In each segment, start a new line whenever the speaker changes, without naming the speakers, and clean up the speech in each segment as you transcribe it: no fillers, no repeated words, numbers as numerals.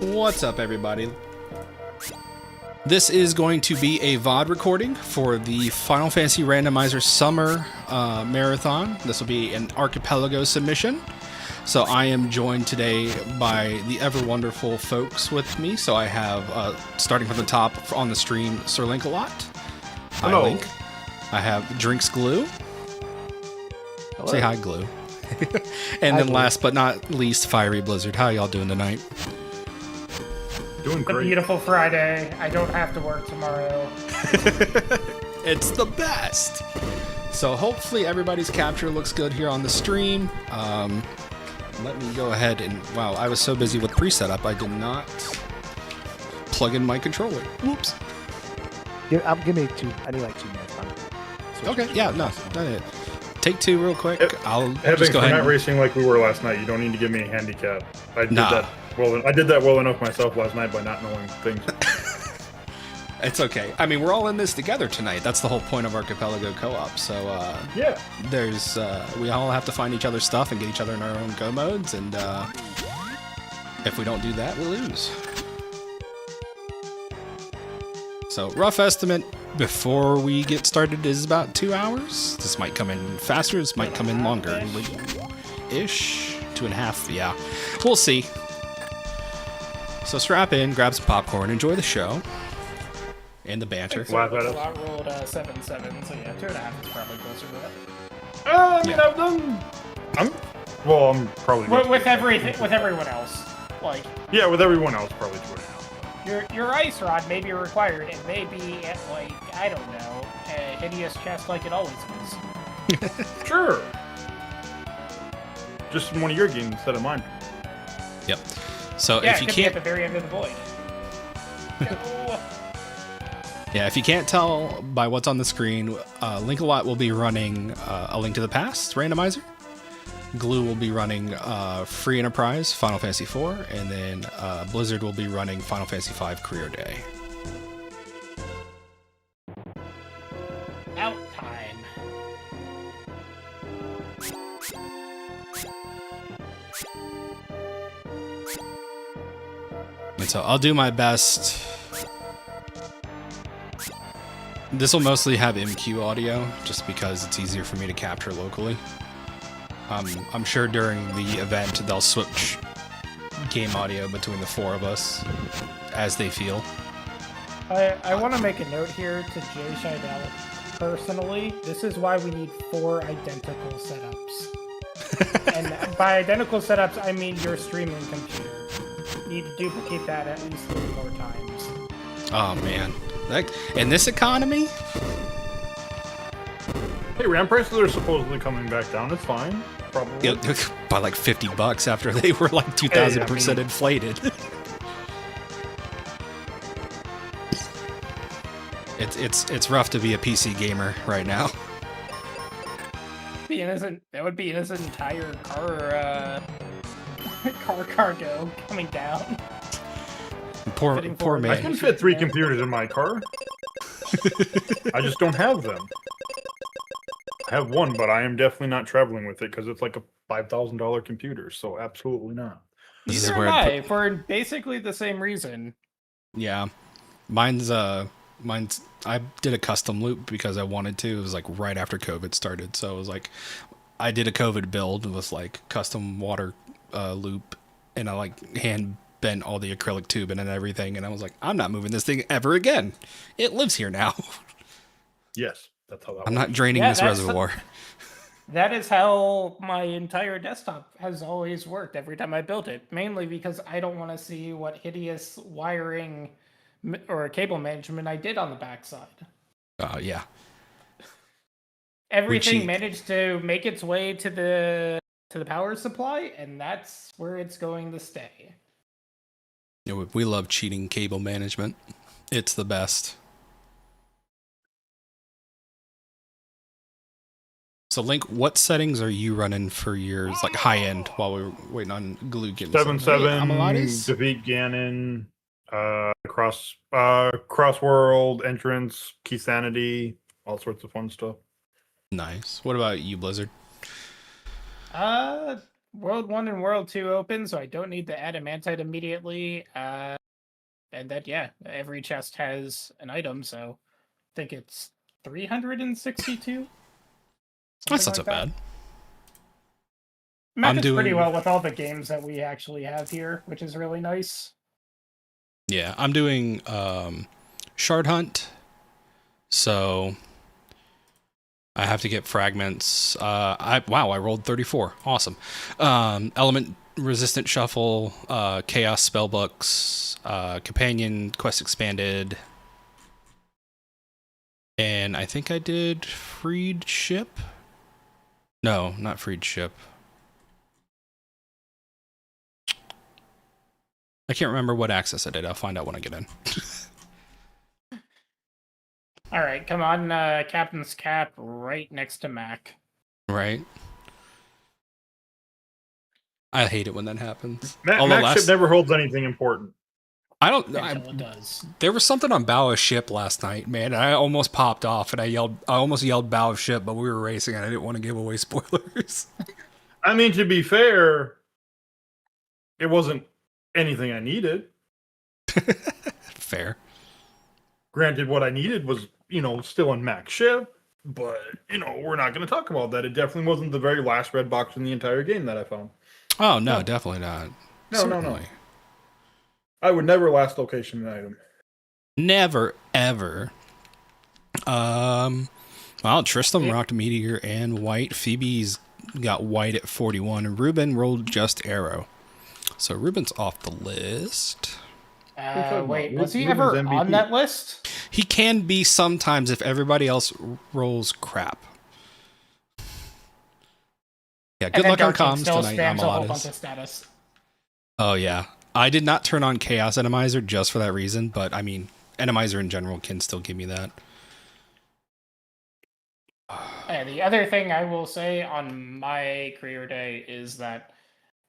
What's up, everybody? This is going to be a VOD recording for the Final Fantasy Randomizer Summer Marathon. This will be an Archipelago submission. So I am joined today by the ever-wonderful folks with me. So I have, starting from the top on the stream, sirlinkalot.
Hello.
Hi, Link. I have drinksglue.
Hello.
Say hi, Glue. And then last but not least, FeiryBlizzard. How y'all doing tonight?
Doing
It's a
great.
beautiful Friday. I don't have to work tomorrow.
It's the best. So hopefully everybody's capture looks good here on the stream. Let me go ahead and... Wow, I was so busy with pre-setup, I did not plug in my controller. Whoops.
Give me 2. I need like 2 minutes.
Okay, yeah, no. Take 2 real quick. I'll
Hebinx,
just go
we're
ahead.
not racing like we were last night. You don't need to give me a handicap. I did
Nah.
that well. I did that well enough myself last night by not knowing things.
It's okay. I mean, we're all in this together tonight. That's the whole point of Archipelago Co-op. So,
Yeah.
there's we all have to find each other's stuff and get each other in our own go modes, and if we don't do that, we lose. So rough estimate before we get started is about 2 hours. This might come in faster, this might come in longer. Ish. 2.5, yeah. We'll see. So strap in, grab some popcorn, enjoy the show. And the banter.
Laugh at us.
Lot rolled 7-7, so yeah, 2.5 is probably closer to that.
I mean,
Yeah.
I've done. I'm probably.
With everyone else, like
Yeah, with everyone else, probably 2.5.
your ice rod may be required. It may be at, like, I don't know, a hideous chest like it always is.
Sure. Just in one of your games instead of mine.
Yep. So
Yeah,
if you
it could be at
can't,
the very end of the void. No.
yeah, if you can't tell by what's on the screen, Linkalot will be running A Link to the Past randomizer. Glue will be running Free Enterprise, Final Fantasy IV, and then Blizzard will be running Final Fantasy V Career Day.
Out time.
And so I'll do my best. This will mostly have MQ audio, just because it's easier for me to capture locally. I'm sure during the event they'll switch game audio between the 4 of us as they feel.
I want to make a note here to Jay Scheidel. Personally, this is why we need 4 identical setups. And by identical setups, I mean your streaming computer. You need to duplicate that at least 3 more times.
Oh man, in this economy,
Hey, RAM prices are supposedly coming back down. It's fine. Probably.
by like $50 after they were like 2,000% inflated. It's rough to be a PC gamer right now.
That would be an entire car cargo coming down.
Poor
Fitting
poor
forward.
I
man.
can fit 3 computers in my car. I just don't have them. I have one, but I am definitely not traveling with it because it's like a $5,000 computer. So absolutely not.
This is
Neither
where
am
I'd
I, for basically the same reason.
Yeah, mine's I did a custom loop because I wanted to. It was like right after COVID started, so it was like I did a COVID build with like custom water loop, and I like hand bent all the acrylic tubing and everything, and I was like, I'm not moving this thing ever again. It lives here now.
Yes, that's how that
I'm
works.
not draining
Yeah,
this
that's-
reservoir.
That is how my entire desktop has always worked every time I built it. Mainly because I don't want to see what hideous wiring or cable management I did on the backside.
Yeah.
Everything
cheat.
managed to make its way to the power supply, and that's where it's going to stay.
You know, we love cheating cable management. It's the best. So, Link, what settings are you running for yours, like high end, while we're waiting on Glue getting
7-7,
Amalatis?
defeat Ganon, cross world entrance, key sanity, all sorts of fun stuff.
Nice. What about you, Blizzard?
World 1 and World 2 open, so I don't need the adamantite immediately. And then, yeah, every chest has an item, so I think it's 362?
That's not so bad.
Matches pretty well with all the games that we actually have here, which is really nice.
Yeah, I'm doing Shard Hunt, so I have to get fragments. I rolled 34. Awesome. Element Resistant Shuffle, Chaos Spellbooks, Companion Quest Expanded, and I think I did Freed Ship. No, not Freed Ship. I can't remember what access I did. I'll find out when I get in.
All right, come on, Captain's Cap right next to Mac.
Right. I hate it when that happens.
Mac ship never holds anything important.
I don't.
It does.
There was something on bow of ship last night, man. I almost popped off, and I almost yelled bow of ship, but we were racing, and I didn't want to give away spoilers.
I mean, to be fair, it wasn't anything I needed.
Fair.
Granted, what I needed was, still in Mac's ship, but, we're not going to talk about that. It definitely wasn't the very last red box in the entire game that I found.
Oh, no, definitely not.
No. I would never last location an item.
Never, ever. Well, Tristram rocked Meteor and White. Phoebe's got White at 41, and Ruben rolled just Arrow. So Ruben's off the list.
Wait, was he ever on that list?
He can be sometimes if everybody else rolls crap. Yeah, good luck on comms tonight, Amalades. Oh, yeah. I did not turn on Chaos Enemizer just for that reason, but, I mean, Enemizer in general can still give me that.
The other thing I will say on my career day is that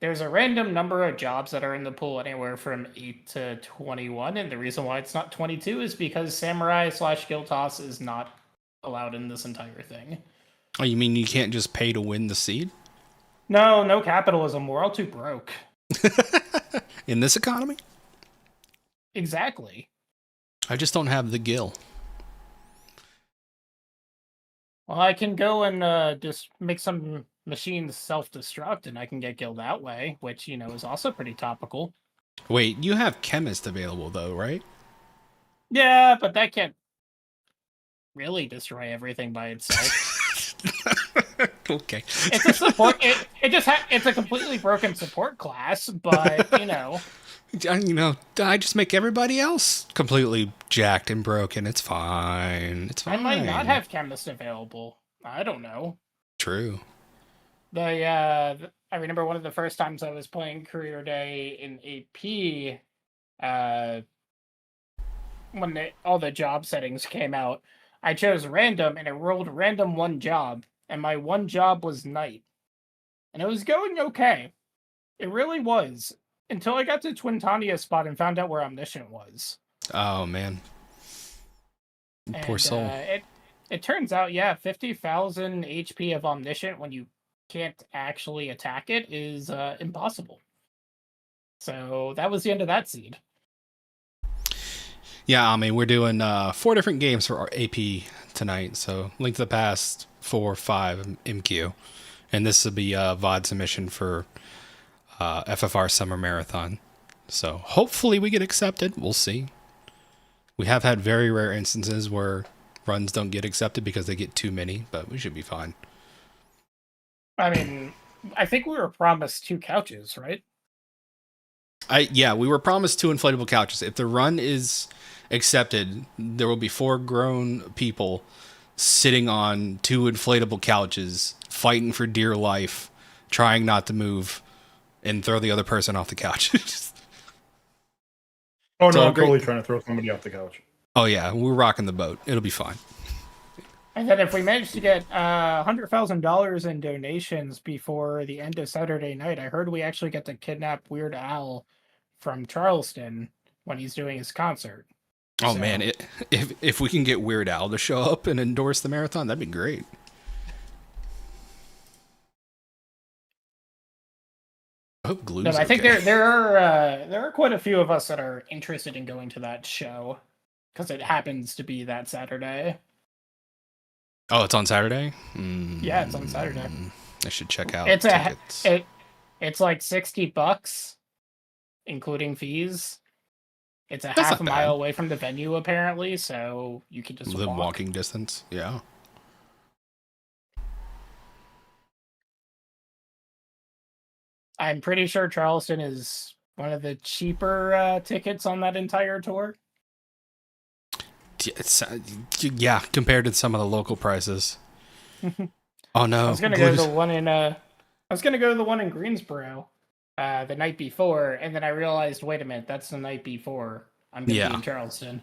there's a random number of jobs that are in the pool anywhere from 8 to 21, and the reason why it's not 22 is because Samurai/Guild Toss is not allowed in this entire thing.
Oh, you mean you can't just pay to win the seed?
No capitalism. We're all too broke.
In this economy?
Exactly.
I just don't have the gil.
Well, I can go and just make some machines self-destruct, and I can get gil that way, which, is also pretty topical.
Wait, you have Chemist available, though, right?
Yeah, but that can't really destroy everything by itself.
Okay.
It's a support. It's a completely broken support class, but
I just make everybody else completely jacked and broken. It's fine. It's fine.
I might not have Chemist available. I don't know.
True.
I remember one of the first times I was playing Career Day in AP, when all the job settings came out, I chose random, and it rolled random one job, and my one job was night. And it was going okay. It really was. Until I got to Twintania spot and found out where Omniscient was.
Oh, man. Poor soul.
It turns out, 50,000 HP of Omniscient when you can't actually attack it is impossible. So that was the end of that seed. Yeah,
I mean, we're doing 4 different games for our AP tonight. So Link to the Past, 4, 5, MQ. And this will be a VOD submission for FFR Summer Marathon. So hopefully we get accepted. We'll see. We have had very rare instances where runs don't get accepted because they get too many, but we should be fine.
I mean, I think we were promised 2 couches, right?
We were promised 2 inflatable couches. If the run is accepted, there will be 4 grown people sitting on 2 inflatable couches, fighting for dear life, trying not to move, and throw the other person off the couch.
Oh, no, I'm totally trying to throw somebody off the couch.
Oh, yeah, we're rocking the boat. It'll be fine.
And then if we manage to get $100,000 in donations before the end of Saturday night, I heard we actually get to kidnap Weird Al from Charleston when he's doing his concert.
Oh, so, man, if we can get Weird Al to show up and endorse the marathon, that'd be great. I hope Glue's
No, I think
okay.
there are quite a few of us that are interested in going to that show because it happens to be that Saturday.
Oh, it's on Saturday?
Yeah, it's on Saturday.
I should check out
It's
tickets.
it's like $60, including fees. It's a
That's
half a
not
mile
bad.
away from the venue, apparently, so you can just
Within
walk.
walking distance. Yeah.
I'm pretty sure Charleston is one of the cheaper tickets on that entire tour.
Yeah, compared to some of the local prices. Oh no.
I was gonna go to the one in Greensboro the night before, and then I realized, wait a minute, that's the night before. I'm gonna be in Charleston.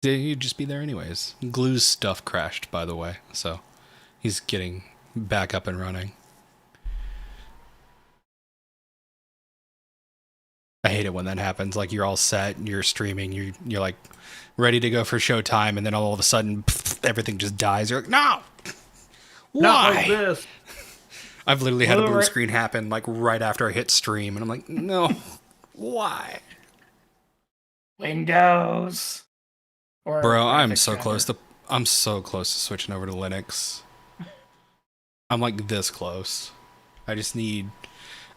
You'd just be there anyways. Glue's stuff crashed, by the way, so he's getting back up and running. I hate it when that happens. Like, you're all set, you're streaming, you're like ready to go for showtime, and then all of a sudden everything just dies. You're like, no! Why?
Not like this.
I've literally had a blue screen happen like right after I hit stream, and I'm like, no, why?
Windows.
Bro, I'm so close to switching over to Linux. I'm like this close.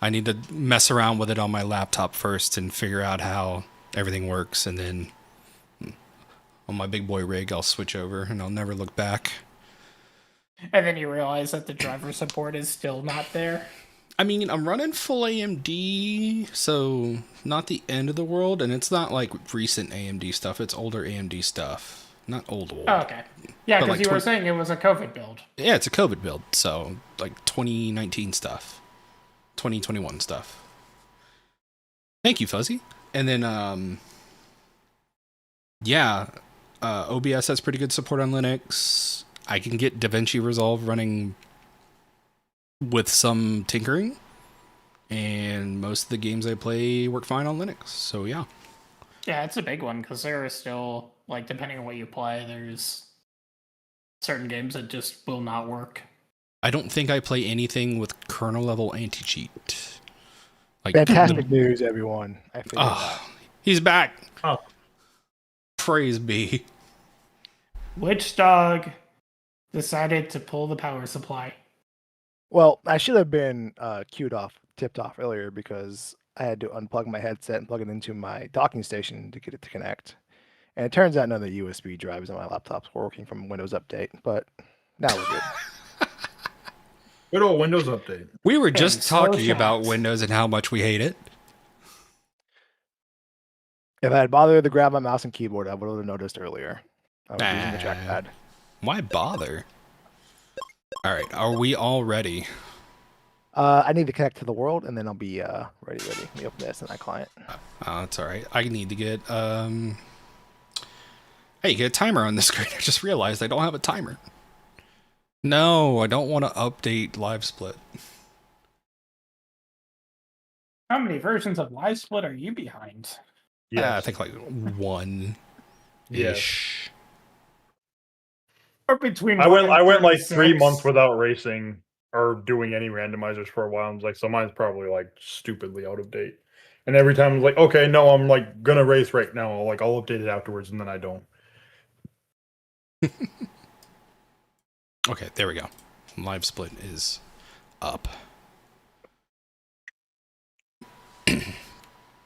I need to mess around with it on my laptop first and figure out how everything works, and then on my big boy rig I'll switch over and I'll never look back.
And then you realize that the driver support is still not there.
I mean, I'm running full AMD, so not the end of the world, and it's not like recent AMD stuff, it's older AMD stuff. Not old.
Oh, okay. Yeah, because
like
you were saying it was a COVID build.
Yeah, it's a COVID build, so like 2019 stuff. 2021 stuff. Thank you, Fuzzy. And then, OBS has pretty good support on Linux. I can get DaVinci Resolve running with some tinkering, and most of the games I play work fine on Linux. So yeah.
Yeah, it's a big one because there are still, like, depending on what you play, there's certain games that just will not work.
I don't think I play anything with kernel level anti-cheat. Like,
fantastic news, everyone. I figured out.
He's back.
Oh.
Praise be.
Which dog decided to pull the power supply?
Well, I should have been tipped off earlier because I had to unplug my headset and plug it into my docking station to get it to connect. And it turns out none of the USB drives on my laptops were working from Windows Update, but now we're good.
Good old Windows Update.
We were just talking about Windows and how much we hate it.
If I had bothered to grab my mouse and keyboard, I would have noticed earlier. I was using the trackpad.
Why bother? All right, are we all ready?
I need to connect to the world, and then I'll be ready. Let me open this in that client.
That's all right. I need to get Hey, get a timer on the screen. I just realized I don't have a timer. No, I don't want to update LiveSplit.
How many versions of LiveSplit are you behind?
Yeah, I think like one-ish.
Or between
I went like 3
36.
months without racing or doing any randomizers for a while. I was like, so mine's probably like stupidly out of date. And every time I'm like, okay, no, I'm like gonna race right now. I'll update it afterwards, and then I don't.
Okay, there we go. LiveSplit is up.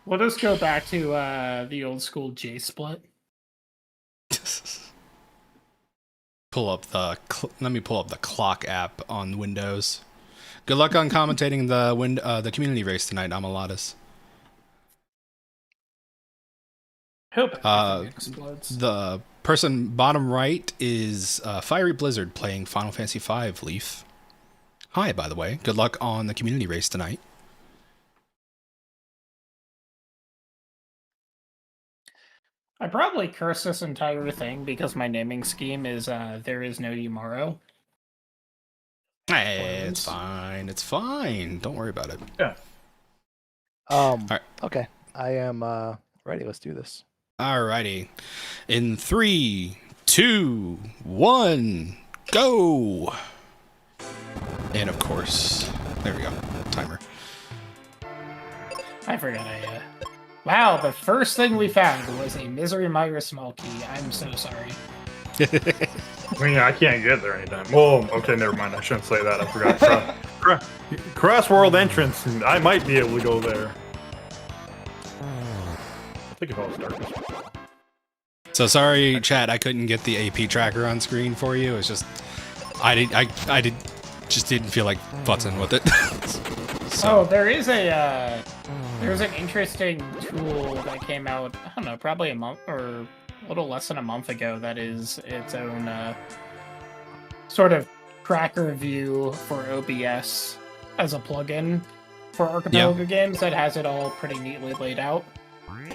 We'll just go back to the old school JSplit.
Let me pull up the clock app on Windows. Good luck on commentating the community race tonight, Amalatus.
Hope everything explodes.
The person bottom right is FeiryBlizzard playing Final Fantasy V Leaf. Hi, by the way. Good luck on the community race tonight.
I probably curse this entire thing because my naming scheme is There Is No Tomorrow.
Hey, it's fine. It's fine. Don't worry about it.
Yeah.
All right.
Okay. I am ready. Let's do this.
Alrighty. In 3, 2, 1, go! And of course, there we go. Timer.
I forgot Wow, the first thing we found was a Misery Mire small key. I'm so sorry.
I mean, I can't get there anytime. Well, okay, never mind. I shouldn't say that. I forgot. Cross-world entrance, and I might be able to go there. I think if I was darkness.
So sorry, chat. I couldn't get the AP tracker on screen for you. It's just just didn't feel like futzing with it. So.
Oh, there is there's an interesting tool that came out, I don't know, probably a month or a little less than a month ago that is its own sort of tracker view for OBS as a plugin for Archipelago games that has it all pretty neatly laid out.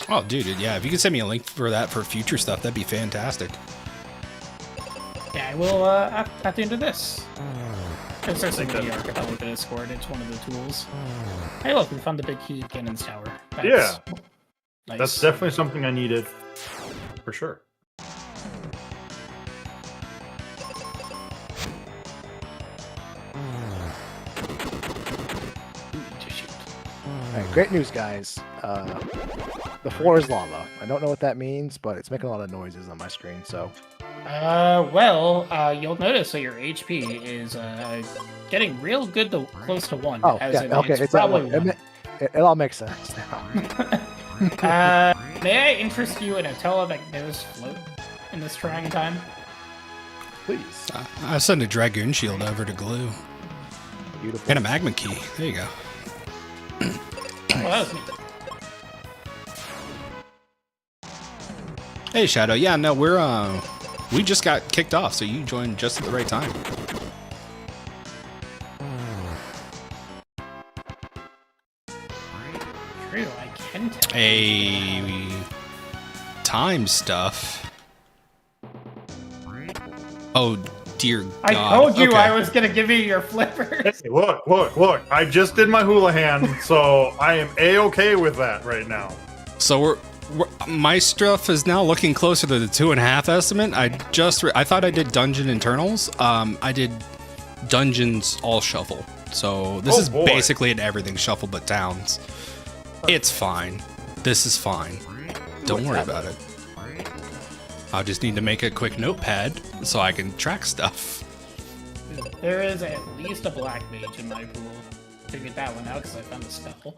Oh, dude, yeah. If you could send me a link for that for future stuff, that'd be fantastic.
Yeah, I will at the end of this. It's just like the Archipelago Discord. It's one of the tools. Hey, look, we found the big key at Gannon's Tower.
Yeah.
Nice.
That's definitely something I needed. For sure.
Alright, great news, guys. The floor is lava. I don't know what that means, but it's making a lot of noises on my screen, so...
you'll notice that your HP is getting real good to close to 1.
Oh, yeah, okay, it's
probably
that one. It all makes sense now.
May I interest you in a telekinesis float in this trying time?
Please.
I'll send a Dragoon Shield over to Glue.
Beautiful.
And a Magma Key. There you go.
Oh, that was neat.
Hey, Shadow. Yeah, no, we just got kicked off, so you joined just at the right time.
True, I can tell.
A time stuff. Oh, dear God.
I told you
Okay.
I was gonna give you your flippers.
Hey, look. I just did my hula hand, so I am A-okay with that right now.
So my stuff is now looking closer to the 2.5 estimate. I thought I did dungeon internals. I did dungeons all shuffle. So this is
boy.
basically an everything shuffle but towns. It's fine. This is fine. Don't worry about it. I'll just need to make a quick notepad so I can track stuff.
There is at least a black mage in my pool. Figured that one out because I found a spell.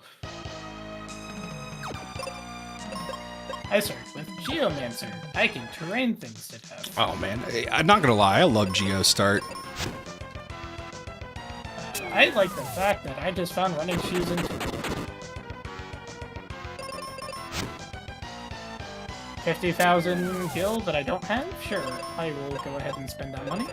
I start with Geomancer. I can terrain things to death.
Oh man, I'm not gonna lie, I love Geostart.
I like the fact that I just found running shoes in tool. 50,000 gil that I don't have? Sure, I will go ahead and spend that money.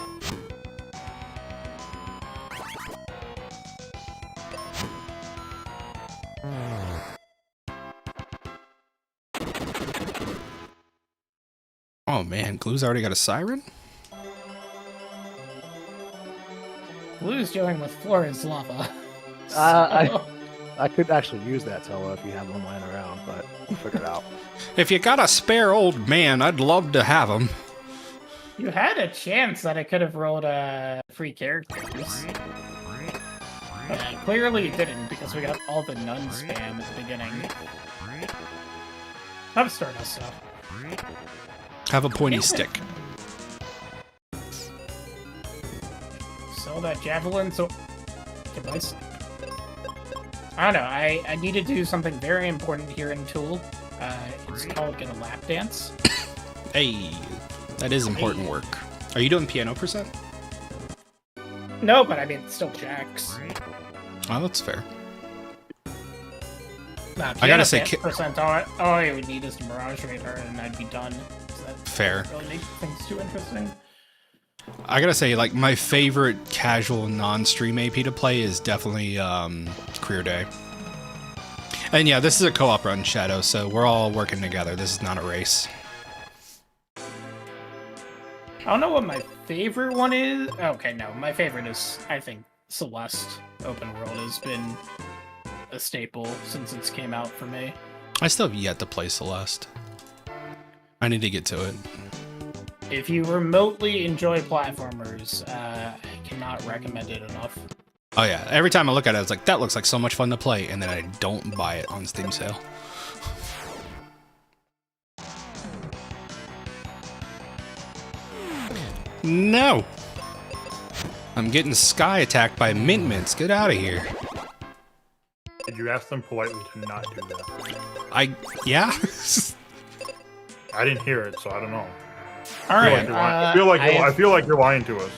Oh man, Glue's already got a siren?
Blue's dealing with Flores lava.
I could actually use that Tella if you have one lying around, but we'll figure it out.
If you got a spare old man, I'd love to have him.
You had a chance that I could have rolled free characters. Clearly you didn't, because we got all the nun spam at the beginning. I'm Stardust stuff.
Have a pointy stick.
Sell that javelin, so... Device. I don't know, I need to do something very important here in Tool. It's called Get a Lap Dance.
Hey, that is important work. Are you doing piano percent?
No, but I mean, it's still jacks.
Oh, that's fair.
Nah,
I gotta say,
percent, all I would need is the Mirage Radar, and I'd be done. So that
fair.
doesn't really make things too interesting.
I gotta say, like, my favorite casual non-stream AP to play is definitely Career Day. And yeah, this is a co-op run, Shadow, so we're all working together. This is not a race.
I don't know what my favorite one is. Okay, no, my favorite is, I think, Celeste Open World has been a staple since it's came out for me.
I still have yet to play Celeste. I need to get to it.
If you remotely enjoy platformers, I cannot recommend it enough.
Oh yeah, every time I look at it, it's like, that looks like so much fun to play, and then I don't buy it on Steam sale. No! I'm getting sky attacked by Mint Mints. Get out of here.
Did you ask them politely to not do that?
Yeah?
I didn't hear it, so I don't know.
All right.
I feel like you're lying to us.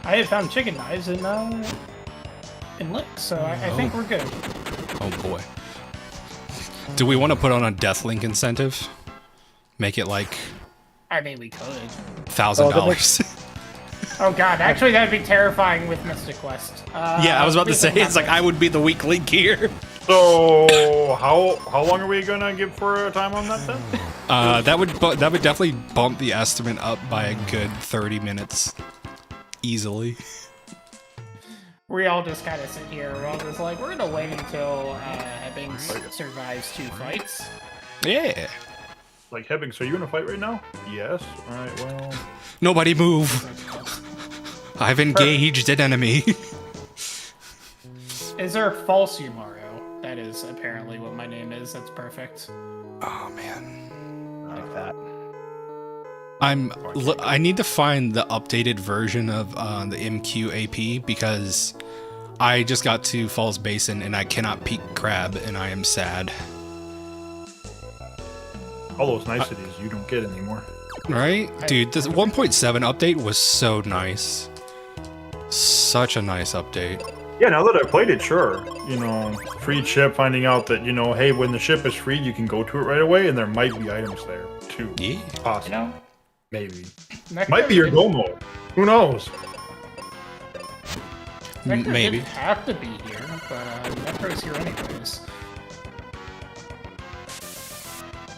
I have found chicken knives in Lick, so I think we're good.
Oh boy. Do we want to put on a Deathlink incentive? Make it like
I mean, we could.
$1,000.
Oh god, actually that'd be terrifying with Mystic Quest.
Yeah, I was about to say, it's like I would be the weak link here.
So how long are we gonna give for a time on that then?
That would definitely bump the estimate up by a good 30 minutes. Easily.
We all just kind of sit here, we're all just like, we're gonna wait until Hebinx survives 2 fights.
Yeah.
Like, Hebinx, are you in a fight right now? Yes. Alright, well...
Nobody move. I've engaged an enemy.
Is there false Yumaro? That is apparently what my name is. That's perfect.
Oh man.
Like that.
I need to find the updated version of the MQ AP because I just got to Falls Basin and I cannot peak crab and I am sad.
All those niceties you don't get anymore.
Right? Dude, this 1.7 update was so nice. Such a nice update.
Yeah, now that I played it, sure. You know, free ship, finding out that, you know, hey, when the ship is free, you can go to it right away, and there might be items there, too.
Yeah.
Possibly.
You know?
Maybe.
Nectar
Might be your
didn't-
goal mode. Who knows?
Nectar
Maybe.
didn't have to be here, but Nectar's here anyways.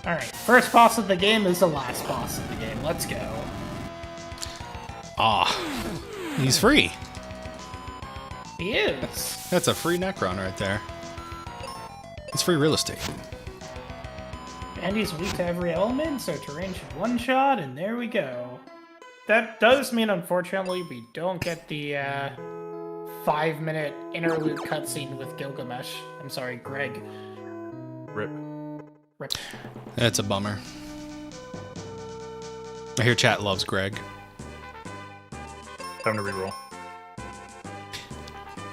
Alright, first boss of the game is the last boss of the game. Let's go.
He's free.
He is.
That's a free Necron right there. It's free real estate.
And he's weak to every element, so terrain should one-shot, and there we go. That does mean, unfortunately, we don't get the 5-minute interlude cutscene with Gilgamesh. I'm sorry, Greg.
Rip.
Rip.
That's a bummer. I hear chat loves Greg.
Time to reroll.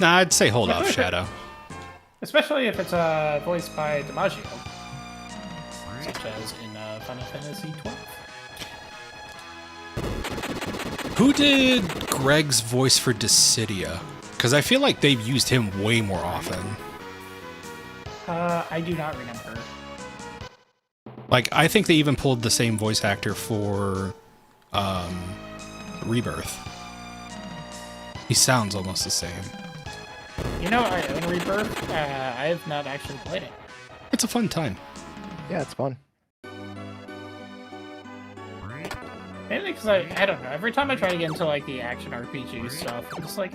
Nah, I'd say hold off, Shadow.
Especially if it's voiced by DiMaggio. Such as in Final Fantasy XII.
Who did Greg's voice for Dissidia? Because I feel like they've used him way more often.
I do not remember.
Like, I think they even pulled the same voice actor for Rebirth. He sounds almost the same.
You know, I own Rebirth. I have not actually played it.
It's a fun time.
Yeah, it's fun.
Mainly because I don't know. Every time I try to get into like the action RPG stuff, I'm just like,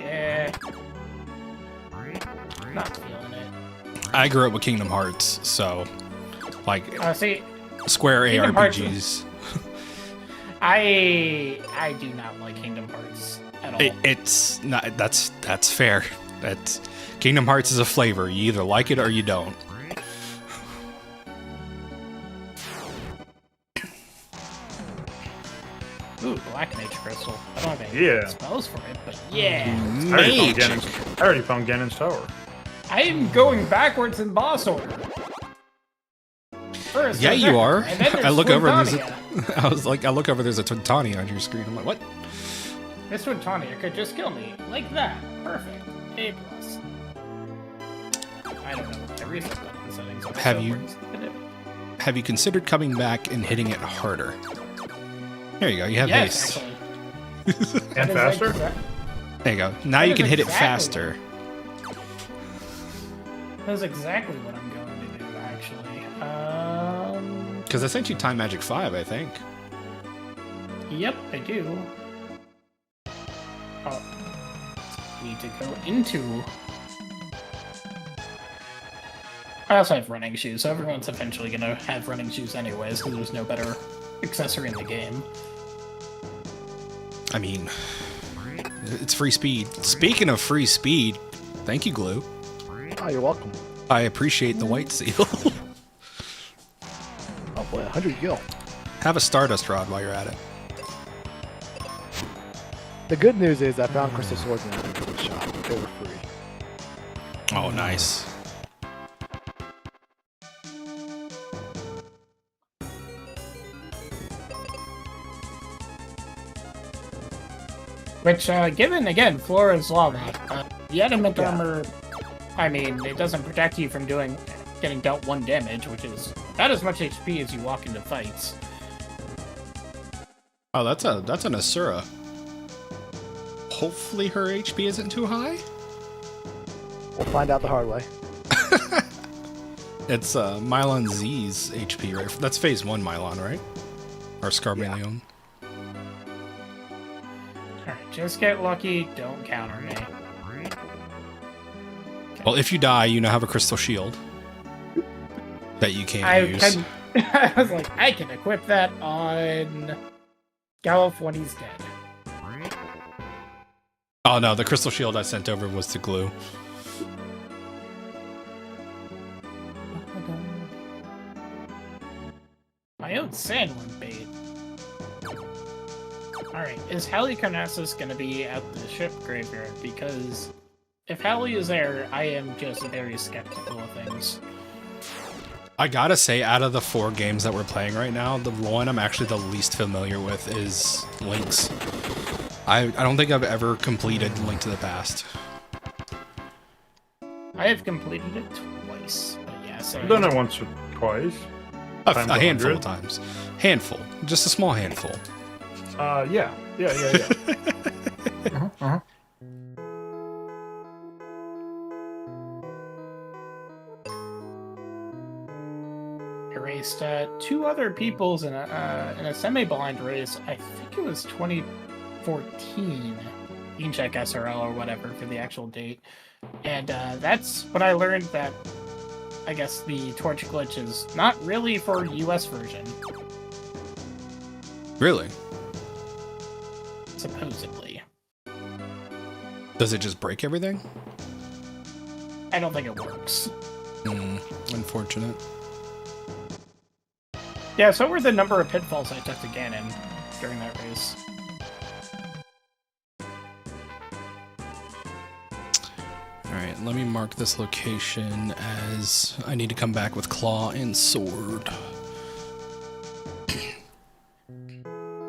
not feeling it.
I grew up with Kingdom Hearts, so like
See,
Square
Kingdom Hearts-
ARPGs.
I do not like Kingdom Hearts at all.
It's not. That's fair. That's Kingdom Hearts is a flavor. You either like it or you don't.
Ooh, Black Mage Crystal. I don't have any spells for it, but yeah.
Mage.
I already found Ganon's tower.
I am going backwards in boss order. First,
Yeah,
there's
you
Nectar,
are.
and then there's
I look over and there's
Twintania.
I was like, I look over. There's a Twintania on your screen. I'm like, what?
This Twintania could just kill me like that. Perfect. A+. I don't know. I reset the settings. on
Have
myself.
you-
We're just gonna-
Have you considered coming back and hitting it harder? There you go. You have
Yes,
haste.
actually.
And
That is
faster?
There you go. Now
That
you
is
can hit it
exactly-
faster.
That's exactly what I'm going to do, actually.
Because I sent you Time Magic 5, I think.
Yep, I do. Oh. Need to go into... I also have running shoes, so everyone's eventually going to have running shoes anyways, because there's no better accessory in the game.
I mean, It's free speed. Speaking of free speed, thank you, Glue.
Oh, you're welcome.
I appreciate the white seal.
Oh boy, 100 gil.
Have a Stardust Rod while you're at it.
The good news is I found crystal swords in the shop. They were free.
Oh, nice.
Which, given, again, floor is lava, the adamant armor, I mean, it doesn't protect you from getting dealt 1 damage, which is about as much HP as you walk into fights.
Oh, that's an Asura. Hopefully her HP isn't too high.
We'll find out the hard way.
It's Mylon Z's HP, right? That's phase 1 Mylon, right? Or Scarmeleon.
Alright, just get lucky, don't counter me.
Well, if you die, you now have a crystal shield that you can't use.
I was like, I can equip that on Gallup when he's dead.
Oh no, the crystal shield I sent over was to Glue.
My own sandworm bait. Alright, is Halicarnassus gonna be at the ship graveyard? Because if Hallie is there, I am just very skeptical of things.
I gotta say, out of the 4 games that we're playing right now, the one I'm actually the least familiar with is Link's. I don't think I've ever completed Link to the Past.
I have completed it twice, but yeah, so
I've done it once or twice.
A
Times
handful
100.
of times. Handful. Just a small handful.
Yeah.
erased 2 other peoples in a semi-blind race. I think it was 2014. You can check SRL or whatever for the actual date. And that's when I learned that I guess the torch glitch is not really for US version.
Really?
Supposedly.
Does it just break everything?
I don't think it works.
Unfortunate.
Yeah, so were the number of pitfalls I took to Ganon during that race.
Alright, let me mark this location as I need to come back with claw and sword.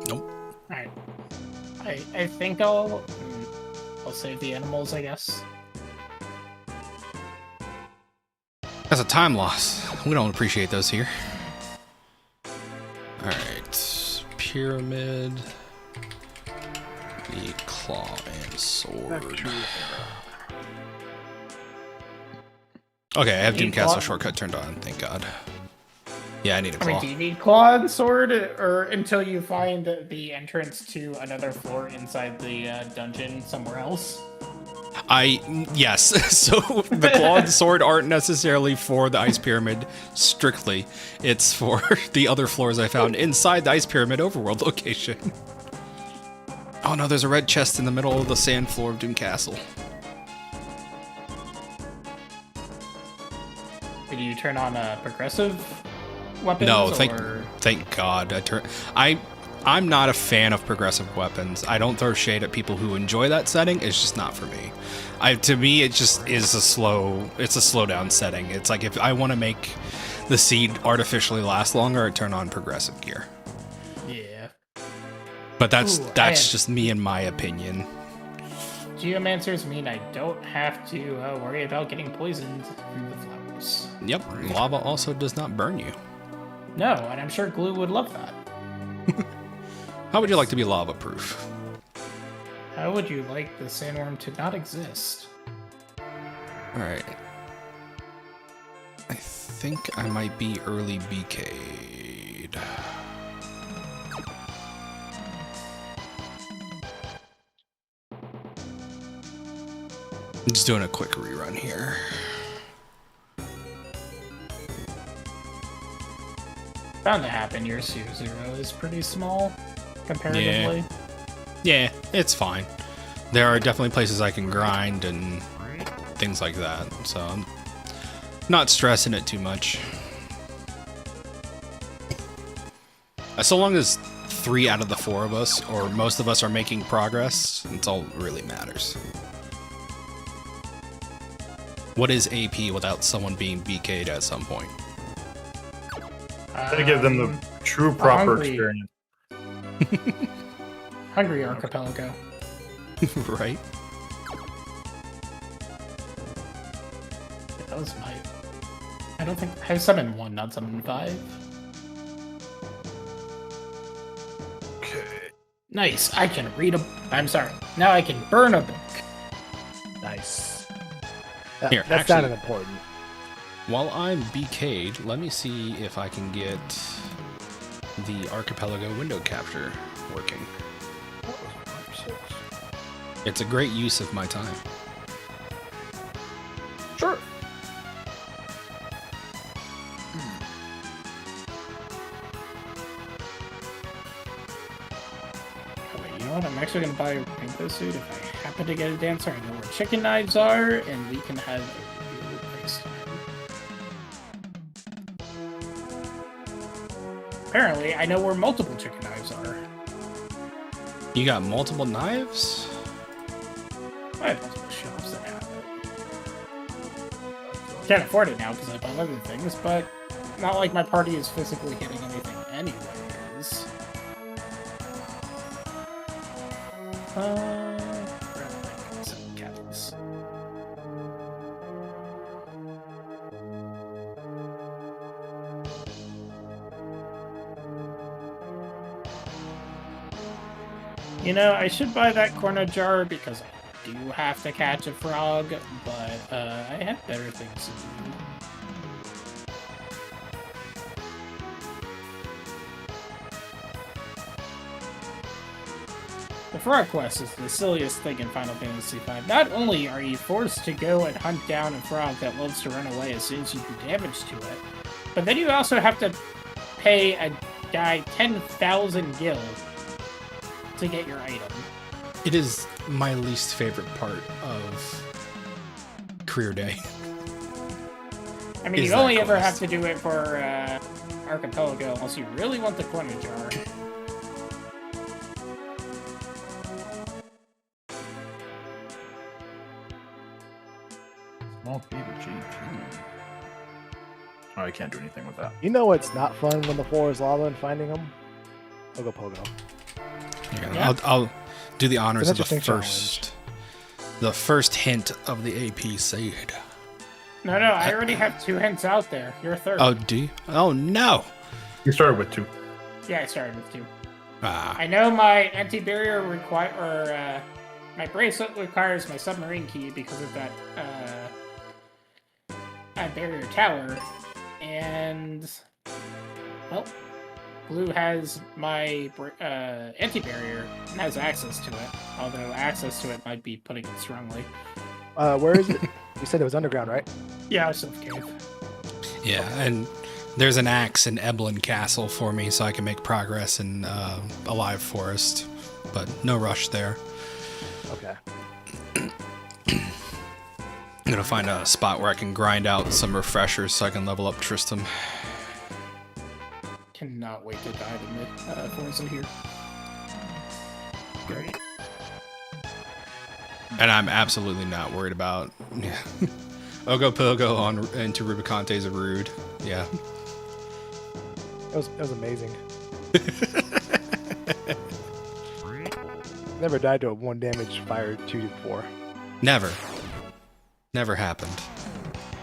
Nope.
Alright. I think I'll save the animals, I guess.
That's a time loss. We don't appreciate those here. Alright. Pyramid. The claw and sword. Okay, I have Doom Castle shortcut turned on, thank God. Yeah, I need a
I
claw.
mean, do you need claw and sword, or until you find the entrance to another floor inside the dungeon somewhere else?
Yes. So the claw and sword aren't necessarily for the Ice Pyramid strictly. It's for the other floors I found inside the Ice Pyramid overworld location. Oh no, there's a red chest in the middle of the sand floor of Doom Castle.
Did you turn on progressive weapons?
No,
or...
thank God. I'm not a fan of progressive weapons. I don't throw shade at people who enjoy that setting. It's just not for me. To me, it just is a slow down setting. It's like if I want to make the seed artificially last longer, I turn on progressive gear.
Yeah.
But that's just me and my opinion.
Geomancers mean I don't have to worry about getting poisoned through the flowers.
Yep, lava also does not burn you.
No, and I'm sure Glue would love that.
How would you like to be lava proof?
How would you like the sandworm to not exist?
Alright. I think I might be early BK'd. I'm just doing a quick rerun here.
Bound to happen. Your Zero is pretty small, comparatively.
Yeah, it's fine. There are definitely places I can grind and things like that, so I'm not stressing it too much. So long as 3 out of the 4 of us, or most of us, are making progress, that's all that really matters. What is AP without someone being BK'd at some point?
Gotta give them the true proper
hungry.
experience.
Hungry Archipelago.
Right?
That was my... I don't think... I summoned 1, not summoned 5.
Okay.
Nice. I can read a... I'm sorry. Now I can burn a book.
Nice.
Here,
That's
actually-
not important.
While I'm BK'd, let me see if I can get the Archipelago window capture working. It's a great use of my time.
Sure.
Oh, wait, you know what? I'm actually going to buy a rainbow suit if I happen to get a dancer. I know where chicken knives are, and we can have a real race time. Apparently, I know where multiple chicken knives are.
You got multiple knives?
I have multiple shops that have it. Can't afford it now because I bought other things, but not like my party is physically hitting anything anyways. Some kettles. You know, I should buy that corner jar because I do have to catch a frog, but I have better things to do. The frog quest is the silliest thing in Final Fantasy V. Not only are you forced to go and hunt down a frog that loves to run away as soon as you do damage to it, but then you also have to pay a guy 10,000 gil to get your item.
It is my least favorite part of Career Day.
I mean,
Is
you only
that
ever have
quest.
to do it for Archipelago unless you really want the corner jar.
Small P to GP. Oh, I can't do anything with that.
You know what's not fun when the floor is lava and finding them? Pogo Pogo.
Yeah. I'll do the honors
It's
of
an
the
interesting
first hint of the AP seed.
No, I already have 2 hints out there. You're a third.
Oh, do you? Oh, no!
You started with 2.
Yeah, I started with 2.
Ah,
I know my anti-barrier my bracelet requires my submarine key because of that barrier tower, and well, Blue has my anti-barrier and has access to it. Although access to it might be putting it strongly.
Where is it? You said it was underground, right?
Yeah, it's Silph Cave.
yeah, and there's an axe in Eblin Castle for me so I can make progress in Alive Forest, but no rush there.
Okay.
I'm gonna find a spot where I can grind out some refreshers so I can level up Tristram.
Cannot wait to dive in the forest in here. Great.
And I'm absolutely not worried about Ogo Pogo into Rubicante's a rude. Yeah.
It was amazing. Never died to a 1 damage fire 2 before.
Never happened.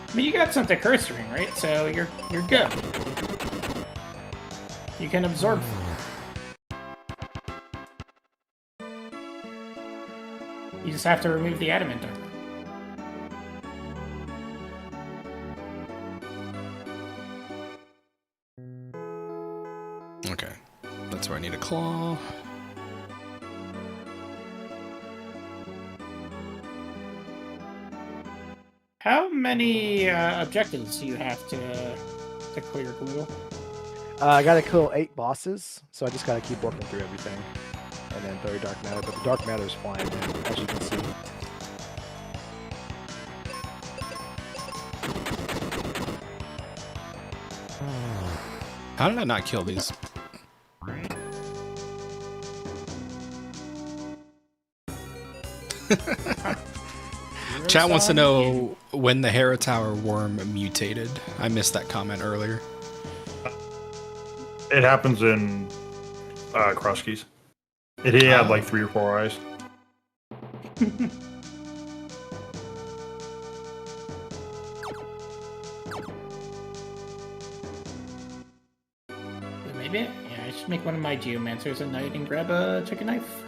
I mean, you got something curse ring, right? So you're good. You can absorb. You just have to remove the adamant armor.
Okay. That's where I need a claw.
How many objectives do you have to clear, Glue?
I gotta kill 8 bosses, so I just gotta keep working through everything. and then Fairy Dark Matter, but the Dark Matter is flying in, as you can see.
How did I not kill these? Chat wants to know when the Haratower worm mutated. I missed that comment earlier.
It happens in Cross Keys. He had like 3 or 4 eyes.
Maybe, yeah, I should make one of my Geomancers at night and grab a chicken knife.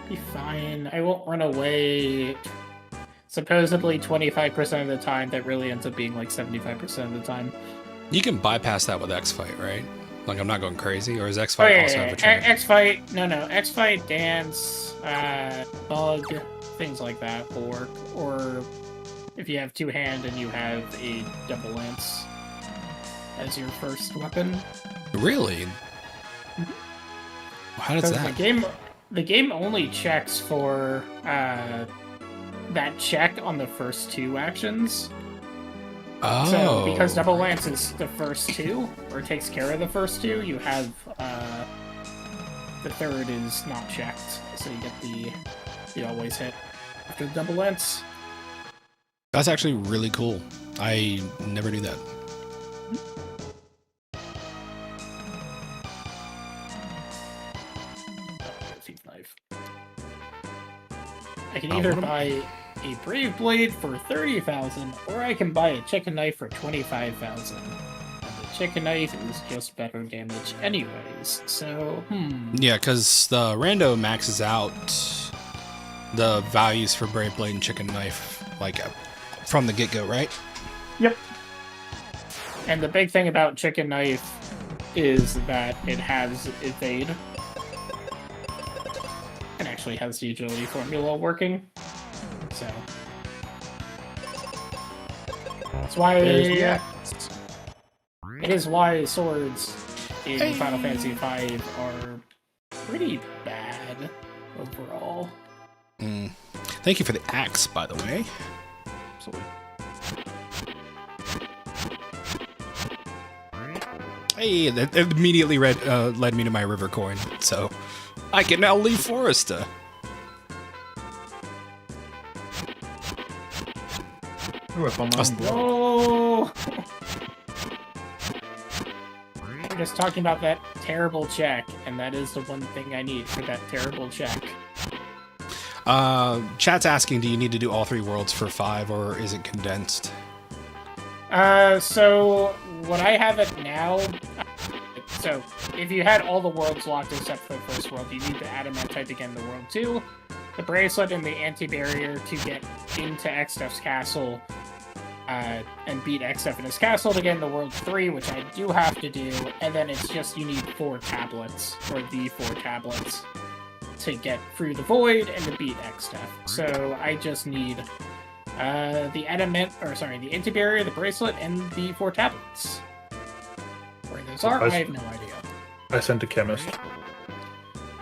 Be fine. I won't run away. Supposedly 25% of the time, that really ends up being like 75% of the time.
You can bypass that with X-Fight, right? Like, I'm not going crazy, or is X-Fight also have a trainer?
X-Fight, no, X-Fight, Dance, Bug, things like that will work. Or if you have 2-hand and you have a double lance as your first weapon.
Really? How does that?
The game only checks for that check on the first 2 actions.
Oh.
So because double lance is the first 2, or takes care of the first 2, you have the third is not checked, so you get the always hit after the double lance.
That's actually really cool. I never knew that.
I can either buy a Brave Blade for 30,000, or I can buy a chicken knife for 25,000. And the chicken knife is just better damage anyways, so,
Yeah, because the rando maxes out the values for Brave Blade and chicken knife, like, from the get-go, right?
Yep. And the big thing about chicken knife is that it has evade. And actually has the agility formula working. So that's why it is why swords in Final Fantasy V are pretty bad overall.
Thank you for the axe, by the way.
Absolutely.
Hey, that immediately led me to my river coin, so I can now leave Foresta.
No! We're just talking about that terrible check, and that is the one thing I need for that terrible check.
Chat's asking, do you need to do all 3 worlds for 5, or is it condensed?
So what I have it now, so if you had all the worlds locked except for the first world, you need the adamantite to get in the world 2, the bracelet and the anti-barrier to get into Xdef's castle, and beat Xdef in his castle to get in the world 3, which I do have to do, and then it's just you need 4 tablets, or the 4 tablets, to get through the void and to beat Xdef. So I just need the anti-barrier, the bracelet, and the 4 tablets. Where those are, I have no idea.
I sent a chemist.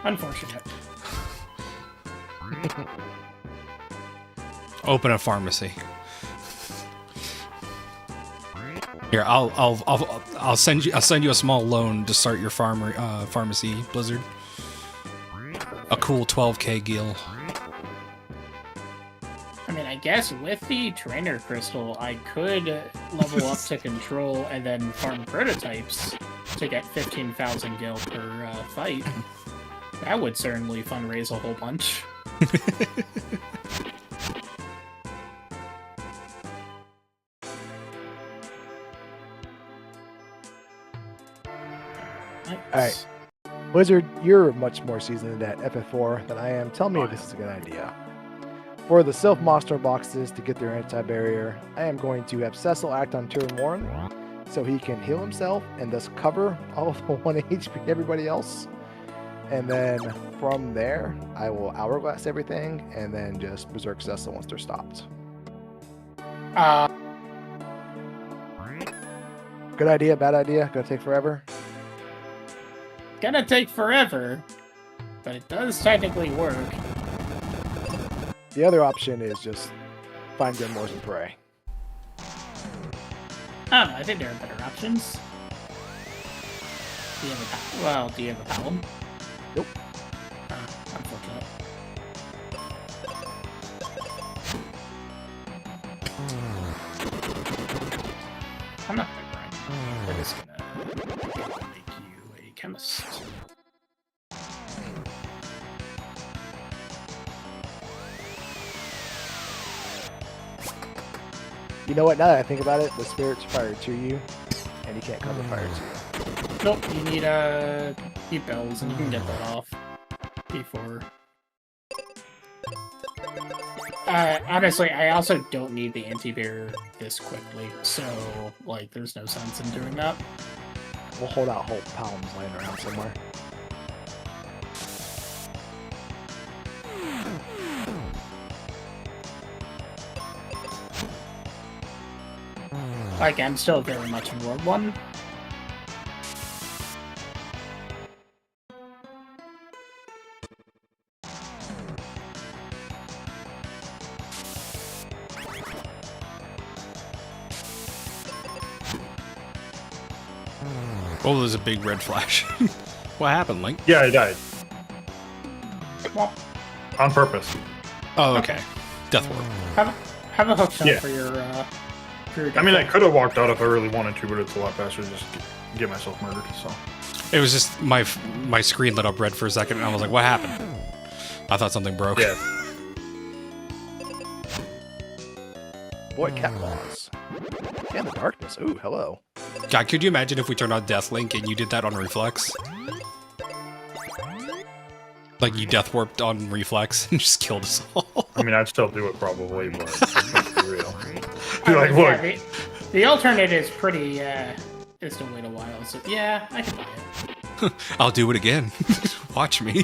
Unfortunate.
Open a pharmacy. Here, I'll send you a small loan to start your pharmacy, Blizzard. A cool 12k gil.
I mean, I guess with the trainer crystal, I could level up to control and then farm prototypes to get 15,000 gil per fight. That would certainly fundraise a whole bunch.
Alright. Blizzard, you're much more seasoned at FF4 than I am. Tell me if this is a good idea. For the self-monster boxes to get their anti-barrier, I am going to have Cecil act on turn 1 so he can heal himself and thus cover all of the 1 HP everybody else. And then from there, I will hourglass everything and then just berserk Cecil once they're stopped. Good idea, bad idea? Gonna take forever?
gonna take forever, but it does technically work.
The other option is just find grimoires and pray.
I don't know, I think there are better options. Do you have a Palom?
Nope.
Unfortunate. I'm not gonna grind. We're just gonna make you a chemist.
You know what? Now that I think about it, the spirit's fire to you, and you can't cover fire to you.
Nope, you need heat bells, and you can get that off before. Honestly, I also don't need the anti-bear this quickly, so like, there's no sense in doing that.
We'll hold out whole palms laying around somewhere.
Like, I'm still very much in World 1.
Oh, there's a big red flash. What happened, Link?
Yeah, I died.
Well,
On purpose.
Oh, okay. Death Warp.
have a hook shot
Yeah.
for your
I mean, I could have walked out if I really wanted to, but it's a lot faster to just get myself murdered, so.
It was just my screen lit up red for a second, and I was like, "What happened?" I thought something broke.
Yeah.
Boy, cat claws. And the darkness. Ooh, hello.
God, could you imagine if we turned on Death Link and you did that on Reflex? Like you death warped on Reflex and just killed us all.
I mean, I'd still do it probably, but let's be real. Be
I
like,
mean,
look,
yeah, the alternate is pretty, is to wait a while, so yeah, I can buy it.
I'll do it again. Watch me.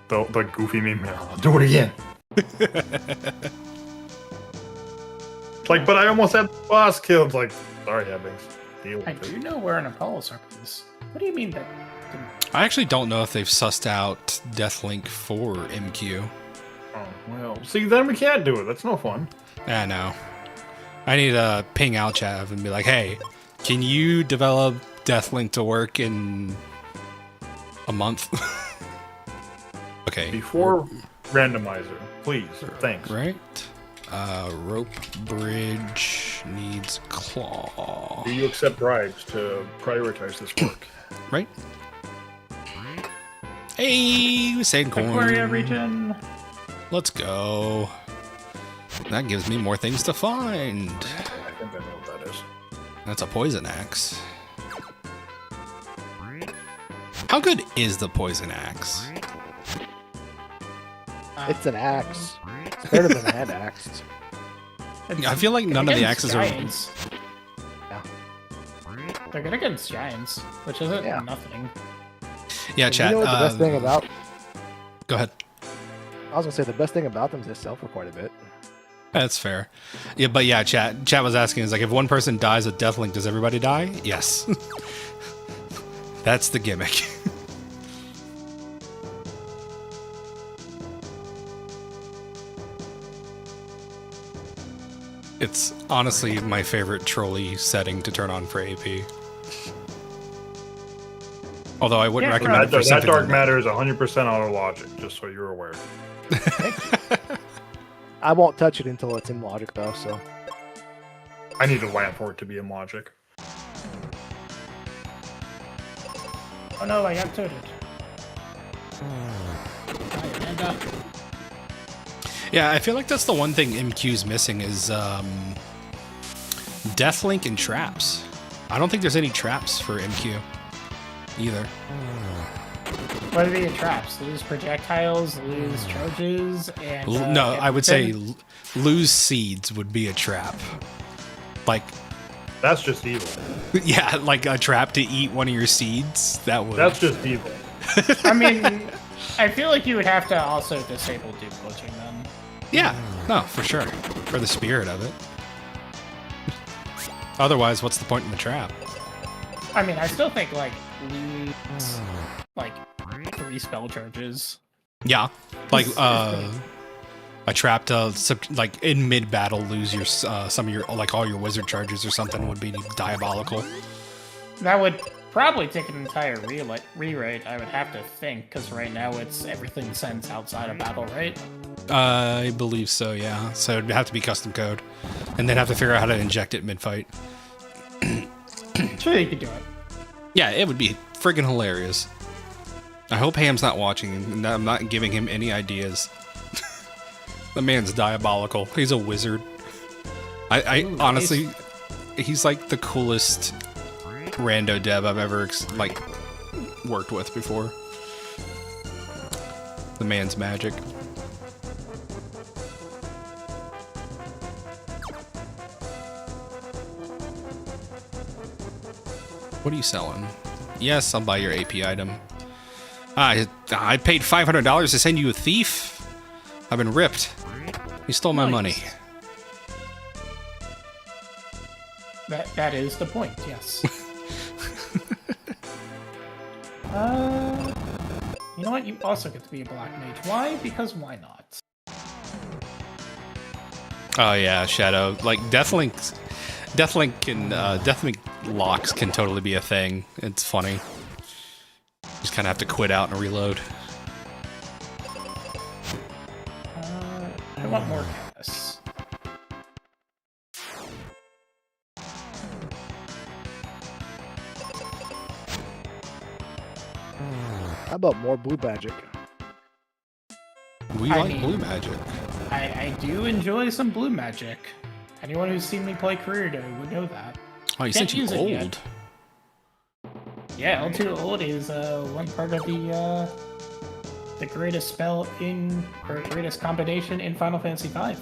the goofy meme, I'll do it again. It's like, but I almost had the boss killed. It's like, sorry, Hebinx. Deal
I
with it.
do know where an Apollo circle is. What do you mean that?
I actually don't know if they've sussed out Deathlink for MQ.
Oh, well, see, then we can't do it. That's no fun.
I know. I need to ping Alchav and be like, hey, can you develop Deathlink to work in a month? Okay.
Before randomizer, please. Thanks.
Right? Rope bridge needs claw.
Do you accept bribes to prioritize this work?
Right? Hey, sand
Aquaria
coin.
region.
Let's go. That gives me more things to find.
I think I know what that is.
That's a poison axe. How good is the poison axe?
It's an axe. It's better than a hand axe.
I feel like none of the
Against
axes
giants.
Yeah.
They're good against giants, which isn't
Yeah.
nothing.
Yeah, chat.
You know what the best thing about?
Go ahead.
I was gonna say the best thing about them is they sell for quite a bit.
That's fair. Yeah, but yeah, chat was asking, is like, if one person dies with Deathlink, does everybody die? Yes. That's the gimmick. It's honestly my favorite trolley setting to turn on for AP. Although I wouldn't
Yeah,
recommend it for
That
something
dark
like
matter is 100% auto logic, just so you're aware.
I won't touch it until it's in logic though, so
I need a lamp for it to be in logic.
Oh no, I got toted.
Yeah, I feel like that's the one thing MQ's missing is Deathlink and traps. I don't think there's any traps for MQ either.
What are the traps? Lose projectiles, lose charges, and
No, I would say
everything?
lose seeds would be a trap. Like,
That's just evil.
yeah, like a trap to eat one of your seeds. That would.
That's just evil.
I mean, I feel like you would have to also disable dupe glitching then.
Yeah, no, for sure. For the spirit of it. Otherwise, what's the point in the trap?
I mean, I still think like lose like 3 spell charges.
Yeah, like a trap to like in mid battle lose your some of your like all your wizard charges or something would be diabolical.
That would probably take an entire rewrite. I would have to think, because right now it's everything sends outside of battle, right?
I believe so. Yeah, so it'd have to be custom code, and then have to figure out how to inject it mid fight.
Sure, you could do it.
Yeah, it would be friggin' hilarious. I hope Ham's not watching, and I'm not giving him any ideas. The man's diabolical. He's a wizard.
Ooh,
honestly, he's like the coolest rando dev I've ever like worked with before. The man's magic. What are you selling? Yes, I'll buy your AP item. I paid $500 to send you a thief. I've been ripped. You stole my money.
That is the point, yes. You know what? You also get to be a black mage. Why? Because why not?
Oh yeah, Shadow. Like Deathlink locks can totally be a thing. It's funny. Just kind of have to quit out and reload.
I want more gas.
How about more blue magic?
We
I
like
mean-
blue magic.
I do enjoy some blue magic. Anyone who's seen me play Career Day would know that.
Oh, you
Can't
said you
use it
old.
yet. Yeah, L2 Old is one part of the greatest spell in, or greatest combination in Final Fantasy V.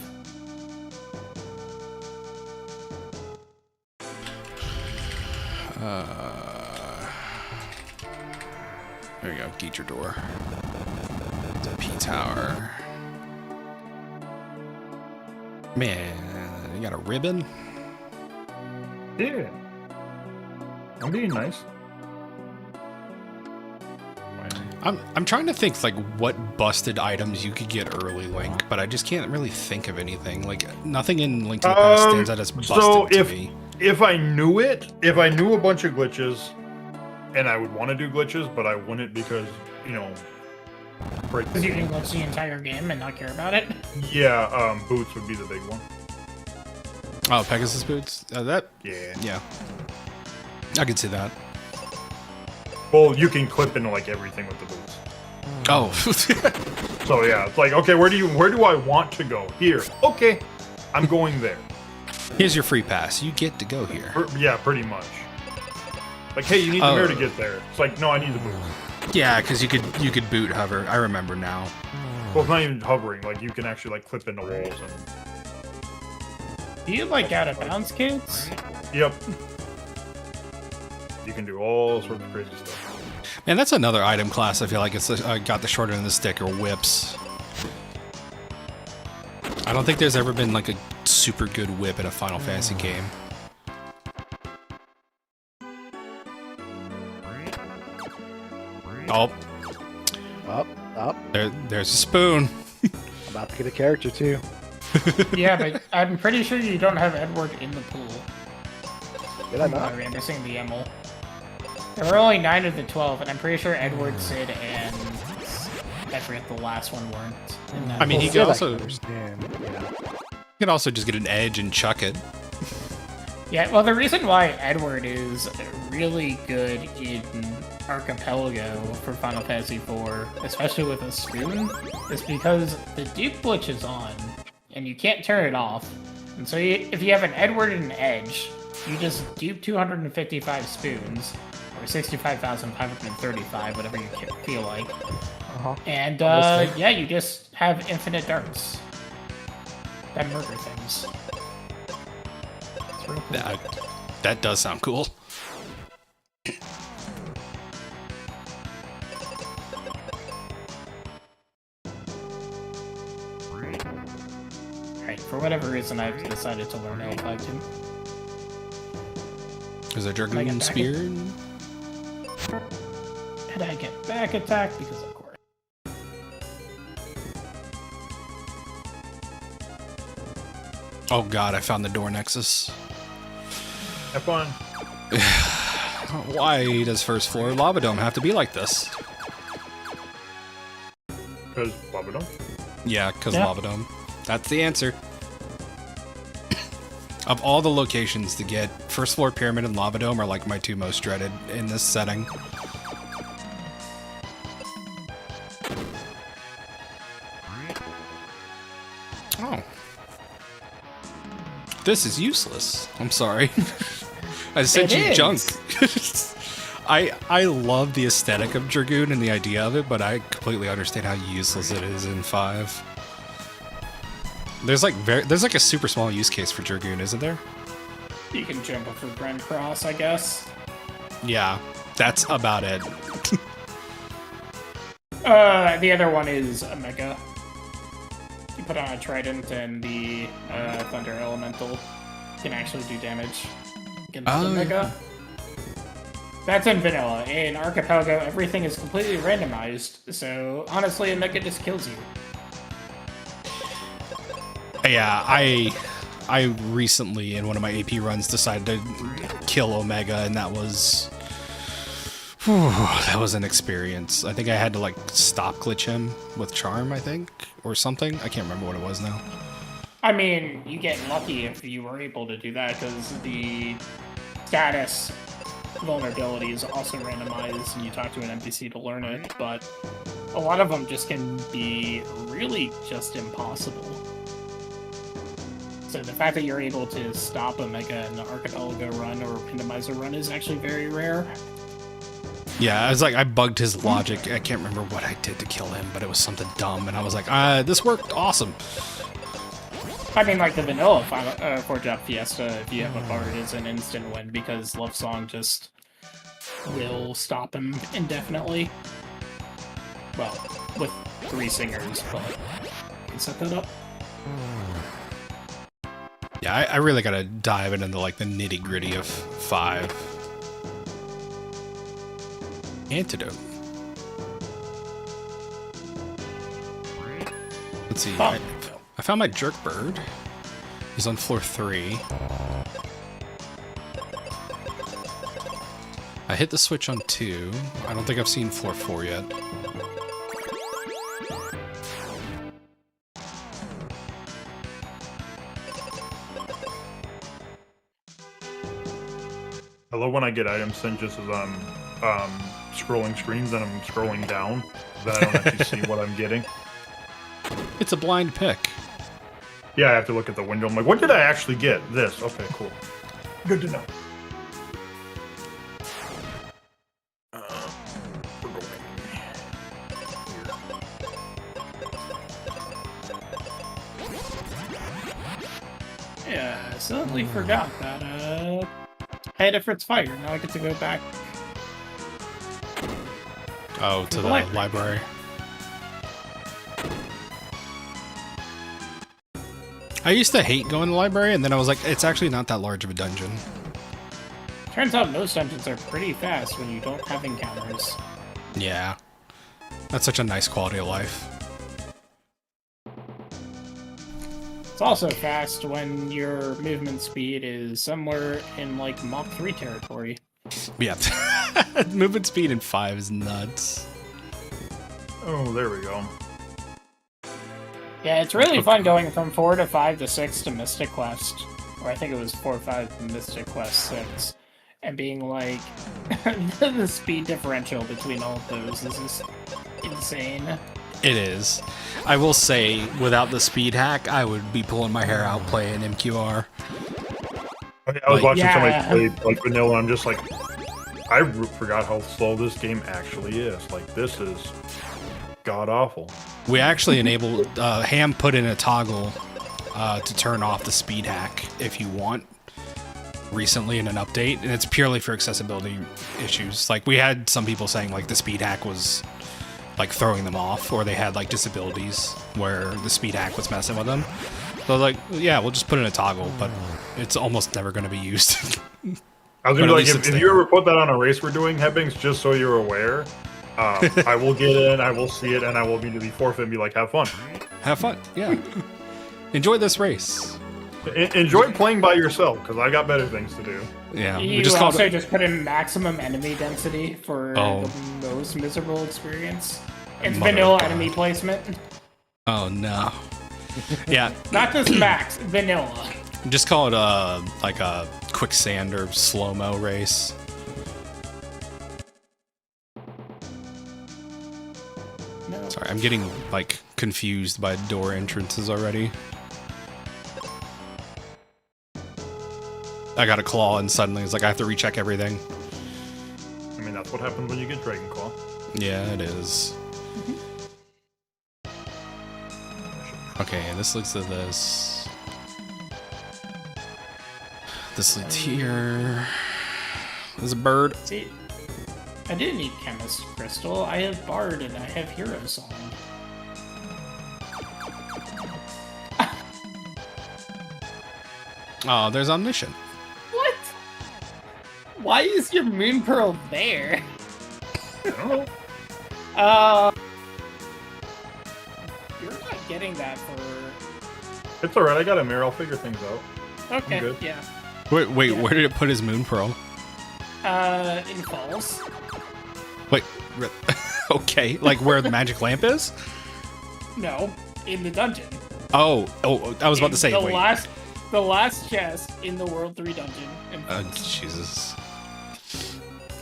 There you go. Get your door. The P Tower. Man, you got a ribbon?
Yeah. I'm being nice.
I'm trying to think like what busted items you could get early, Link, but I just can't really think of anything. Like nothing in Link to the Past stands out as busted
So
to me.
if I knew a bunch of glitches, and I would want to do glitches, but I wouldn't because, you know, break the
Because you
game.
can glitch the entire game and not care about it.
Yeah, boots would be the big one.
Oh, Pegasus boots?
Yeah.
Yeah. I could see that.
Well, you can clip into like everything with the boots.
Oh.
So yeah, it's like, okay, where do I want to go? Here. Okay, I'm going there.
Here's your free pass. You get to go here.
Yeah, pretty much. Like, hey, you need the mirror to get there. It's like, no, I need the boots.
Yeah, because you could boot hover. I remember now.
Well, it's not even hovering. Like, you can actually like clip into walls and.
Do you like out of bounds, kids?
Yep. You can do all sorts of crazy stuff.
And that's another item class. I feel like it's got the short end of the stick, or whips. I don't think there's ever been like a super good whip in a Final Fantasy game. Oh,
Up.
there's a spoon.
I'm about to get a character too.
Yeah, but I'm pretty sure you don't have Edward in the pool.
Did I not?
I'm missing the Emil. There were only 9 of the 12, and I'm pretty sure Edward, Sid, and I forget the last one weren't. In that
I mean, he
pool.
could
Sid I
also
understand. Yeah.
you could also just get an edge and chuck it.
Yeah, well, the reason why Edward is really good in Archipelago for Final Fantasy IV, especially with a spoon, is because the dupe glitch is on, and you can't turn it off. And so if you have an Edward and an edge, you just dupe 255 spoons, or 65,535, whatever you feel like. And yeah, you just have infinite darts that murder things. It's real cool.
That does sound cool.
Alright, for whatever reason, I've decided to learn L5 too.
There's a
I
Dragoon
get back
Spear.
And I get back attack because of course.
Oh god, I found the door nexus.
Have fun.
Why does first floor Lava Dome have to be like this?
Because Lava Dome.
Yeah, because
Yeah.
Lava Dome. That's the answer. Of all the locations to get, first floor Pyramid and Lava Dome are like my two most dreaded in this setting. Oh. This is useless. I'm sorry. I sent
It
you
is.
junk. I love the aesthetic of Dragoon and the idea of it, but I completely understand how useless it is in 5. There's like a super small use case for Dragoon, isn't there?
You can jump up for Grand Cross, I guess.
Yeah, that's about it.
The other one is a Mega. You put on a Trident and the Thunder Elemental can actually do damage against the Mega. That's in vanilla. In Archipelago, everything is completely randomized, so honestly, a Mega just kills you.
Yeah, I recently in one of my AP runs decided to kill Omega, and that was an experience. I think I had to like stop glitch him with Charm, I think, or something. I can't remember what it was now.
I mean, you get lucky if you were able to do that, because the status vulnerability is also randomized, and you talk to an NPC to learn it, but a lot of them just can be really just impossible. So the fact that you're able to stop a Mega in the Archipelago run or Randomizer run is actually very rare.
Yeah, I was like, I bugged his logic. I can't remember what I did to kill him, but it was something dumb, and I was like, this worked awesome.
I mean, like the vanilla Forge Up Fiesta, if you have a bard, is an instant win because Love Song just will stop him indefinitely. Well, with 3 singers, but you can set that up.
Yeah, I really gotta dive into like the nitty gritty of 5. Antidote. Let's see. I found my jerk bird. He's on floor 3. I hit the switch on 2. I don't think I've seen floor 4 yet.
I love when I get items sent just as I'm scrolling screens and I'm scrolling down. Then I don't actually see what I'm getting.
It's a blind pick.
Yeah, I have to look at the window. I'm like, what did I actually get? This. Okay, cool. Good to know. We're going here.
Yeah, I suddenly forgot that I had Fritz Fire. Now I get to go back.
Oh, to the library. I used to hate going to the library, and then I was like, it's actually not that large of a dungeon.
Turns out most dungeons are pretty fast when you don't have encounters.
Yeah. That's such a nice quality of life.
It's also fast when your movement speed is somewhere in like Mach 3 territory.
Yeah. Movement speed in 5 is nuts.
Oh, there we go.
Yeah, it's really fun going from 4 to 5 to 6 to Mystic Quest. Or I think it was 4 or 5 to Mystic Quest 6. And being like, the speed differential between all of those is just insane.
It is. I will say, without the speed hack, I would be pulling my hair out playing MQR.
I was watching
Yeah.
somebody play like vanilla, and I'm just like, I forgot how slow this game actually is. Like, this is god awful.
We actually enabled, Ham put in a toggle to turn off the speed hack if you want recently in an update, and it's purely for accessibility issues. Like, we had some people saying like the speed hack was like throwing them off, or they had like disabilities where the speed hack was messing with them. So I was like, yeah, we'll just put in a toggle, but it's almost never going to be used.
I was
But
gonna
at
be
least
like,
it's
if
there.
you ever put that on a race we're doing, Hebinx, just so you're aware, I will get in, I will see it, and I will immediately forfeit and be like, have fun.
Have fun. Yeah. Enjoy this race.
Enjoy playing by yourself, because I got better things to do.
Yeah.
You
We just called
also
it.
just put in maximum enemy density for
Oh.
the most miserable experience. It's
Mother
vanilla
of God.
enemy placement.
Oh no. Yeah.
Not just max, vanilla.
Just call it like a quicksand or slow-mo race.
No.
Sorry, I'm getting like confused by door entrances already. I got a claw and suddenly it's like I have to recheck everything.
I mean, that's what happens when you get Dragon Claw.
Yeah, it is. Okay, this leads to this. This leads here. There's a bird.
See, I didn't need Chemist Crystal. I have Bard and I have Hero Song.
Oh, there's Omniscient.
What? Why is your Moon Pearl there?
I don't know.
You're not getting that for.
It's alright, I got a mirror, I'll figure things out.
Okay,
good.
yeah.
Wait,
Yeah.
where did it put his moon pearl?
In Falls.
Wait, okay, like where the magic lamp is?
No, in the dungeon.
Oh, I was about to say,
the
wait.
the last chest in the World 3 dungeon. In
Oh,
Falls.
Jesus.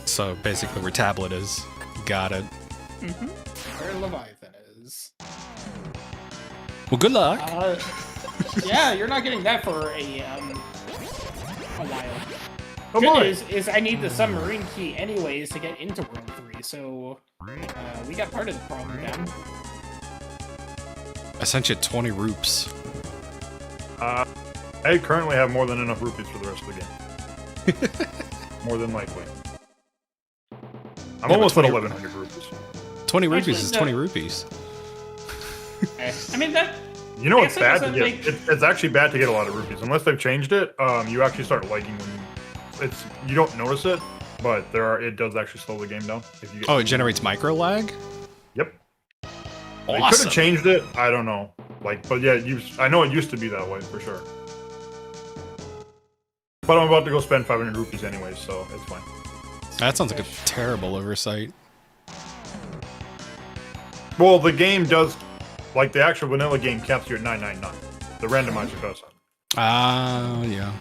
So basically where Tablet is. Got it.
Where Leviathan is.
Well, good luck.
Yeah, you're not getting that for a while.
Oh
Good
boy!
news is I need the submarine key anyways to get into World 3, so we got part of the problem down.
I sent you 20 roops.
I currently have more than enough rupees for the rest of the game. More than likely. I'm
Yeah,
almost
but
at
20
1100 rupees.
20 rupees
Actually,
is
no.
20 rupees.
I mean, that.
You know
I
it's
guess it
bad to
doesn't
get? It's actually bad to get a lot of rupees. Unless they've changed it, you actually start lagging when you don't notice it, but it does actually slow the game down. If you get
Oh, it generates micro lag?
Yep. They could
Awesome.
have changed it. I don't know. But yeah, I know it used to be that way for sure. But I'm about to go spend 500 rupees anyway, so it's fine.
That sounds like a terrible oversight.
Well, the game does, like the actual vanilla game caps you at 999. The randomizer doesn't.
Ah, yeah.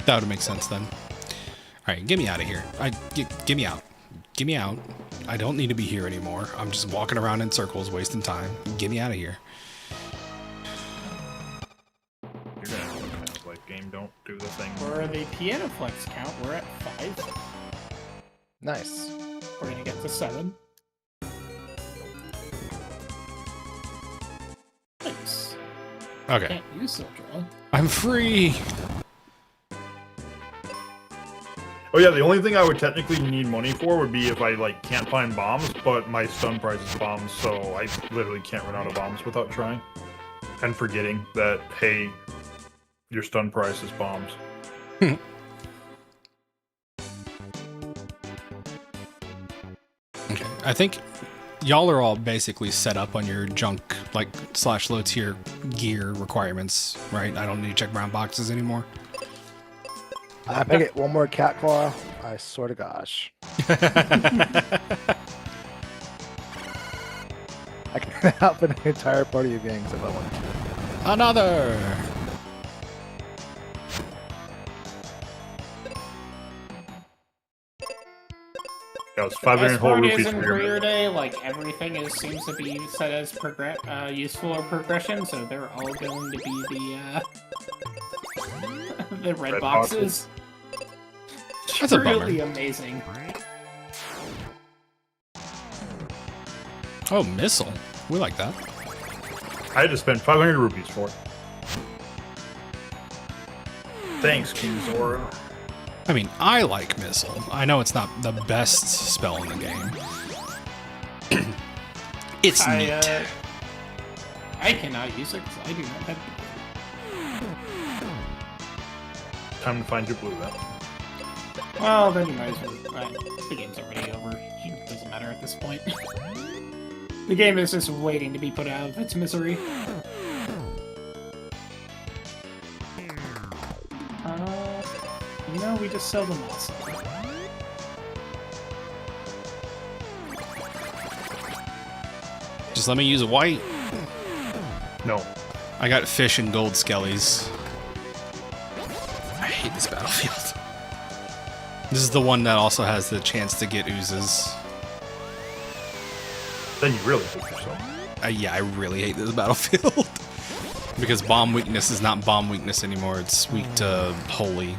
That would make sense then. Alright, get me out of here. Get me out. Get me out. I don't need to be here anymore. I'm just walking around in circles, wasting time. Get me out of here.
You're gonna have to this life game. Don't do the thing.
For the piano flex count, we're at 5.
Nice.
We're gonna get to 7. Nice.
Okay.
Can't use Sildra.
I'm free!
Oh yeah, the only thing I would technically need money for would be if I can't find bombs, but my stun price is bombs, so I literally can't run out of bombs without trying. And forgetting that, hey, your stun price is bombs.
Okay. I think y'all are all basically set up on your junk, / low tier gear requirements, right? I don't need to check brown boxes anymore.
If I get one more cat claw, I swear to gosh. I can outfit an entire party of gangs if I want to.
Another!
Yeah, it's
The
500
best
whole
part
rupees
is in
for your
career day, everything seems to be set as useful or progression, so they're all going to be the red
Red
boxes.
That's a bummer.
Really amazing.
Oh, missile. We like that.
I had to spend 500 rupees for it. Thanks, King Zora.
I mean, I like missile. I know it's not the best spell in the game. It's neat.
I cannot use it because I do not have.
Time to find your blue then.
Well, then you might as well. The game's already over. It doesn't matter at this point. The game is just waiting to be put out of its misery. You know, we just sell them also.
Just let me use a white.
No.
I got fish and gold skellies. I hate this battlefield. This is the one that also has the chance to get oozes.
Then you really hate yourself.
Yeah, I really hate this battlefield. Because bomb weakness is not bomb weakness anymore. It's weak to holy.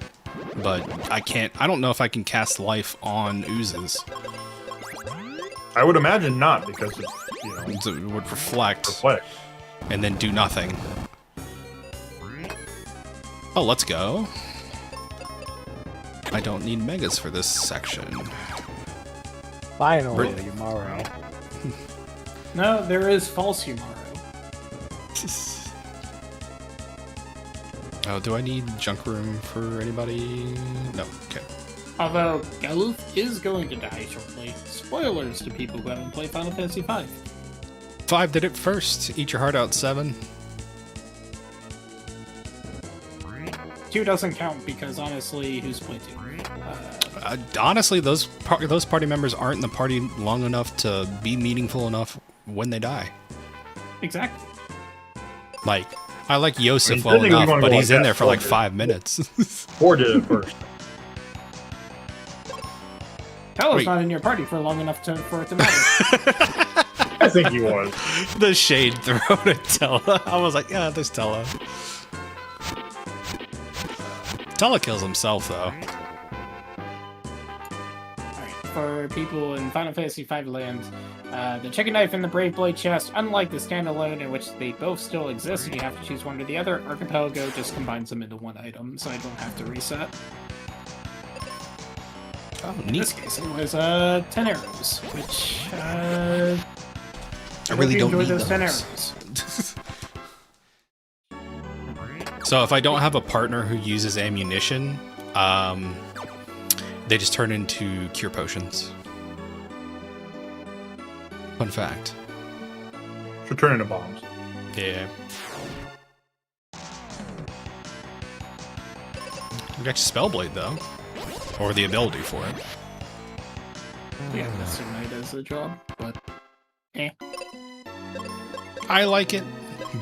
But I don't know if I can cast life on oozes.
I would imagine not, because it's,
So it would reflect.
reflect.
And then do nothing. Oh, let's go. I don't need megas for this section.
Finally, Yumaro.
No, there is false Yumaro.
Oh, do I need junk room for anybody? No, okay.
Although, Galuth is going to die shortly. Spoilers to people who haven't played Final Fantasy V.
5 did it first. Eat your heart out, 7.
2 doesn't count because, honestly, who's played 2?
Honestly, those party members aren't in the party long enough to be meaningful enough when they die.
Exactly.
Like, I like Yosef
I mean,
well
technically we
enough,
wanna
but
go
he's
like
in
that,
there for like
so-
5 minutes.
4 did it first.
Tello's
Wait.
not in your party for long enough for it to matter.
I think he was.
The shade thrown at Tella. I was like, yeah, there's Tella. Tella kills himself, though.
Alright, for people in Final Fantasy V land, the chicken knife and the brave blade chest, unlike the standalone in which they both still exist and you have to choose one or the other, Archipelago just combines them into one item, so I don't have to reset.
Oh,
In this
neat.
case, it was 10 arrows, which
I
hope
really
you
don't
enjoy
need
those 10
those.
arrows.
So if I don't have a partner who uses ammunition, they just turn into cure potions. Fun fact.
Should turn into bombs.
Yeah. We got your Spellblade, though. Or the ability for it.
Yeah, that's Ignite as a job, but eh.
I like it,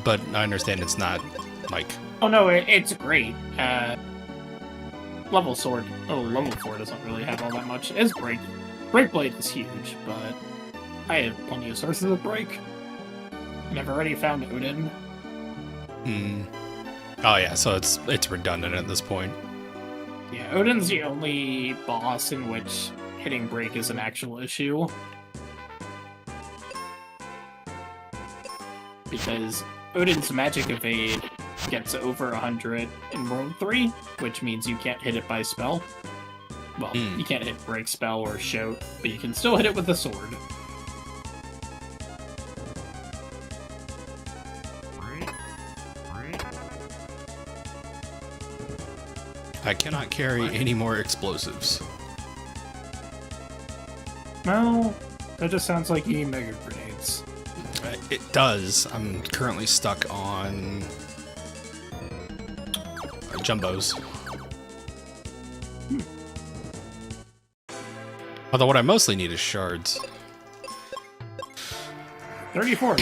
but I understand it's not, like...
Oh no, it's great. Level sword. Oh, level 4 doesn't really have all that much. It's break. Break blade is huge, but I have plenty of sources of break. And I've already found Odin.
Oh yeah, so it's redundant at this point.
Yeah, Odin's the only boss in which hitting break is an actual issue. Because Odin's magic evade gets over 100 in World 3, which means you can't hit it by spell. Well, you can't hit break spell or shout, but you can still hit it with a sword.
I cannot carry any more explosives.
Well, that just sounds like you need mega grenades.
It does. I'm currently stuck on jumbos. Although what I mostly need is shards.
34.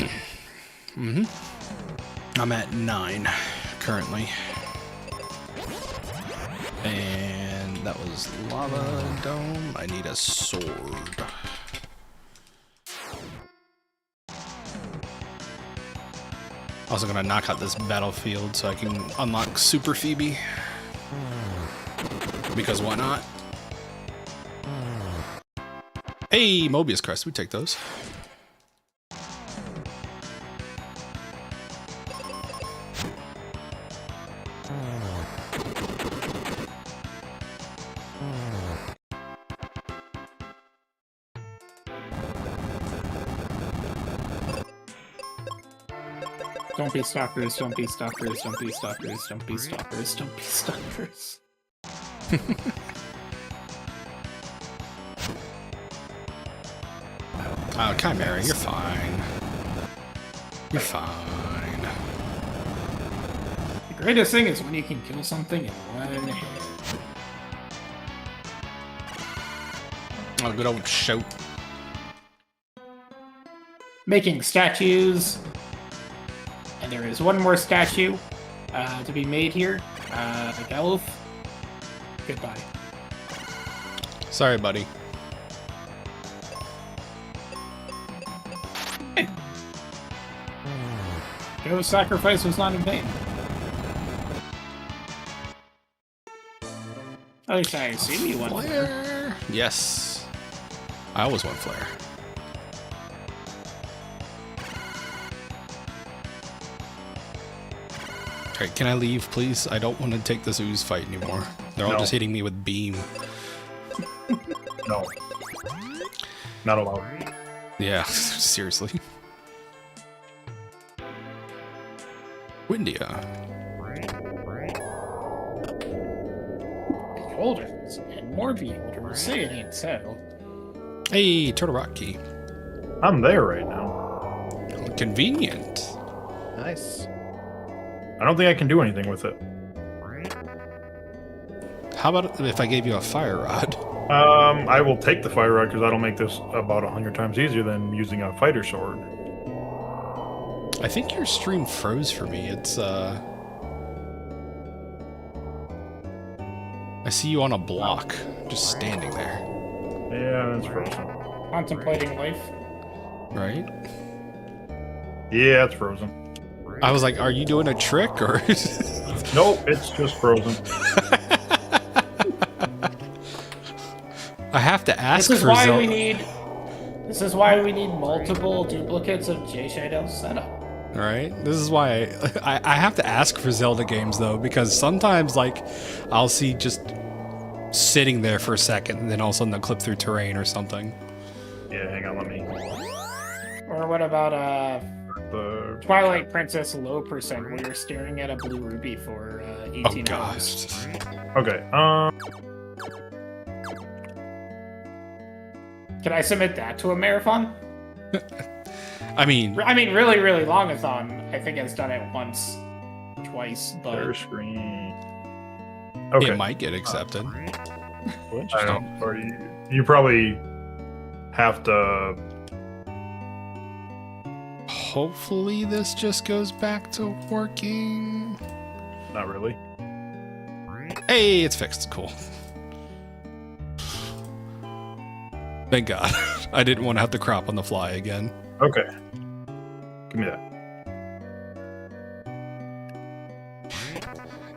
I'm at 9 currently. And that was lava dome. I need a sword. Also gonna knock out this battlefield so I can unlock Super Phoebe. Because why not? Hey, Mobius Crest, we take those.
Don't be stalkers, don't be stalkers, don't be stalkers, don't be stalkers, don't be stalkers.
Chimera, you're fine. You're fine.
The greatest thing is when you can kill something in one hit.
Oh, good old shout.
Making statues. And there is one more statue to be made here. Galuf. Goodbye.
Sorry, buddy.
Hey. Joe's sacrifice was not in vain. At least I assume you won.
Flare. Yes. I always want flare. Alright, can I leave, please? I don't want to take this ooze fight anymore. They're all
No.
just hitting me with beam.
No. Not allowed.
Yeah, seriously. Windia.
Beholders and more beholders. Say it ain't so.
Hey, Turtle Rock key.
I'm there right now.
Convenient.
Nice.
I don't think I can do anything with it.
How about if I gave you a fire rod?
I will take the fire rod because that'll make this about 100 times easier than using a fighter sword.
I think your stream froze for me. It's, I see you on a block, just standing there.
Yeah, that's frozen.
Contemplating life.
Right?
Yeah, it's frozen.
I was like, are you doing a trick, or...?
Nope, it's just frozen.
I have to ask
This is
for
why
Zel-
we need. This is why we need multiple duplicates of J Shadow's setup.
Right? This is why I have to ask for Zelda games, though, because sometimes, like, I'll see just sitting there for a second, and then all of a sudden they'll clip through terrain or something.
Yeah, hang on, let me...
Or what about
The...
Twilight Princess low percent, where you're staring at a blue ruby for 18
Oh,
hours?
gosh.
Okay,
Can I submit that to a marathon?
I mean,
really, really long-a-thon. I think it's done it once, twice,
share
but
screen... Okay.
it might get accepted.
I don't... Or you probably have to...
Hopefully this just goes back to working.
Not really.
Hey, it's fixed. Cool. Thank God. I didn't want to have to crop on the fly again.
Okay. Give me that.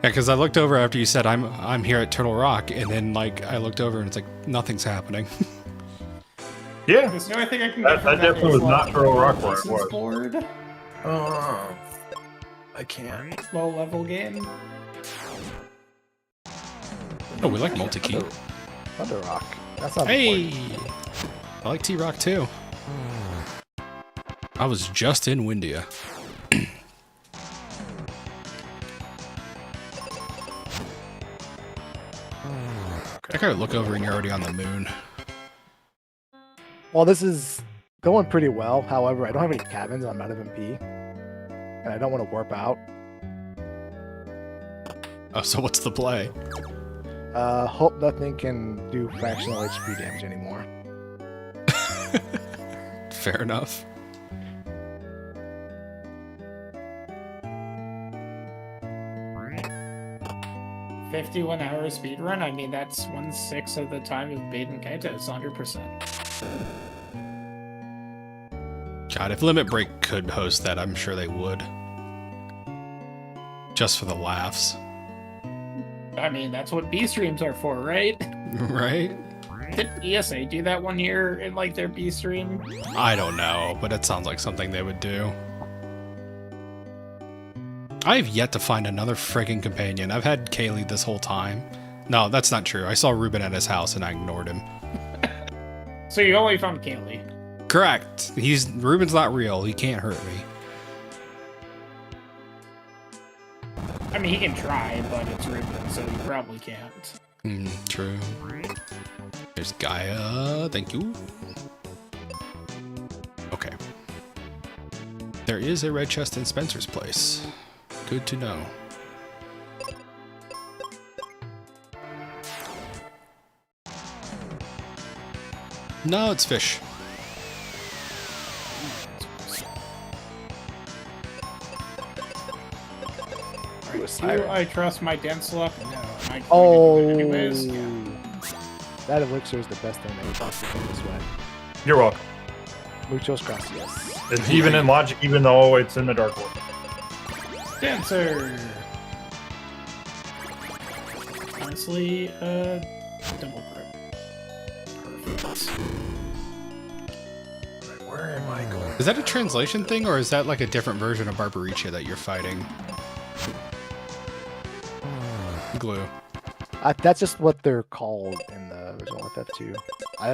Yeah, because I looked over after you said I'm here at Turtle Rock, and then like I looked over and it's like nothing's happening.
Yeah.
the only thing I can
That-
get from
that definitely
is,
was not
like,
Turtle Rock where it
license
was.
board,
Oh, I can't.
low-level game.
Oh, we like multi-key.
Thunder Rock. That's not
Hey!
important.
I like T-Rock too. I was just in Windia. I gotta look over and you're already on the moon.
Well, this is going pretty well. However, I don't have any cabins on Mount MP, and I don't want to warp out.
Oh, so what's the play?
Hope nothing can do fractional HP damage anymore.
Fair enough.
– 51-hour speedrun. I mean, that's 1/6 of the time of Baden Kaitos, 100%.
God, if Limit Break could host that, I'm sure they would. Just for the laughs.
I mean, that's what B streams are for, right?
Right?
Did ESA do that one year in like their B stream?
I don't know, but it sounds like something they would do. I have yet to find another friggin' companion. I've had Kaylee this whole time. No, that's not true. I saw Ruben at his house and I ignored him.
So you only found Kaylee.
Correct. Ruben's not real. He can't hurt me.
I mean, he can try, but it's Ruben, so he probably can't.
True. There's Gaia. Thank you. There is a red chest in Spencer's place. Good to know. No, it's fish.
Do I trust my dense luck? No. Am I
Oh,
going to do it anyways? Yeah.
that elixir is the best thing that you possibly can this way.
You're welcome.
Muchos gracias.
It's even in logic, even though it's in the Dark World.
Dancer. Honestly, double grip. Perfect.
Where am I going?
Is that a translation thing, or is that like a different version of Barbaricha that you're fighting? Glue.
That's just what they're called in the original FF2.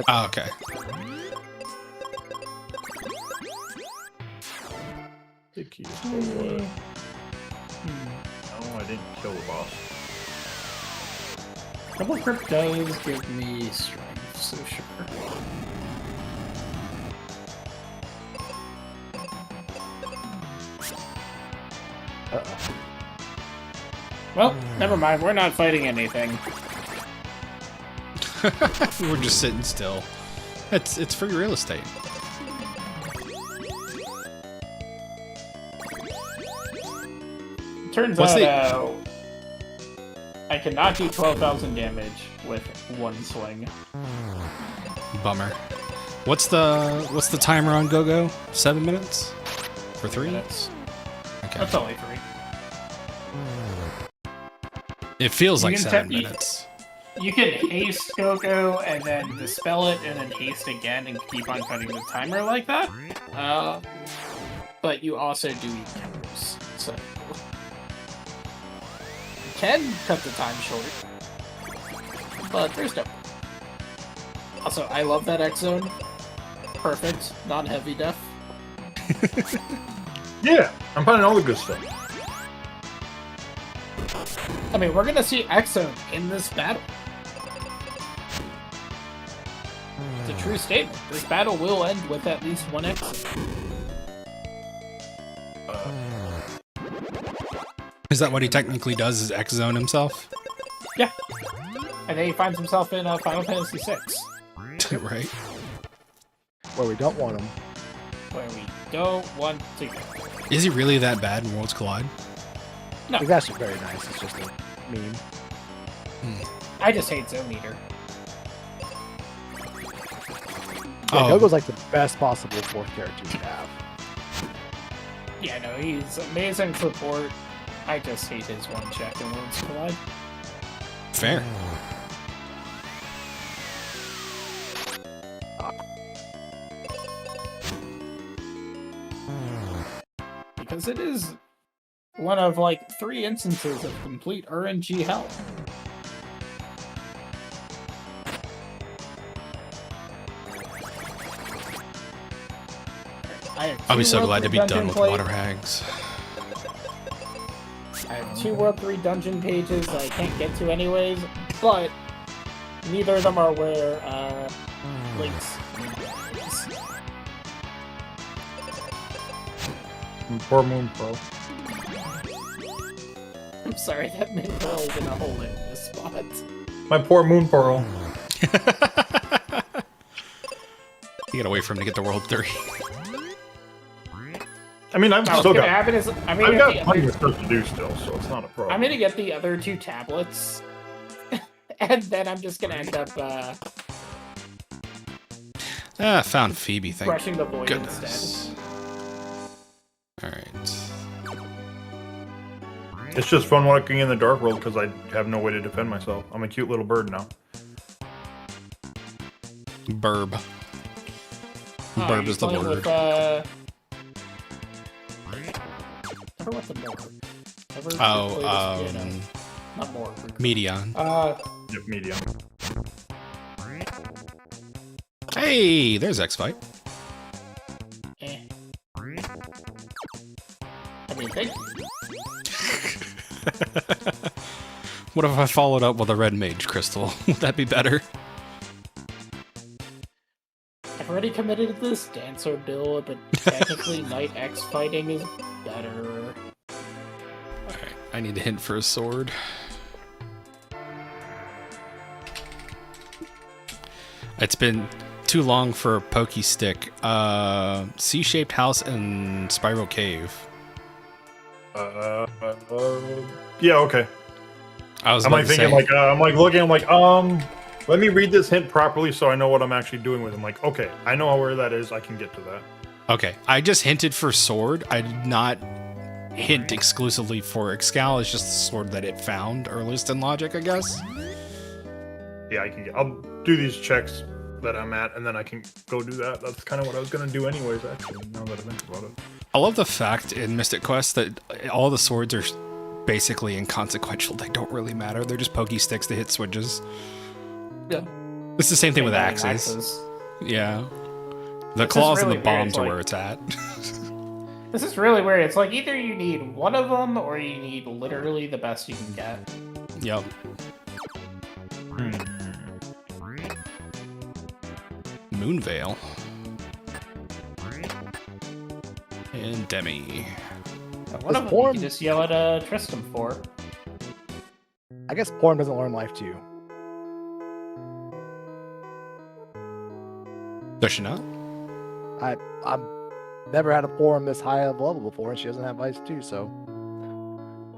Oh, okay.
The key is what? No, I didn't kill the boss.
Double grip does give me strength, so sure.
Uh-oh.
Well, never mind. We're not fighting anything.
We're just sitting still. It's free real estate.
Turns
What's
out, I cannot do 12,000 damage with one swing.
Bummer. What's the timer on Go-Go? 7 minutes? For 3?
Minutes.
Okay.
That's only 3.
It feels
You
like
can
7
te- you-
minutes.
You can haste Go-Go and then dispel it and then haste again and keep on cutting the timer like that. But you also do eat counters, so you can cut the time short. But there's no. Also, I love that X zone. Perfect, non-heavy def.
Yeah, I'm finding all the good stuff.
I mean, we're gonna see X zone in this battle. It's a true statement. This battle will end with at least one X zone.
Is that what he technically does, is X-Zone himself?
Yeah. And then he finds himself in Final Fantasy VI,
Right.
Where we don't want them.
where we don't want to go.
Is he really that bad in Worlds Collide?
No,
It's actually very nice. It's just a meme.
I just hate Zone Eater.
Yeah,
Oh.
Gogo's like the best possible fourth character you have.
Yeah, no, he's amazing support. I just hate his one check in Worlds Collide.
Fair.
Because it is one of like 3 instances of complete RNG hell.
I'll be so glad to be done with water hags.
I have 2 World 3 dungeon pages that I can't get to anyways, but neither of them are where links.
Poor Moon Pro.
I'm sorry, that made Pearl in a hole in this spot.
My poor Moon Pearl.
You gotta wait for him to get to World 3.
I mean, I've still got.
I've
I've got plenty of stuff to do still, so it's not a problem.
I'm gonna get the other 2 tablets, and then I'm just gonna end up
Found Phoebe, thank
brushing the void
goodness.
instead.
Alright.
It's just fun walking in the Dark World because I have no way to defend myself. I'm a cute little bird now.
Burb.
Oh,
Burb
you
is the
playing
word.
With, I forgot the more. Not more.
Medion.
Yep, medium.
Hey, there's X-Fight.
Eh. I mean, thank you.
What if I followed up with a red mage crystal? Would that be better?
If already committed to this Dancer build, but technically Knight X fighting is better.
Alright, I need a hint for a sword. It's been too long for a pokey stick. C-shaped house and spiral cave.
Yeah, okay.
I'm
like thinking like I'm like looking. I'm like let me read this hint properly so I know what I'm actually doing with it. I'm like, okay, I know where that is. I can get to that.
Okay, I just hinted for sword. I did not hint exclusively for Excal. It's just the sword that it found earliest in logic, I guess.
Yeah, I can get. I'll do these checks that I'm at, and then I can go do that. That's kind of what I was gonna do anyways. Actually, now that I think about it.
I love the fact in Mystic Quest that all the swords are basically inconsequential. They don't really matter. They're just pokey sticks to hit switches.
Yeah.
It's the same thing with axes. Yeah. The claws
really
and the bombs are
weird,
where it's at.
This is really weird. It's like either you need one of them or you need literally the best you can get.
Yep. Moonveil. And Demi.
One of them you can just yell at Tristram for.
I guess Porn doesn't learn life too.
Does she not?
I've never had a Porn this high of level before, and she doesn't have ice too, so.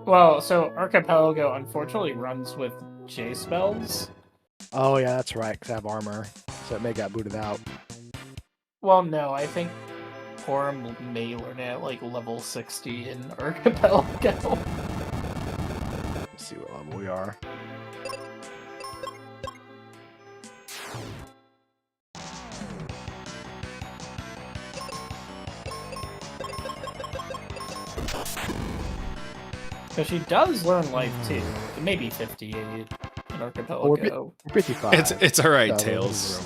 Well, so Archipelago unfortunately runs with J spells.
Oh yeah, that's right, because I have armor, so it may got booted out.
Well, no, I think Porum may learn it at like level 60 in Archipelago.
Let's see what level we are.
Because she does learn life too. It may be 58 in Archipelago.
We're 55.
It's all right,
Got a little
Tails.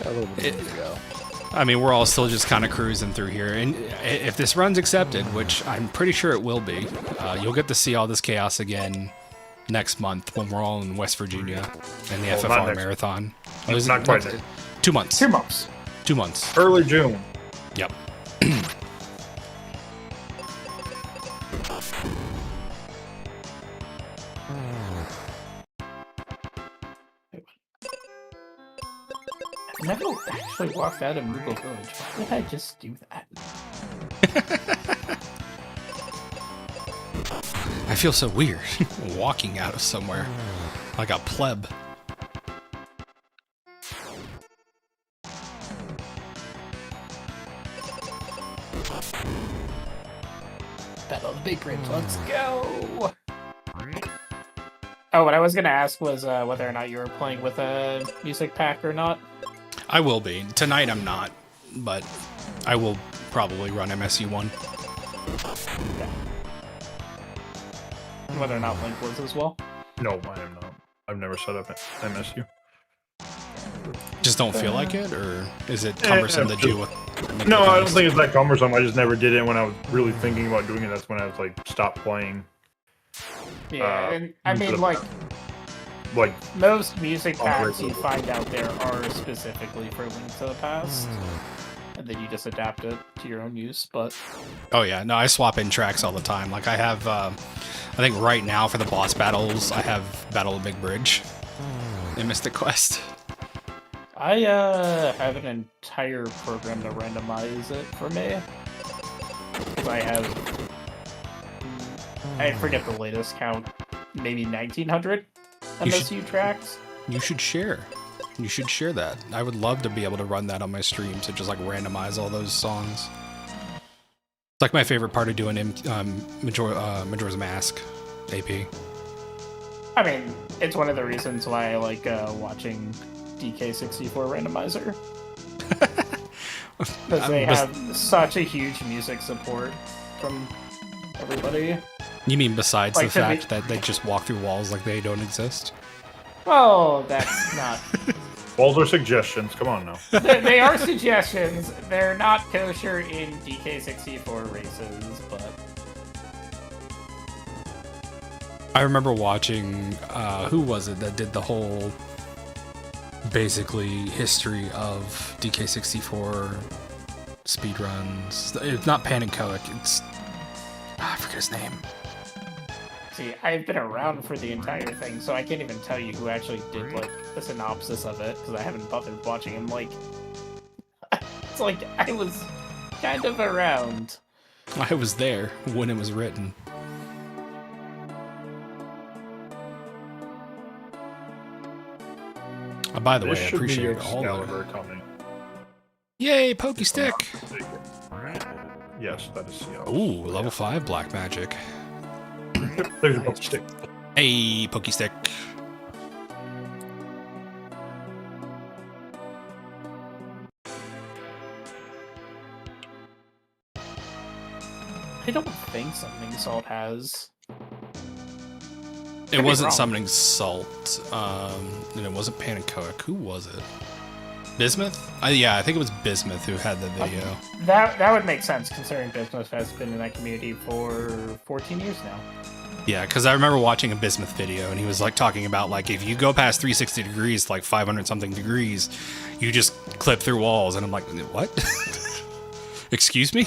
Got a little bit to go.
I mean, we're all still just kind of cruising through here. And if this run's accepted, which I'm pretty sure it will be, you'll get to see all this chaos again next month when we're all in West Virginia and the FFR Marathon.
Not quite there.
2 months.
2 months.
2 months.
Early June.
Yep.
I've never actually walked out of Moogle Village. Why did I just do that?
I feel so weird walking out of somewhere like a pleb.
Battle of the Big Bridge, let's go! Oh, what I was gonna ask was whether or not you were playing with a music pack or not.
I will be. Tonight I'm not, but I will probably run MSU1.
Yeah. Whether or not Link was as well.
No, I am not. I've never set up MSU.
Just don't feel like it, or is it cumbersome to do with?
No, I don't think it's that cumbersome. I just never did it when I was really thinking about doing it. That's when I was like, stopped playing.
Yeah, and I mean, like most music packs you find out there are specifically for Link to the Past, and then you just adapt it to your own use. But
oh yeah, no, I swap in tracks all the time. Like I have, I think right now for the boss battles, I have Battle of Big Bridge in Mystic Quest.
I have an entire program to randomize it for me, because I forget the latest count, maybe 1900 MSU tracks.
You should share. You should share that. I would love to be able to run that on my stream to just like randomize all those songs. It's like my favorite part of doing Majora's Mask AP.
I mean, it's one of the reasons why I like watching DK64 Randomizer. Because they have such a huge music support from everybody.
You mean besides
like
the fact that they just walk through walls like they don't exist?
Well, that's not...
Walls are suggestions. Come on now.
They are suggestions. They're not kosher in DK64 races, but...
I remember watching, who was it that did the whole basically history of DK64 speedruns. It's not Panicoic, it's... I forget his name.
See, I've been around for the entire thing, so I can't even tell you who actually did, like, the synopsis of it, because I haven't bothered watching him, like... It's like, I was kind of around.
I was there when it was written. By the way, I appreciate all that.
Coming.
Yay, Pokey Stick!
Yes, that is Seattle.
Ooh, level 5 Black Magic.
There's a Pokey Stick.
Hey, Pokey Stick.
I don't think Summoning Salt has.
It wasn't Summoning Salt, and it wasn't Panicoic. Who was it? Bismuth? Yeah, I think it was Bismuth who had the video.
That would make sense, considering Bismuth has been in that community for 14 years now.
Yeah, because I remember watching a Bismuth video, and he was like talking about like if you go past 360 degrees, like 500 something degrees, you just clip through walls, and I'm like, what? Excuse me?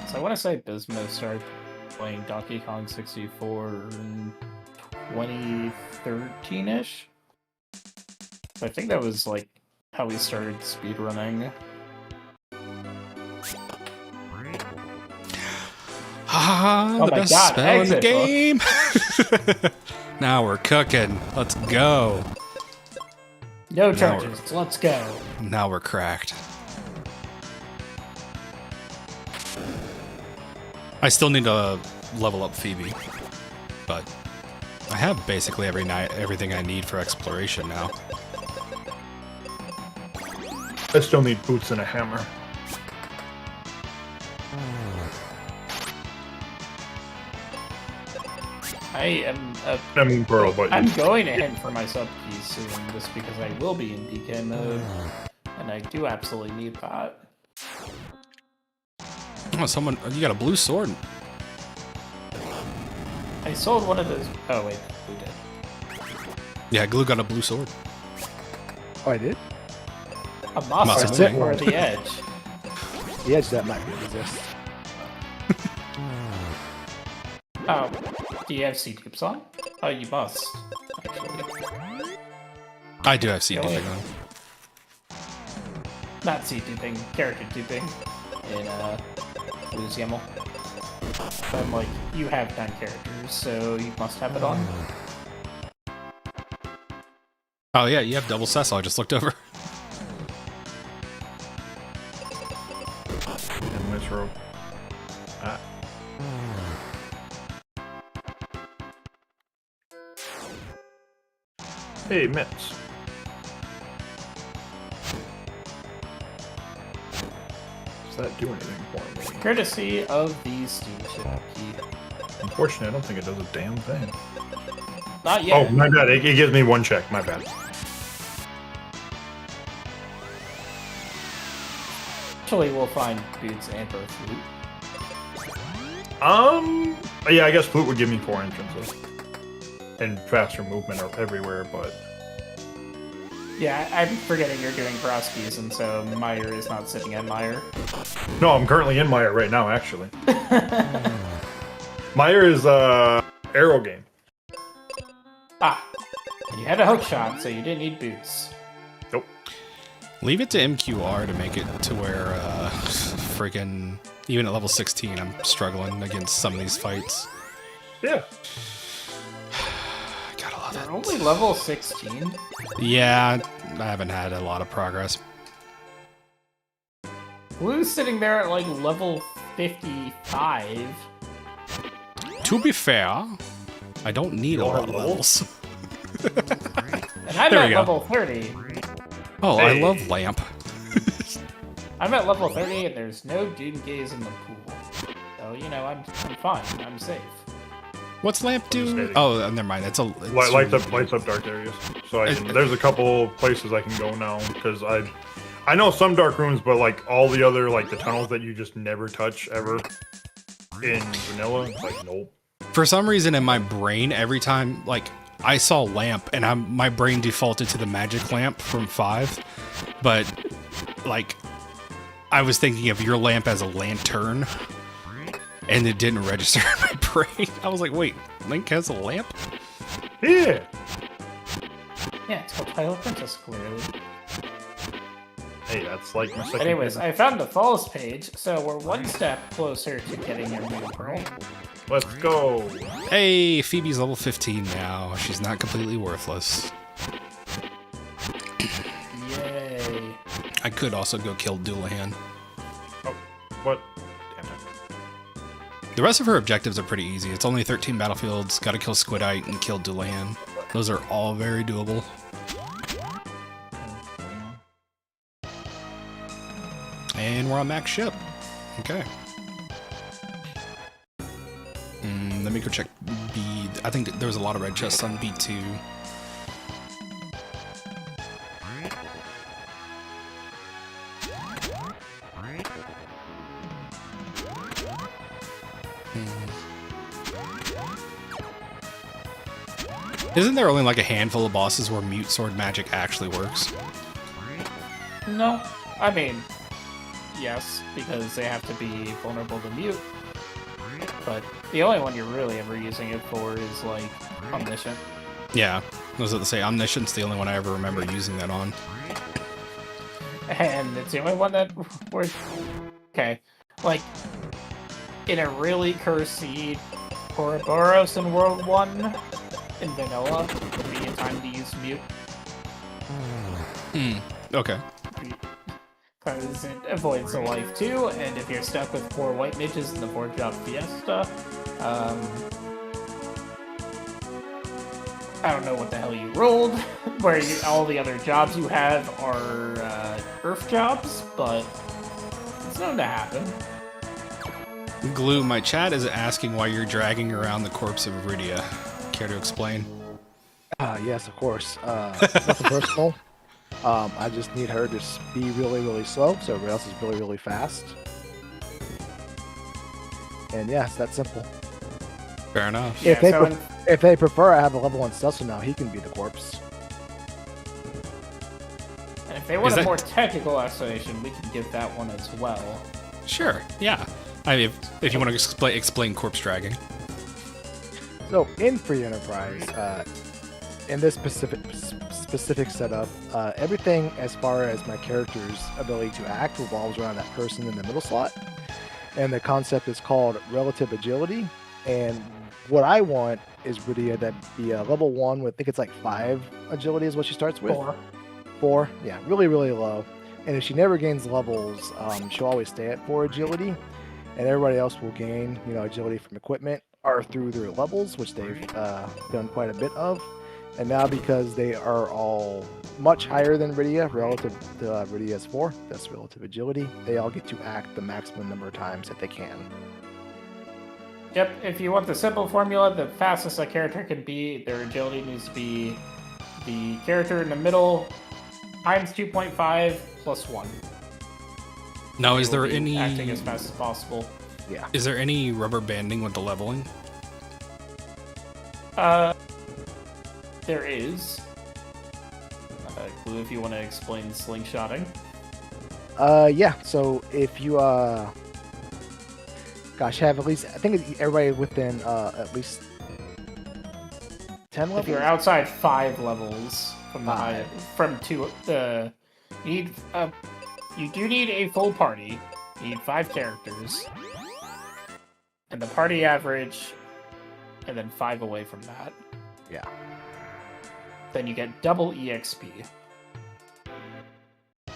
So I want to say Bismuth started playing Donkey Kong 64 in 2013-ish. I think that was like how we started speedrunning.
Ah, the best spell in the game. Now we're cooking. Let's go.
No charges. Let's go.
Now we're cracked. I still need to level up Phoebe, but I have basically everything I need for exploration now.
I still need boots and a hammer. Pearl, but
I'm going to hint for my sub keys soon, just because I will be in DK mode, and I do absolutely need that.
Oh, you got a blue sword.
I sold one of those. Oh wait, Glue did.
Yeah, Glue got a blue sword.
Oh, I did?
A moss or the edge.
The edge that might be resist.
Oh, do you have C-Dupes on? Oh, you must, actually.
I do have C-Duping on.
Not C-Duping, character duping in Blues YAML. But I'm like, you have 9 characters, so you must have it on.
Oh yeah, you have double Cecil, I just looked over.
And let's roll. Ah. Hey, Mitts. Does that do anything for me?
Courtesy of the Steam Ship key.
Unfortunately, I don't think it does a damn thing.
Not yet.
Oh, my bad. It gives me 1 check. My bad.
Actually, we'll find boots and or flute.
Yeah, I guess flute would give me 4 entrances. And faster movement everywhere, but...
Yeah, I'm forgetting you're doing Broskies, and so Meyer is not sitting at Meyer.
No, I'm currently in Meyer right now, actually. Meyer is, arrow game.
Ah, and you had a hook shot, so you didn't need boots.
Nope.
Leave it to MQR to make it to where, friggin' even at level 16, I'm struggling against some of these fights.
Yeah.
Gotta love it.
You're only level 16?
Yeah, I haven't had a lot of progress.
Blue's sitting there at like level 55.
To be fair, I don't need a lot of levels.
And I'm
There
at
we go.
level 30.
Oh,
Hey.
I love Lamp.
I'm at level 30 and there's no Dune Gaze in the pool. So, you know, I'm fine. I'm safe.
What's Lamp do?
Steady.
Oh, never mind. It's
Lights up dark areas. So there's a couple places I can go now, because I know some dark rooms, but like all the other, like the tunnels that you just never touch ever in vanilla, like nope.
For some reason in my brain, every time, like, I saw lamp, and my brain defaulted to the magic lamp from 5, but like I was thinking of your lamp as a lantern, and it didn't register in my brain. I was like, wait, Link has a lamp?
Yeah.
Yeah, it's called Twilight Princess, clearly.
Hey, that's like my second.
Anyways, I found the falls page, so we're one step closer to getting your new pearl.
Let's go.
Hey, Phoebe's level 15 now. She's not completely worthless.
Yay.
I could also go kill Doulahan.
Oh, what? Damn it.
The rest of her objectives are pretty easy. It's only 13 battlefields, gotta kill Squidite and kill Doulahan. Those are all very doable. And we're on max ship. Okay. Let me go check B. I think there was a lot of red chests on B2. Isn't there only like a handful of bosses where mute sword magic actually works?
No, I mean, yes, because they have to be vulnerable to mute. But the only one you're really ever using it for is, like, Omniscient.
Yeah, I was about to say, Omniscient's the only one I ever remember using that on.
And it's the only one that we're... Okay, like, in a really cursed seed, Ouroboros in World 1, in Vanilla, would be a time to use mute.
Okay.
Because it avoids a life too, and if you're stuck with 4 white midges in the 4-job fiesta, I don't know what the hell you rolled, where all the other jobs you have are earth jobs, but it's known to happen.
Glue, my chat is asking why you're dragging around the corpse of Iridia. Care to explain?
Yes, of course. Nothing personal. I just need her to be really, really slow, so everybody else is really, really fast. And yeah, it's that simple.
Fair enough.
Yeah,
If they prefer, I have a level 1 stealth, so now he can be the corpse.
And if they want
Is
a
that-
more technical explanation, we can give that one as well.
Sure, yeah. I mean, if you want to explain corpse dragging.
So in Free Enterprise, in this specific setup, everything as far as my character's ability to act revolves around that person in the middle slot. And the concept is called relative agility. And what I want is Rydia that be a level 1 with, I think it's like 5 agility is what she starts with. 4, yeah, really, really low. And if she never gains levels, she'll always stay at 4 agility. And everybody else will gain, agility from equipment or through their levels, which they've done quite a bit of. And now because they are all much higher than Rydia, relative to Rydia's 4, that's relative agility, they all get to act the maximum number of times that they can.
Yep, if you want the simple formula, the fastest a character can be, their agility needs to be the character in the middle times 2.5 plus 1.
Now, is
They will
there
be
any...
acting as fast as possible?
Yeah.
Is there any rubber banding with the leveling?
There is. Glue, if you want to explain slingshotting.
Yeah, so if you, have at least, I think everybody within, at least 10 levels?
If you're outside 5 levels from the high,
5.
from 2, you do need a full party. You need 5 characters. And the party average, and then 5 away from that.
Yeah.
Then you get double EXP.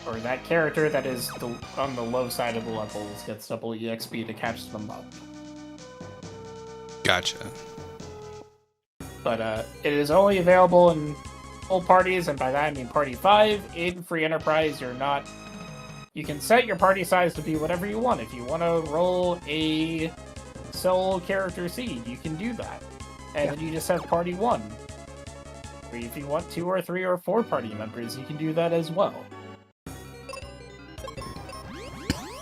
Or that character that is on the low side of the levels gets double EXP to catch them up.
Gotcha.
But it is only available in full parties, and by that I mean Party 5. In Free Enterprise, you can set your party size to be whatever you want. If you want to roll a sole character seed, you can do that. And then you just have Party 1. Or if you want 2 or 3 or 4 party members, you can do that as well.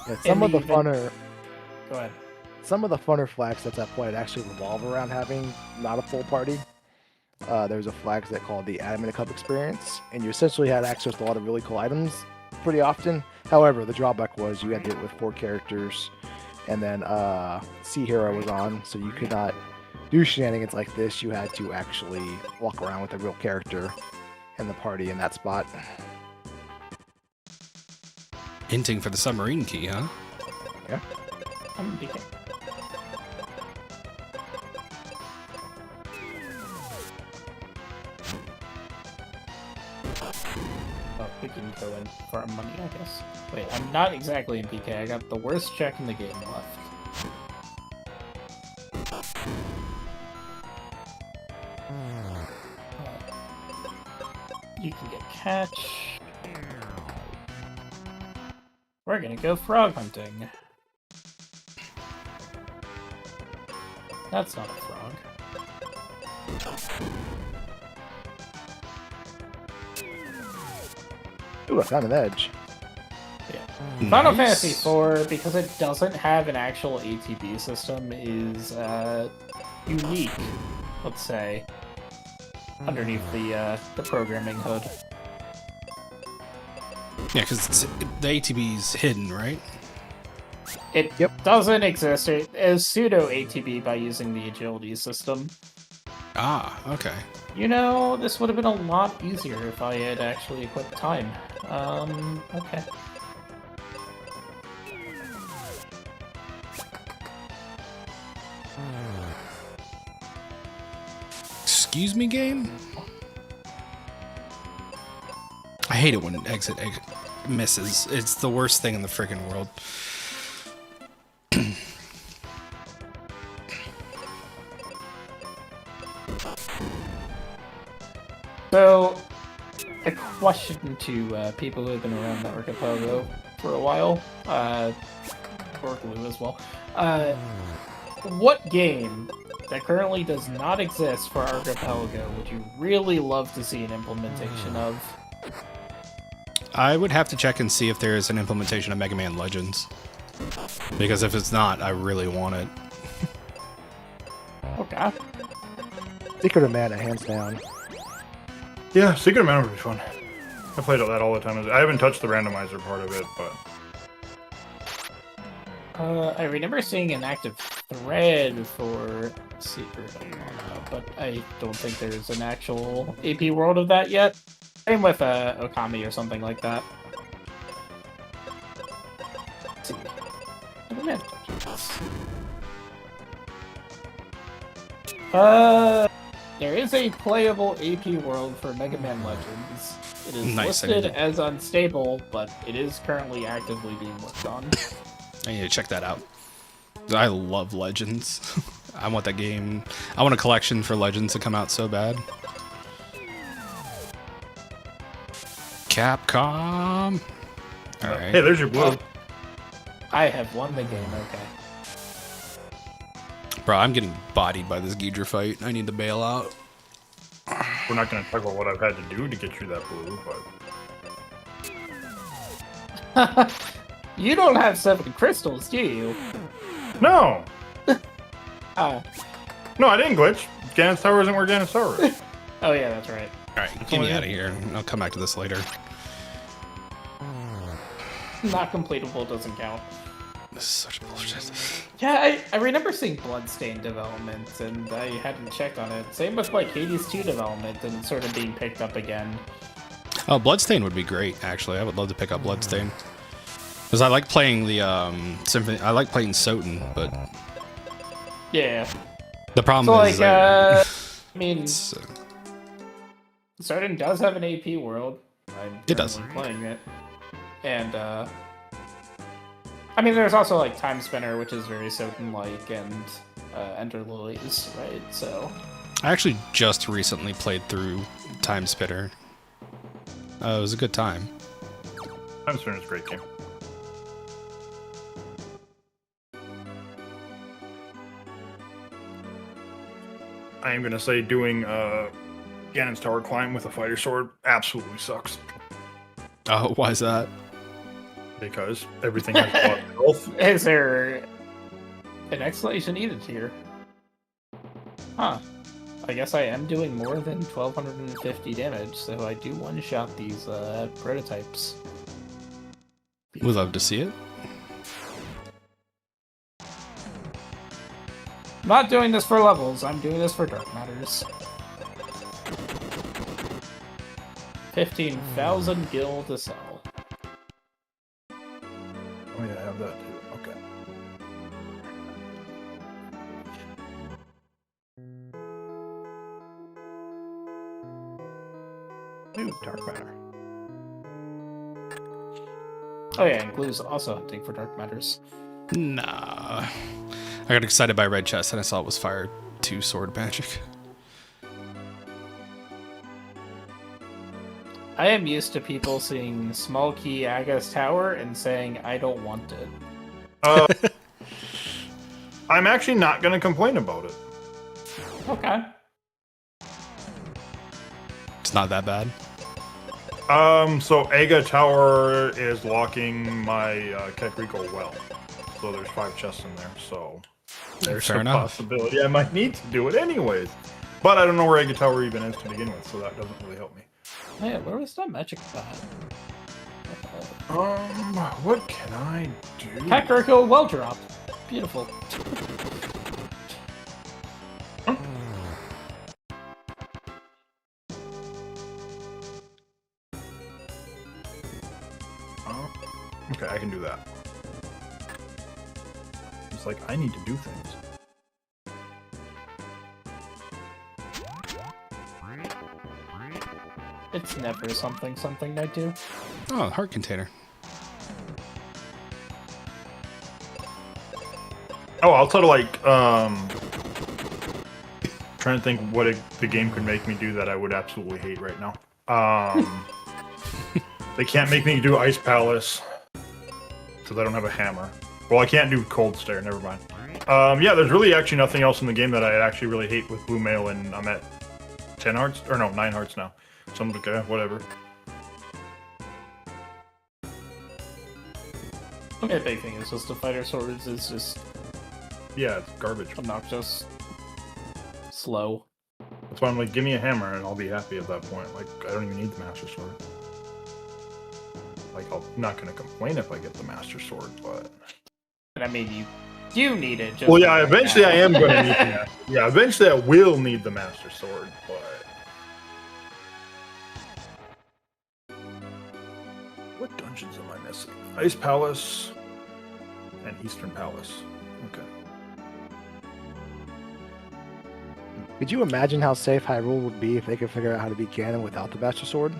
Yeah, some of the
Go ahead.
funner flags that's at play actually revolve around having not a full party. there was a flag set called the Adam in a Cup experience, and you essentially had access to a lot of really cool items pretty often. However, the drawback was you had to do it with 4 characters, and then Sea Hero was on, so you could not do shenanigans like this. You had to actually walk around with a real character in the party in that spot.
Hinting for the submarine key, huh?
Yeah.
I'm BK. Oh, we can go in for our money, I guess. Wait, I'm not exactly in PK. I got the worst check in the game left. You can get catch. We're gonna go frog hunting. That's not a frog.
Ooh, I found an edge.
Yeah.
Nice.
Final Fantasy IV, because it doesn't have an actual ATB system, is unique, let's say, underneath the programming hood.
Yeah, because the ATB's hidden, right?
It doesn't exist. It is pseudo ATB by using the agility system.
Ah, okay.
You know, this would have been a lot easier if I had actually equipped time. Okay.
Excuse me, game? I hate it when exit misses. It's the worst thing in the friggin' world.
So, a question to people who have been around the Archipelago for a while, or Glue as well. What game that currently does not exist for Archipelago would you really love to see an implementation of?
I would have to check and see if there is an implementation of Mega Man Legends. Because if it's not, I really want it.
Okay.
Secret of Mana, hands down.
Yeah, Secret of Mana would be fun. I played that all the time. I haven't touched the randomizer part of it, but
I remember seeing an active thread for Secret of Mana, but I don't think there's an actual AP world of that yet. Same with Okami or something like that. Let's see. Never mind. There is a playable AP world for Mega Man Legends. It is
Nice,
listed as unstable, but it is currently actively being worked on.
I need to check that out. I love Legends. I want that game. I want a collection for Legends to come out so bad. Capcom. All right.
hey, there's your blue.
I have won the game, okay.
Bro, I'm getting bodied by this Ghidra fight. I need to bail out.
We're not going to talk about what I've had to do to get you that blue, but
You don't have 7 crystals, do you?
no,
Uh,
no, I didn't glitch. Ganon's Tower isn't where Ganon's Tower is.
oh yeah, that's right.
All right, get me out of here. I'll come back to this later.
Not completable doesn't count.
This is such bullshit.
Yeah, I remember seeing Bloodstain development, and I hadn't checked on it. Same with like Hades 2 development, and it's sort of being picked up again.
Oh, Bloodstain would be great, actually. I would love to pick up Bloodstain. Because I like playing the Symphony. I like playing Soten, but
Yeah.
the problem
So
is
like, I mean,
it's,
Soten does have an AP world. I'm
It does.
currently playing it, and I mean, there's also like Time Spinner, which is very Soten-like, and Enter Lilies, right? So
I actually just recently played through Time Spitter. It was a good time.
Time Spinner's a great game. I am going to say doing Ganon's Tower climb with a fighter sword absolutely sucks.
Oh, why is that?
Because everything has a lot of health.
is there an explanation needed here? Huh. I guess I am doing more than 1,250 damage, so I do one-shot these prototypes.
We'd love to see it.
I'm not doing this for levels, I'm doing this for Dark Matters. 15,000 gil to sell.
Oh yeah, I have that too. Okay.
Ooh, dark matter.
Oh yeah, and Glue's also hunting for Dark Matters.
Nah. I got excited by red chest and I saw it was fire 2 sword magic.
I am used to people seeing small key Aga's tower and saying, I don't want it.
I'm actually not going to complain about it.
Okay.
It's not that bad.
So Aga Tower is locking my Kekriko well. So there's 5 chests in there, so there's
Fair
a
enough.
possibility I might need to do it anyways. But I don't know where Aga Tower even is to begin with, so that doesn't really help me.
Hey, where was that magic at?
What can I do?
Kakariko well drop. Beautiful.
Okay, I can do that. It's like, I need to do things.
It's never something I do.
Oh, heart container.
Oh, I'll try to like, trying to think what the game could make me do that I would absolutely hate right now. They can't make me do Ice Palace, because I don't have a hammer. Well, I can't do Cold Stare, never mind. Yeah, there's really actually nothing else in the game that I actually really hate with Blue Mail, and I'm at 10 hearts? Or no, 9 hearts now. So I'm okay, whatever.
The big thing is just the fighter swords is just
Yeah, it's garbage.
obnoxious. Slow.
That's why I'm like, give me a hammer and I'll be happy at that point. Like, I don't even need the Master Sword. Like, I'm not going to complain if I get the Master Sword, but...
And I mean, you do need it. Just
Well, yeah,
like
eventually
that.
I am going to need the Master... Yeah, eventually I will need the Master Sword, but... What dungeons am I missing? Ice Palace and Eastern Palace. Okay.
Could you imagine how safe Hyrule would be if they could figure out how to beat Ganon without the Master Sword?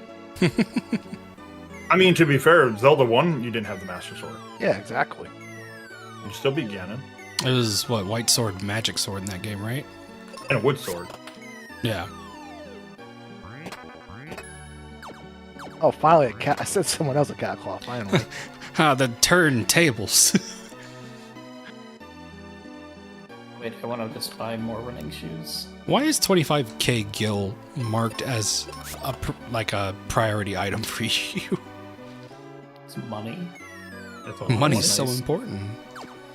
I mean, to be fair, Zelda 1, you didn't have the Master Sword.
Yeah, exactly.
You'd still be Ganon.
It was, what, white sword, magic sword in that game, right?
And a Wood Sword.
Yeah.
Oh, finally, a cat. I said someone else a cat claw. Finally.
The turntables.
Wait, I want to just buy more running shoes.
Why is 25k gil marked as a a priority item for you?
It's money.
That's all.
Money's so
nice.
important.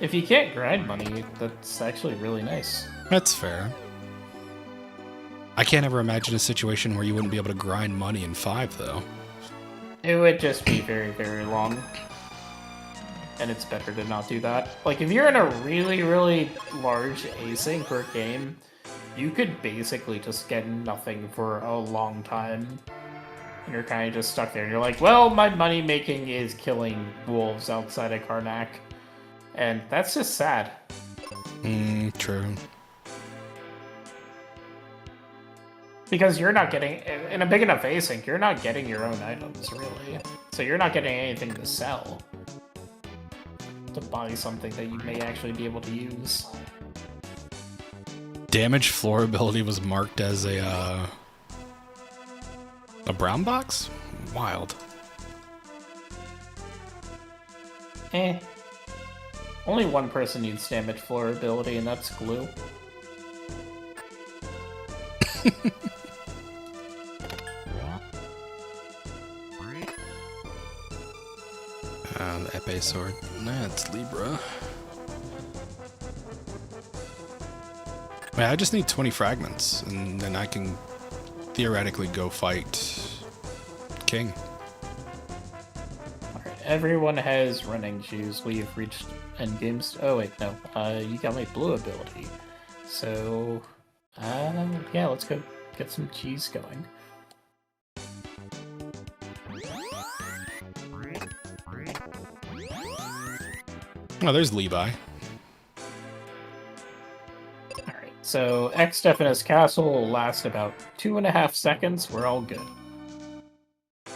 If you can't grind money, that's actually really nice.
That's fair. I can't ever imagine a situation where you wouldn't be able to grind money in 5, though.
It would just be very, very long. And it's better to not do that. Like, if you're in a really, really large async per game, you could basically just get nothing for a long time. And you're kind of just stuck there. And you're like, well, my money making is killing wolves outside of Karnak. And that's just sad.
True.
Because you're not getting, in a big enough async, you're not getting your own items, really. So you're not getting anything to sell. To buy something that you may actually be able to use.
Damage floor ability was marked as a brown box? Wild.
Eh. Only one person needs damage floor ability, and that's Glue.
The epee sword. Nah, it's Libra. Man, I just need 20 fragments, and then I can theoretically go fight King.
Alright, everyone has running shoes. We've reached endgames. Oh wait, no. You got my blue ability. So, yeah, let's go get some cheese going.
Oh, there's Levi.
Alright, so X Stephanus Castle will last about 2.5 seconds. We're all good.
I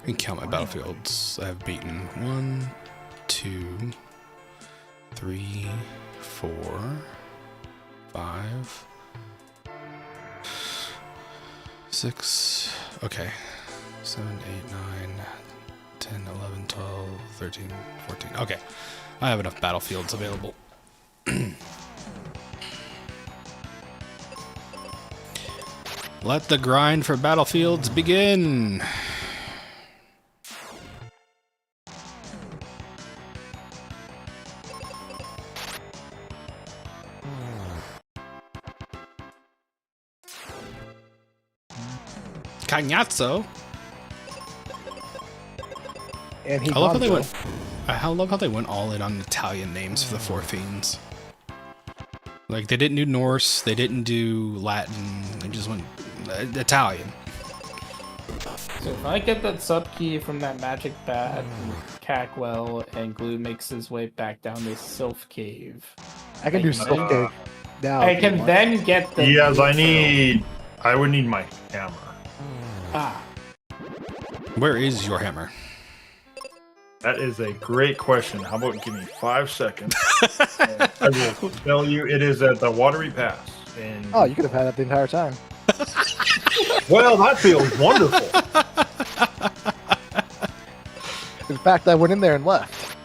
can count my battlefields. I have beaten 1, 2, 3, 4, 5, 6. Okay. 7, 8, 9, 10, 11, 12, 13, 14. Okay. I have enough battlefields available. Let the grind for battlefields begin. Cagnazzo.
And he
I love how they went. I love how they went all in on Italian names for the four fiends. Like they didn't do Norse, they didn't do Latin, they just went Italian.
So if I get that sub key from that magic bat, Cackwell, and Glue makes his way back down this Sylph Cave.
I can do Sylph Cave now.
I can then get the...
Yes, I would need my hammer.
Ah.
Where is your hammer?
That is a great question. How about give me 5 seconds? And I will tell you it is at the Watery Pass. And
Oh, you could have had that the entire time.
well, that feels wonderful.
In fact, I went in there and left.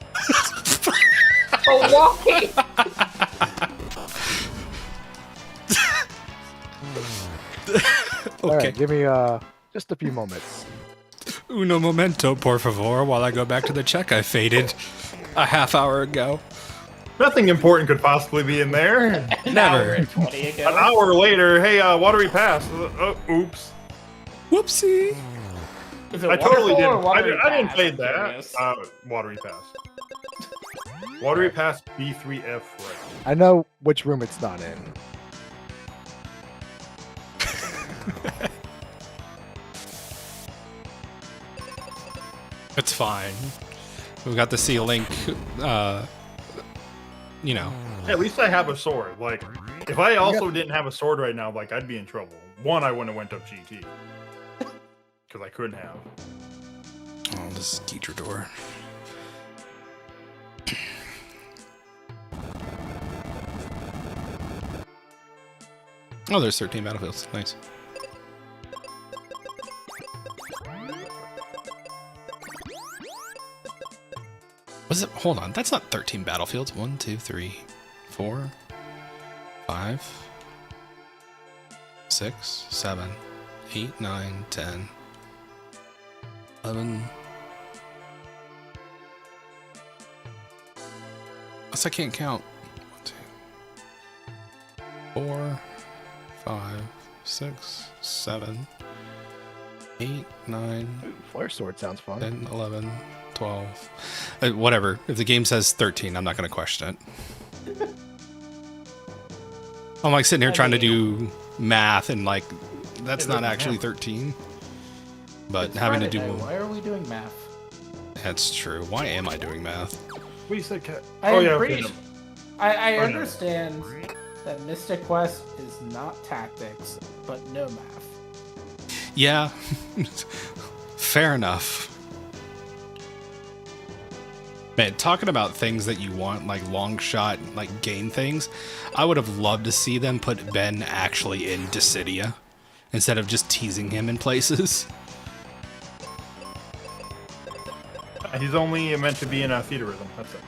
Oh, walking!
All
Okay.
right, give me just a few moments.
Uno momento, por favor, while I go back to the check I faded a half hour ago.
Nothing important could possibly be in there.
Never.
20 ago.
An hour later, hey, Watery Pass. Oops.
Whoopsie.
Is it
I totally
waterfall or
didn't.
watery
I didn't
pass?
play
I'm
that.
curious.
Watery Pass. Watery Pass B3F right.
I know which room it's not in.
It's fine. We've got to see Link, you know.
At least I have a sword. Like, if I also didn't have a sword right now, like, I'd be in trouble. One, I wouldn't have went up GT. Because I couldn't have.
Oh, this is teacher door. Oh, there's 13 battlefields. Nice. Was it? Hold on. That's not 13 battlefields. 1, 2, 3, 4, 5, 6, 7, 8, 9, 10, 11. Unless I can't count. 1, 2, 4, 5, 6, 7, 8, 9,
Ooh, flare sword sounds fun.
10, 11, 12. Whatever. If the game says 13, I'm not going to question it. I'm like sitting here trying to do math and like, that's not actually 13. But
It's
having to
Friday
do...
night. Why are we doing math?
That's true. Why am I doing math?
What you said, Cat?
I'm
okay,
pretty
no.
sure. I
Oh, no.
understand that Mystic Quest is not tactics, but no math.
Yeah. Fair enough. Man, talking about things that you want, like long shot, like game things, I would have loved to see them put Ben actually in Dissidia instead of just teasing him in places.
He's only meant to be in a theater rhythm. That's it.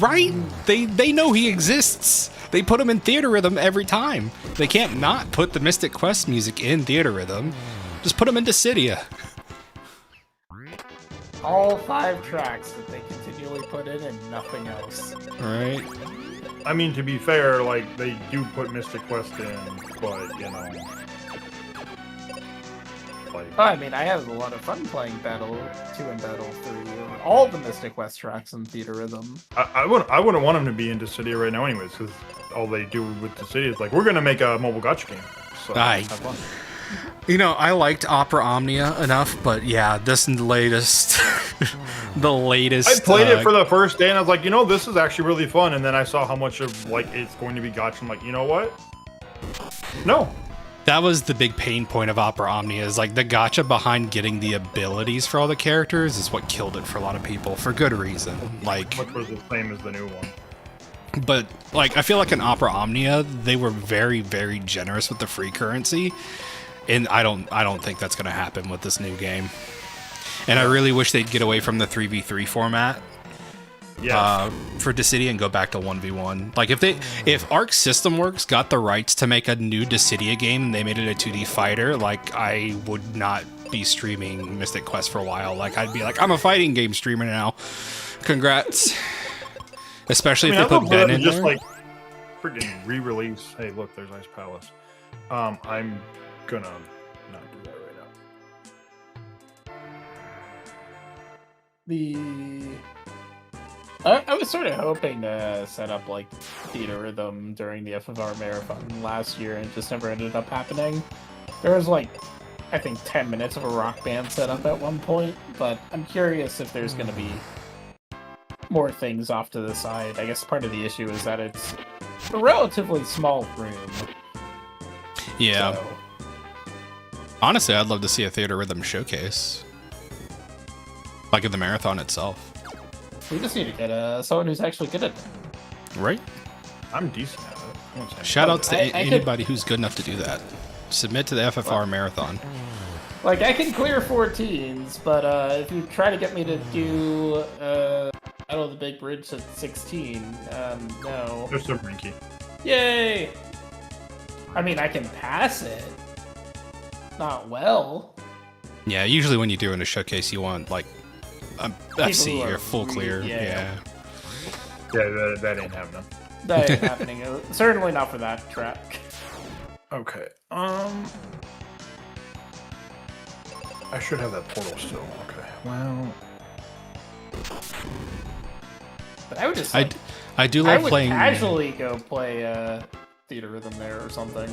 Right? They know he exists. They put him in theater rhythm every time. They can't not put the Mystic Quest music in theater rhythm. Just put him in Dissidia.
All 5 tracks that they continually put in and nothing else.
Right?
I mean, to be fair, like, they do put Mystic Quest in, but, you know... Like,
Oh, I mean, I had a lot of fun playing Battle 2 and Battle 3. All the Mystic West tracks in Theater Rhythm.
I wouldn't want them to be in Dissidia right now anyways, because all they do with Dissidia is, like, we're going to make a mobile gacha game. So, have fun.
You know, I liked Opera Omnia enough, but yeah, this latest, the latest.
I played it for the first day, and I was like, you know, this is actually really fun. And then I saw how much of like it's going to be gacha. I'm like, you know what? No.
That was the big pain point of Opera Omnia, is like the gacha behind getting the abilities for all the characters is what killed it for a lot of people, for good reason. Like,
Which was the same as the new one.
but like I feel like in Opera Omnia, they were very, very generous with the free currency. And I don't think that's going to happen with this new game. And I really wish they'd get away from the 3v3 format for Dissidia and go back to 1v1. Like if Arc System Works got the rights to make a new Dissidia game and they made it a 2D fighter, like I would not be streaming Mystic Quest for a while. Like I'd be like, I'm a fighting game streamer now. Congrats. Especially if they put Ben in
just
there.
like freaking re-release. Hey, look, there's Ice Palace. I'm gonna not do that right now.
I was sort of hoping to set up like Theater Rhythm during the FFR Marathon last year, and it just never ended up happening. There was like, I think 10 minutes of a rock band set up at one point, but I'm curious if there's going to be more things off to the side. I guess part of the issue is that it's a relatively small room.
Yeah.
So,
Honestly, I'd love to see a Theater Rhythm showcase. Like in the marathon itself.
we just need to get someone who's actually good at it.
Right?
I'm decent at it. I won't say
Shout outs to
I could-
anybody who's good enough to do that. Submit to the FFR marathon.
Like, I can clear 14s, but if you try to get me to do Battle of the Big Bridge at 16, no.
Just a rinky.
Yay! I mean, I can pass it. Not well.
Yeah, usually when you're doing a showcase, you want like a FC
who are
or full clear.
really-
Yeah.
Yeah, that ain't happening.
That ain't happening. Certainly not for that track.
Okay. I should have that portal still. Okay. Well,
But I would just,
I do
I
love
would
playing.
casually go play Theater Rhythm there or something.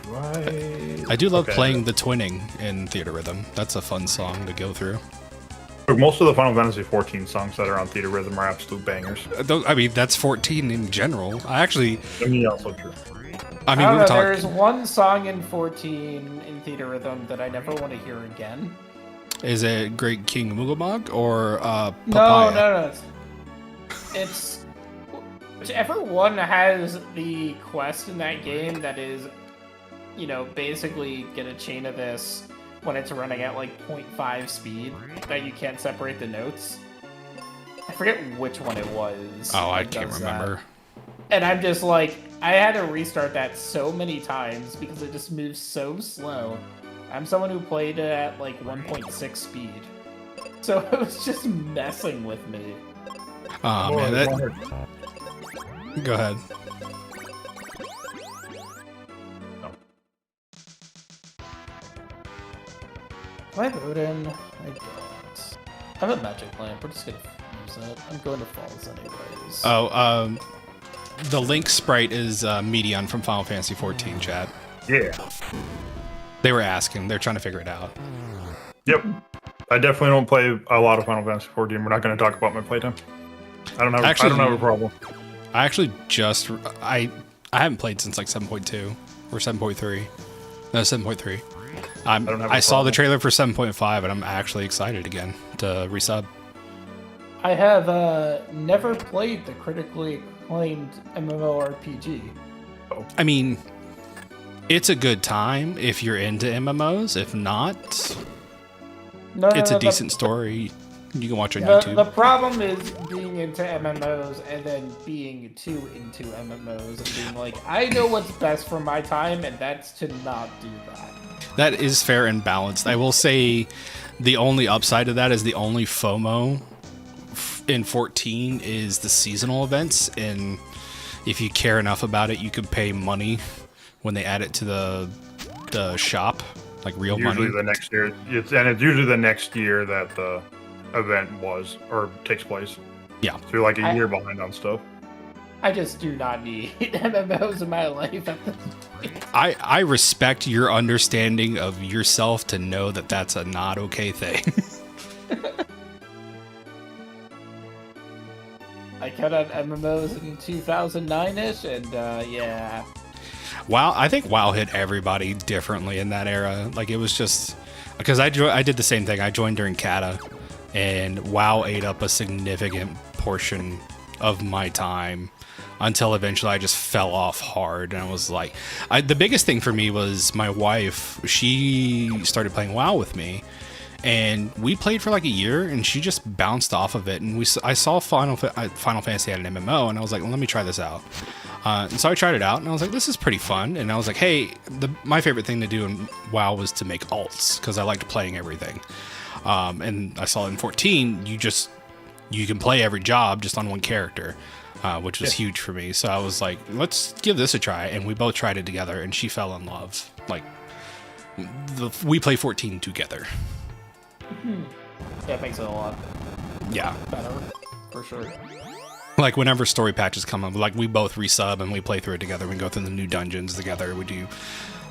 do I?
I do love
Okay.
playing the twinning in Theater Rhythm. That's a fun song to go through.
Most of the Final Fantasy 14 songs that are on Theater Rhythm are absolute bangers.
I mean, that's 14 in general. I
mean, also true.
mean, we
I
were
don't know,
talking.
there's one song in 14 in Theater Rhythm that I never want to hear again.
Is it Great King Moogamog or
No,
Papaya?
no. It's whichever one has the quest in that game that is, you know, basically get a chain of this when it's running at like 0.5 speed that you can't separate the notes. I forget which one it was.
Oh, I
that
can't
does that.
remember.
And I'm just like, I had to restart that so many times because it just moves so slow. I'm someone who played it at like 1.6 speed. So it was just messing with me.
Oh, man, go ahead.
Do I have Odin? I don't. I have a magic lamp. We're just gonna use it. I'm going to Falls anyways.
Oh, the Link sprite is Medion from Final Fantasy 14, chat.
Yeah.
They were asking. They're trying to figure it out.
Yep. I definitely don't play a lot of Final Fantasy 14. We're not going to talk about my playtime. I don't have a problem.
I actually I haven't played since like 7.2 or 7.3. No, 7.3. I saw the trailer for 7.5 and I'm actually excited again to resub.
I have never played the critically acclaimed MMORPG.
I mean, it's a good time if you're into MMOs. If not, it's a decent story. You can watch on YouTube.
The problem is being into MMOs and then being too into MMOs and being like, I know what's best for my time, and that's to not do that.
That is fair and balanced. I will say the only upside of that is the only FOMO in 14 is the seasonal events in if you care enough about it, you could pay money when they add it to the shop, like real
Usually
money.
the next year, it's usually the next year that the event was or takes place.
Yeah.
So you're like a year behind on stuff.
I just do not need MMOs in my life at this point.
I respect your understanding of yourself to know that that's a not okay thing.
I cut out MMOs in 2009-ish, and yeah.
WoW, I think WoW hit everybody differently in that era. Like, it was just because I did the same thing. I joined during Kata, and WoW ate up a significant portion of my time until eventually I just fell off hard. And I was like, the biggest thing for me was my wife. She started playing WoW with me, and we played for like a year, and she just bounced off of it. And I saw Final Fantasy had an MMO, and I was like, well, let me try this out. And so I tried it out, and I was like, this is pretty fun. And I was like, hey, my favorite thing to do in WoW was to make alts, because I liked playing everything. And I saw in 14, you can play every job just on one character, which was huge for me. So I was like, let's give this a try. And we both tried it together, and she fell in love. Like, we play 14 together.
That makes it a lot better, for sure.
Like, whenever story patches come up, like, we both resub and we play through it together. We go through the new dungeons together.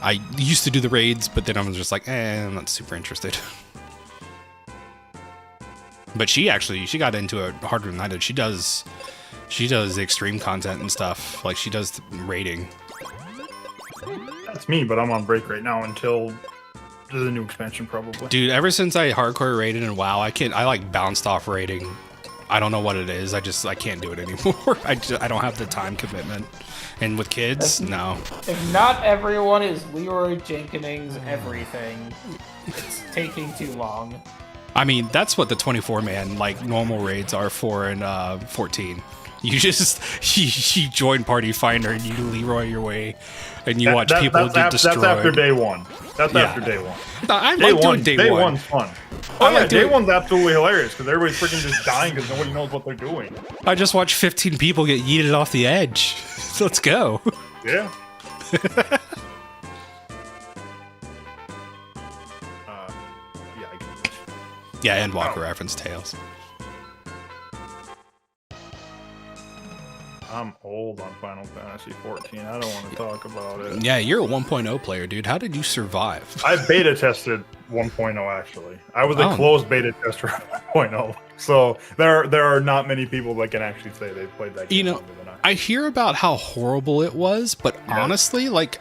I used to do the raids, but then I was just like, I'm not super interested. But she got into it harder than I did. She does extreme content and stuff. Like, she does raiding.
That's me, but I'm on break right now until the new expansion, probably.
Dude, ever since I hardcore raided in WoW, I like bounced off raiding. I don't know what it is. I can't do it anymore. I don't have the time commitment. And with kids, no.
If not everyone is Leroy Jenkins everything, it's taking too long.
I mean, that's what the 24-man, like, normal raids are for in 14. You just, you join Party Finder and you Leroy your way, and you watch people get destroyed.
That's after day one. That's after day one.
No, I like doing day one.
Day one's fun. Oh yeah, day one's absolutely hilarious because everybody's freaking just dying because nobody knows what they're doing.
I just watched 15 people get yeeted off the edge. So let's go.
Yeah.
Yeah, and Walker reference Tails.
I'm old on Final Fantasy 14. I don't want to talk about it.
Yeah, you're a 1.0 player, dude. How did you survive?
I beta tested 1.0 actually. I was a closed beta tester of 1.0. So there are not many people that can actually say they've played that game.
You know, I hear about how horrible it was, but honestly, like,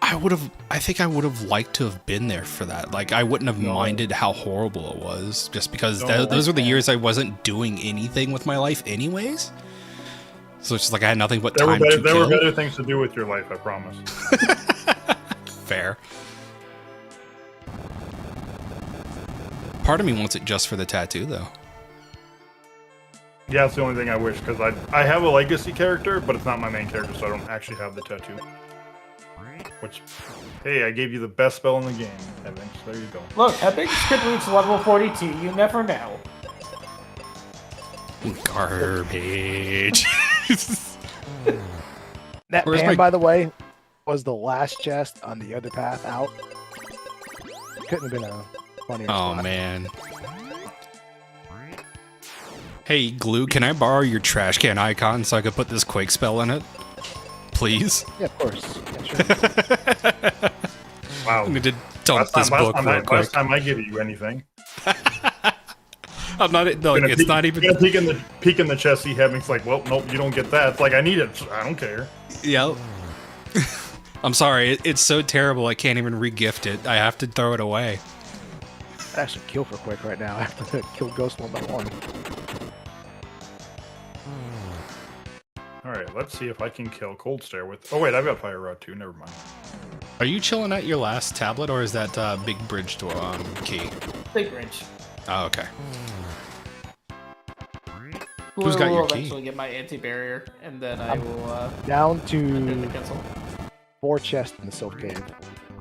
I think I would have liked to have been there for that. Like, I wouldn't have minded how horrible it was, just because those were the years I wasn't doing anything with my life anyways. So it's just like I had nothing but time to kill.
There were better things to do with your life, I promise.
Fair. Part of me wants it just for the tattoo, though.
Yeah, it's the only thing I wish, because I have a legacy character, but it's not my main character, so I don't actually have the tattoo. Which, hey, I gave you the best spell in the game, Hebinx. There you go.
Look, Hebinx could reach level 42. You never know.
Garbage.
That pan, by the way, was the last chest on the other path out. Couldn't have been a funnier spot.
Man. Hey, Glue, can I borrow your trash can icon so I could put this Quake spell in it? Please?
Yeah, of course. Yeah, sure.
Wow.
I'm going to dump this book real quick.
Last time I give you anything.
I'm not, like, it's not even...
You're gonna peek in the chest, see Hebinx like, well, nope, you don't get that. It's like, I need it. I don't care.
Yep. I'm sorry, it's so terrible I can't even re-gift it. I have to throw it away.
I'd actually kill for quick right now. I have to kill Ghost one by one.
Alright, let's see if I can kill Cold Stare with... Oh wait, I've got Fire Rod too, never mind.
Are you chilling at your last tablet, or is that Big Bridge to key?
Big Bridge.
Oh, okay.
Who's
got your
will
key?
eventually get my anti-barrier, and then I will
down
enter the
to
castle.
4 chests in the Sylph Cave.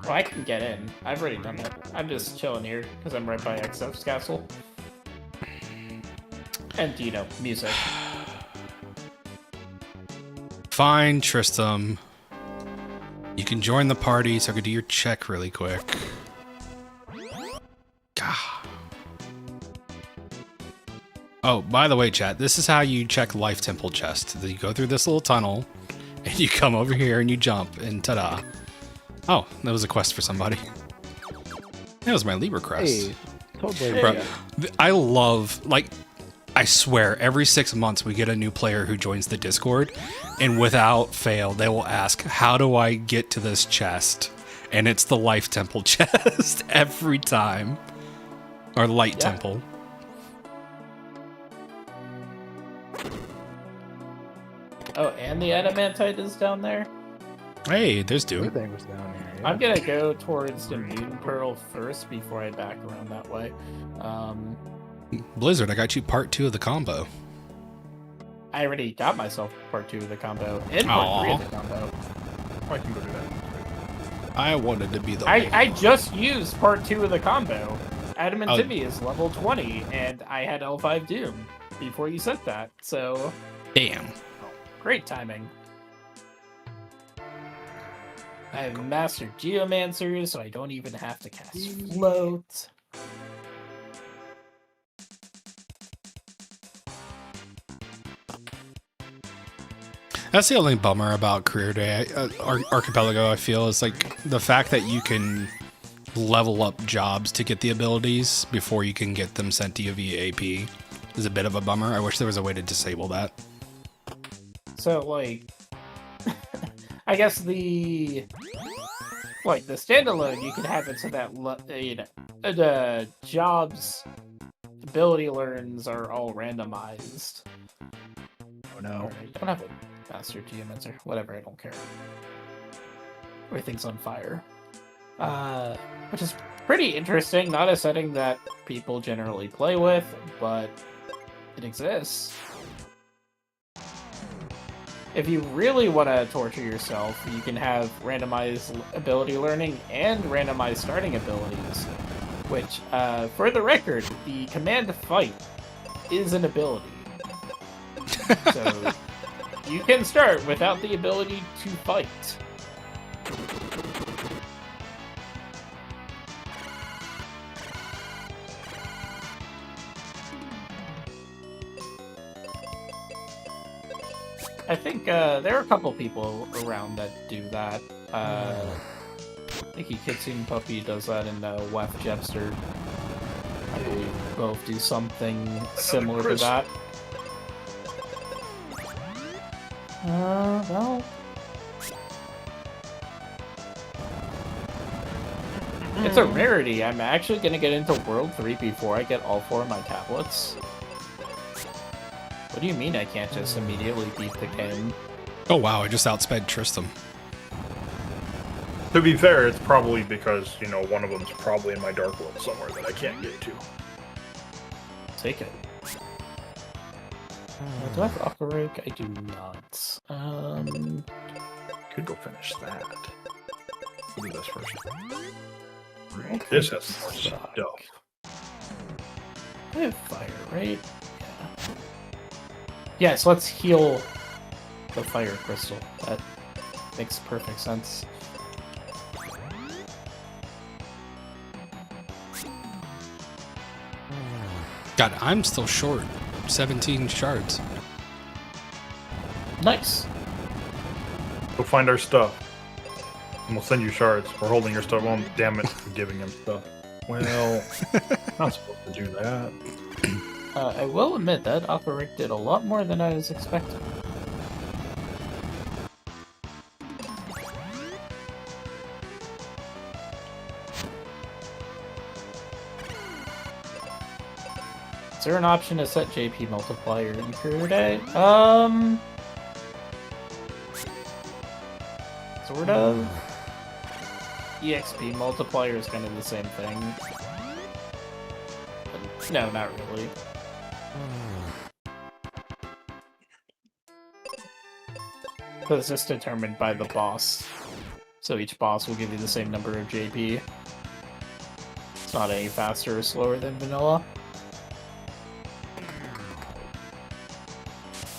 Well, I can get in. I've already done it. I'm just chilling here because I'm right by XF's castle. And, you know, music.
Fine, Tristram. You can join the party so I can do your check really quick. Gah. Oh, by the way, chat, this is how you check Life Temple chest. You go through this little tunnel, and you come over here and you jump, and ta-da. Oh, that was a quest for somebody. That was my Libra crest.
Hey, totally.
Bro, I love, like, I swear, every 6 months we get a new player who joins the Discord, and without fail, they will ask, how do I get to this chest? And it's the Life Temple chest every time. Or Light Temple.
Oh, and the adamantite is down there?
Hey, there's Doom.
Everything was down here. Yeah.
I'm gonna go towards the mutant pearl first before I back around that way.
Blizzard, I got you part 2 of the combo.
I already got myself part 2 of the combo and part 3 of the combo.
I can go do that.
I wanted to be the
I just used part 2 of the combo. Adam and
Oh.
Timmy is level 20, and I had L5 Doom before you said that, so
Damn.
great timing. I have mastered Geomancer, so I don't even have to cast Float.
That's the only bummer about Career Day Archipelago, I feel, is like the fact that you can level up jobs to get the abilities before you can get them sent to you via AP is a bit of a bummer. I wish there was a way to disable that.
So, like, I guess the standalone, you can have it so that, the jobs ability learns are all randomized.
Oh no.
I don't have a master geomancer. Whatever, I don't care. Everything's on fire. Which is pretty interesting. Not a setting that people generally play with, but it exists. If you really want to torture yourself, you can have randomized ability learning and randomized starting abilities. Which, for the record, the command fight is an ability. So you can start without the ability to fight. I think there are a couple people around that do that. I think Kitsune Puppy does that, and Wef Jepster, I believe, both do something similar to that. Well... It's a rarity. I'm actually going to get into World 3 before I get all 4 of my tablets. What do you mean I can't just immediately beat the game?
Oh wow, I just outsped Tristram.
To be fair, it's probably because, you know, one of them's probably in my Dark World somewhere that I can't get to.
Take it. Do I have Aquarake? I do not.
Could go finish that. We'll do this first.
Okay.
This has more stuff.
I have fire, right? Yeah. Yes, let's heal the fire crystal. That makes perfect sense.
God, I'm still short. 17 shards.
Nice.
Go find our stuff. And we'll send you shards. We're holding your stuff. Well, damn it, for giving him stuff. Well, not supposed to do that.
I will admit that Aquarake did a lot more than I was expecting. Is there an option to set JP multiplier in Career Day? Sort of. EXP multiplier is kind of the same thing. But no, not really. But it's just determined by the boss. So each boss will give you the same number of JP. It's not any faster or slower than vanilla.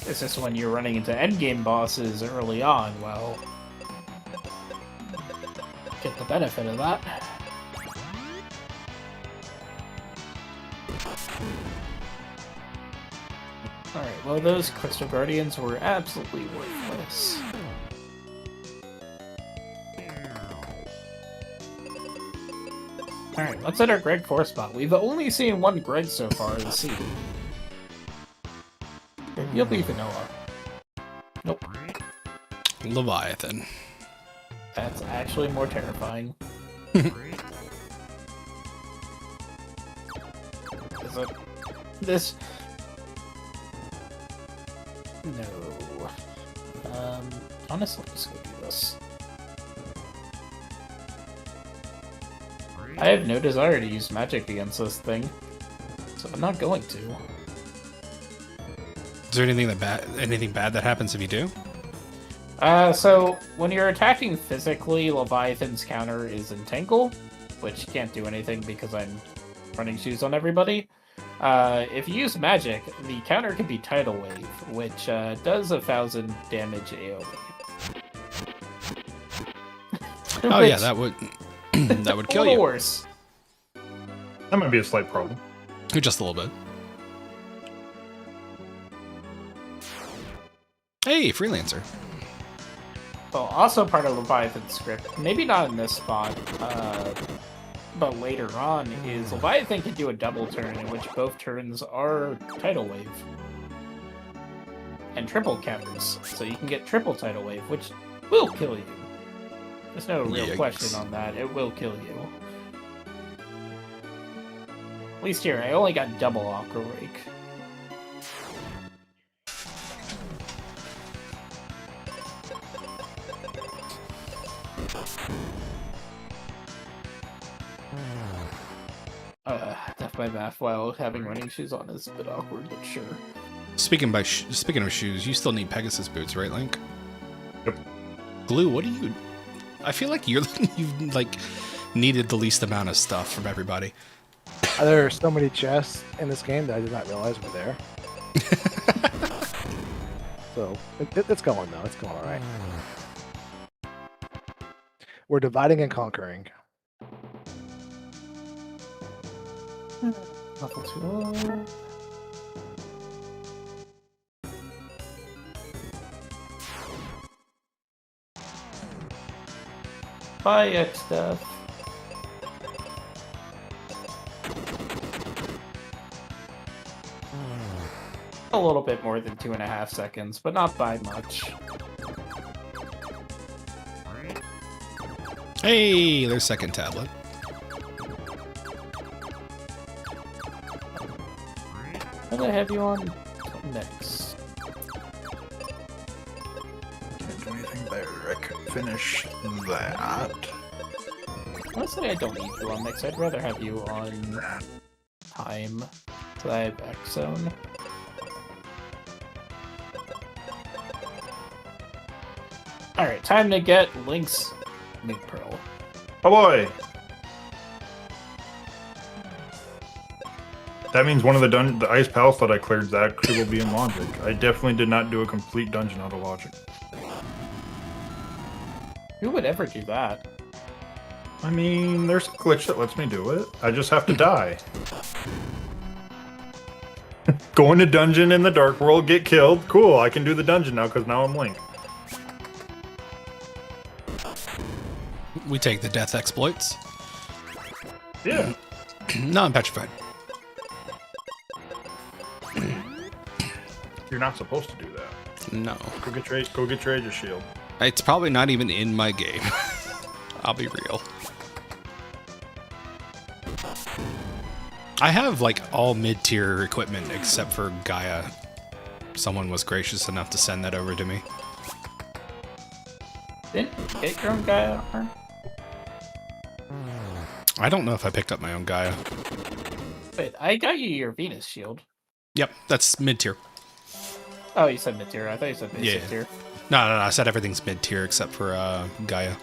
It's just when you're running into endgame bosses early on, well, get the benefit of that. Alright, well those Crystal Guardians were absolutely worthless. Alright, let's enter Greg 4 spot. We've only seen one Greg so far this season. You'll be vanilla. Nope.
Leviathan.
That's actually more terrifying. This... No. Honestly, let's go do this. I have no desire to use magic against this thing, so I'm not going to.
Is there anything bad that happens if you do?
So when you're attacking physically, Leviathan's counter is Entangle, which can't do anything because I'm running shoes on everybody. If you use magic, the counter can be Tidal Wave, which does 1,000 damage AoE.
Oh yeah, that would that would kill you.
Worse.
That might be a slight problem.
Just a little bit. Hey, Freelancer.
Well, also part of Leviathan's script, maybe not in this spot, but later on, is Leviathan can do a double turn in which both turns are Tidal Wave. And triple counters, so you can get triple Tidal Wave, which will kill you. There's no real
Yikes.
question on that, it will kill you. At least here, I only got double Aqua Rake. Death by math while having running shoes on is a bit awkward, but sure.
Speaking of shoes, you still need Pegasus boots, right, Link?
Yep.
Glue, what do you... I feel like you've like needed the least amount of stuff from everybody.
There are so many chests in this game that I did not realize were there. So it's going though. It's going all right. We're dividing and conquering.
Level 2. Bye, X stuff. A little bit more than 2.5 seconds, but not by much.
Hey, there's second tablet.
What did I have you on next?
Can't do anything there. I could finish that.
Honestly, I don't need you on next. I'd rather have you on time, so I have X Zone. Alright, time to get Link's Moon Pearl.
Oh boy! That means one of the Ice Palace that I cleared that actually will be in Logic. I definitely did not do a complete dungeon out of Logic.
Who would ever do that?
I mean, there's a glitch that lets me do it. I just have to die. Go into dungeon in the Dark World, get killed. Cool, I can do the dungeon now because now I'm Link.
We take the death exploits.
Yeah.
No, I'm petrified.
You're not supposed to do that.
No.
Go get your Aegis Shield.
It's probably not even in my game. I'll be real. I have like all mid-tier equipment except for Gaia. Someone was gracious enough to send that over to me.
Didn't you get your own Gaia armor?
I don't know if I picked up my own Gaia.
Wait, I got you your Venus shield.
Yep, that's mid-tier.
Oh, you said mid-tier. I thought you said basic
Yeah.
tier.
No, I said everything's mid-tier except for Gaia.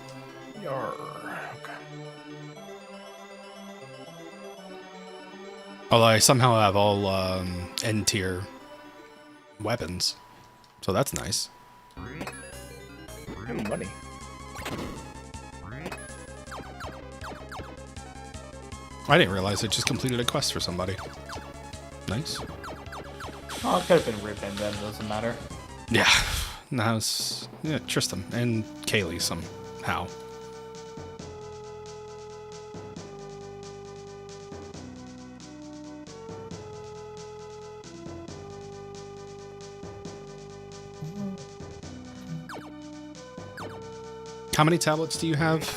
Yarr. Okay.
Although I somehow have all N-tier weapons. So that's nice.
Ooh, money.
I didn't realize I just completed a quest for somebody. Nice.
Oh, it could have been Ribbon, then it doesn't matter.
Yeah. Now it's Tristan and Kaylee somehow. How many tablets do you have?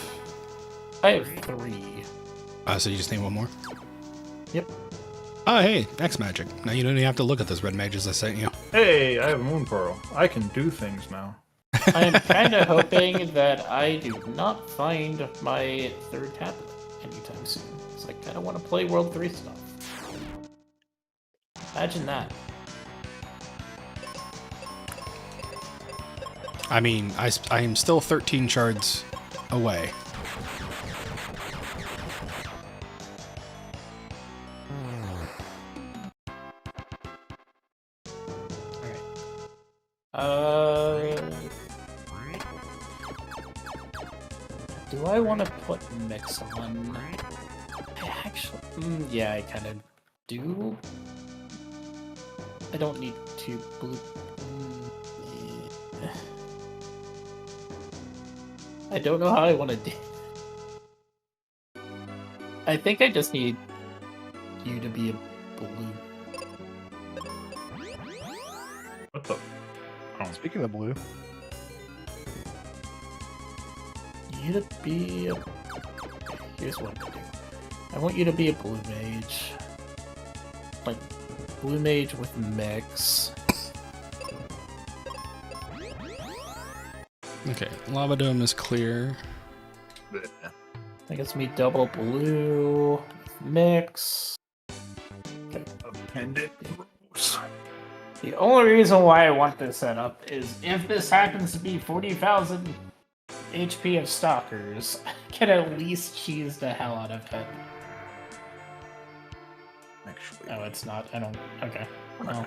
I have 3.
So you just need one more?
Yep.
Oh, hey, X Magic. Now you don't even have to look at those red mages I sent you.
Hey, I have a moon pearl. I can do things now.
I'm kind of hoping that I do not find my 3rd tablet anytime soon. Because I kind of want to play World 3 stuff. Imagine that.
I mean, I am still 13 shards away.
Do I want to put mix on? Actually, yeah, I kind of do. I don't need 2 blue. I don't know how I want to do. I think I just need you to be a blue.
What the? Oh.
Speaking of blue,
You to be a... Here's what I'm gonna do. I want you to be a blue mage. Like, blue mage with mix.
Okay, Lava Dome is clear.
Bleh.
I think it's me double blue mix.
Appended rose.
The only reason why I want this setup is if this happens to be 40,000 HP of stalkers, I can at least cheese the hell out of it.
Actually,
Oh, it's not. I don't. Okay.
we're
Well,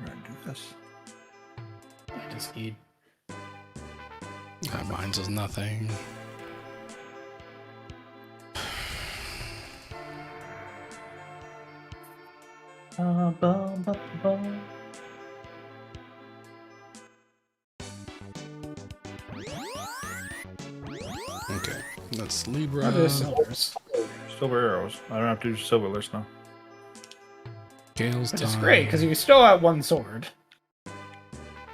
gonna do this.
I just need.
Mine does nothing. Okay, that's Libra.
Silvers.
Silver arrows. I don't have to do silverless now.
Gale's
Which is
done.
great, because you still have 1 sword.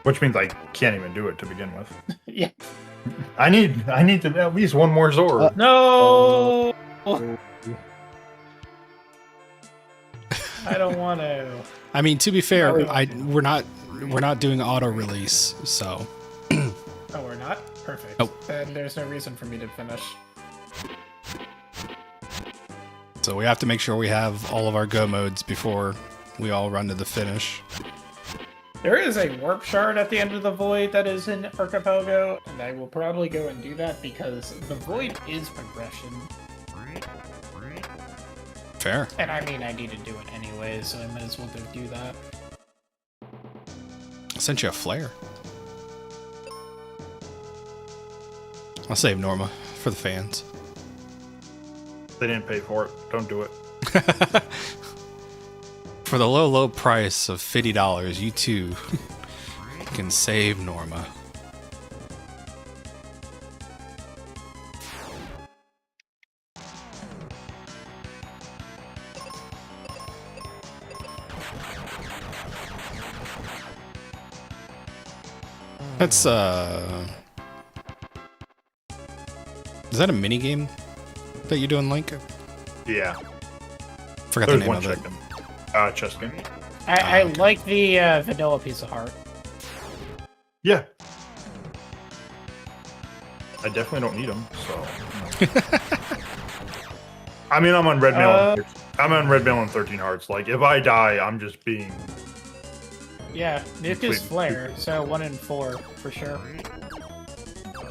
Which means I can't even do it to begin with.
Yeah.
I need to at least 1 more sword.
No! I don't want to.
I mean, to be fair,
No.
we're not doing auto release, so
Oh, we're not? Perfect.
Nope.
Then there's no reason for me to finish.
we have to make sure we have all of our go modes before we all run to the finish.
There is a warp shard at the end of the void that is in Archipelago, and I will probably go and do that because the void is progression.
Fair.
And I mean, I need to do it anyway, so I might as well go do that.
I sent you a flare. I'll save Norma for the fans.
They didn't pay for it. Don't do it.
For the low, low price of $50, you too can save Norma. That's, is that a mini game that you're doing, Link?
Yeah.
Forgot
There's
the name
one
of it.
chicken. Chess game.
I
okay.
like the vanilla piece of heart.
Yeah. I definitely don't need them, so. I mean, I'm on red mail. I'm on red mail and 13 hearts. Like, if I die, I'm just being.
Yeah, Nuke is
Complete-
Flare, so 1 in 4 for sure.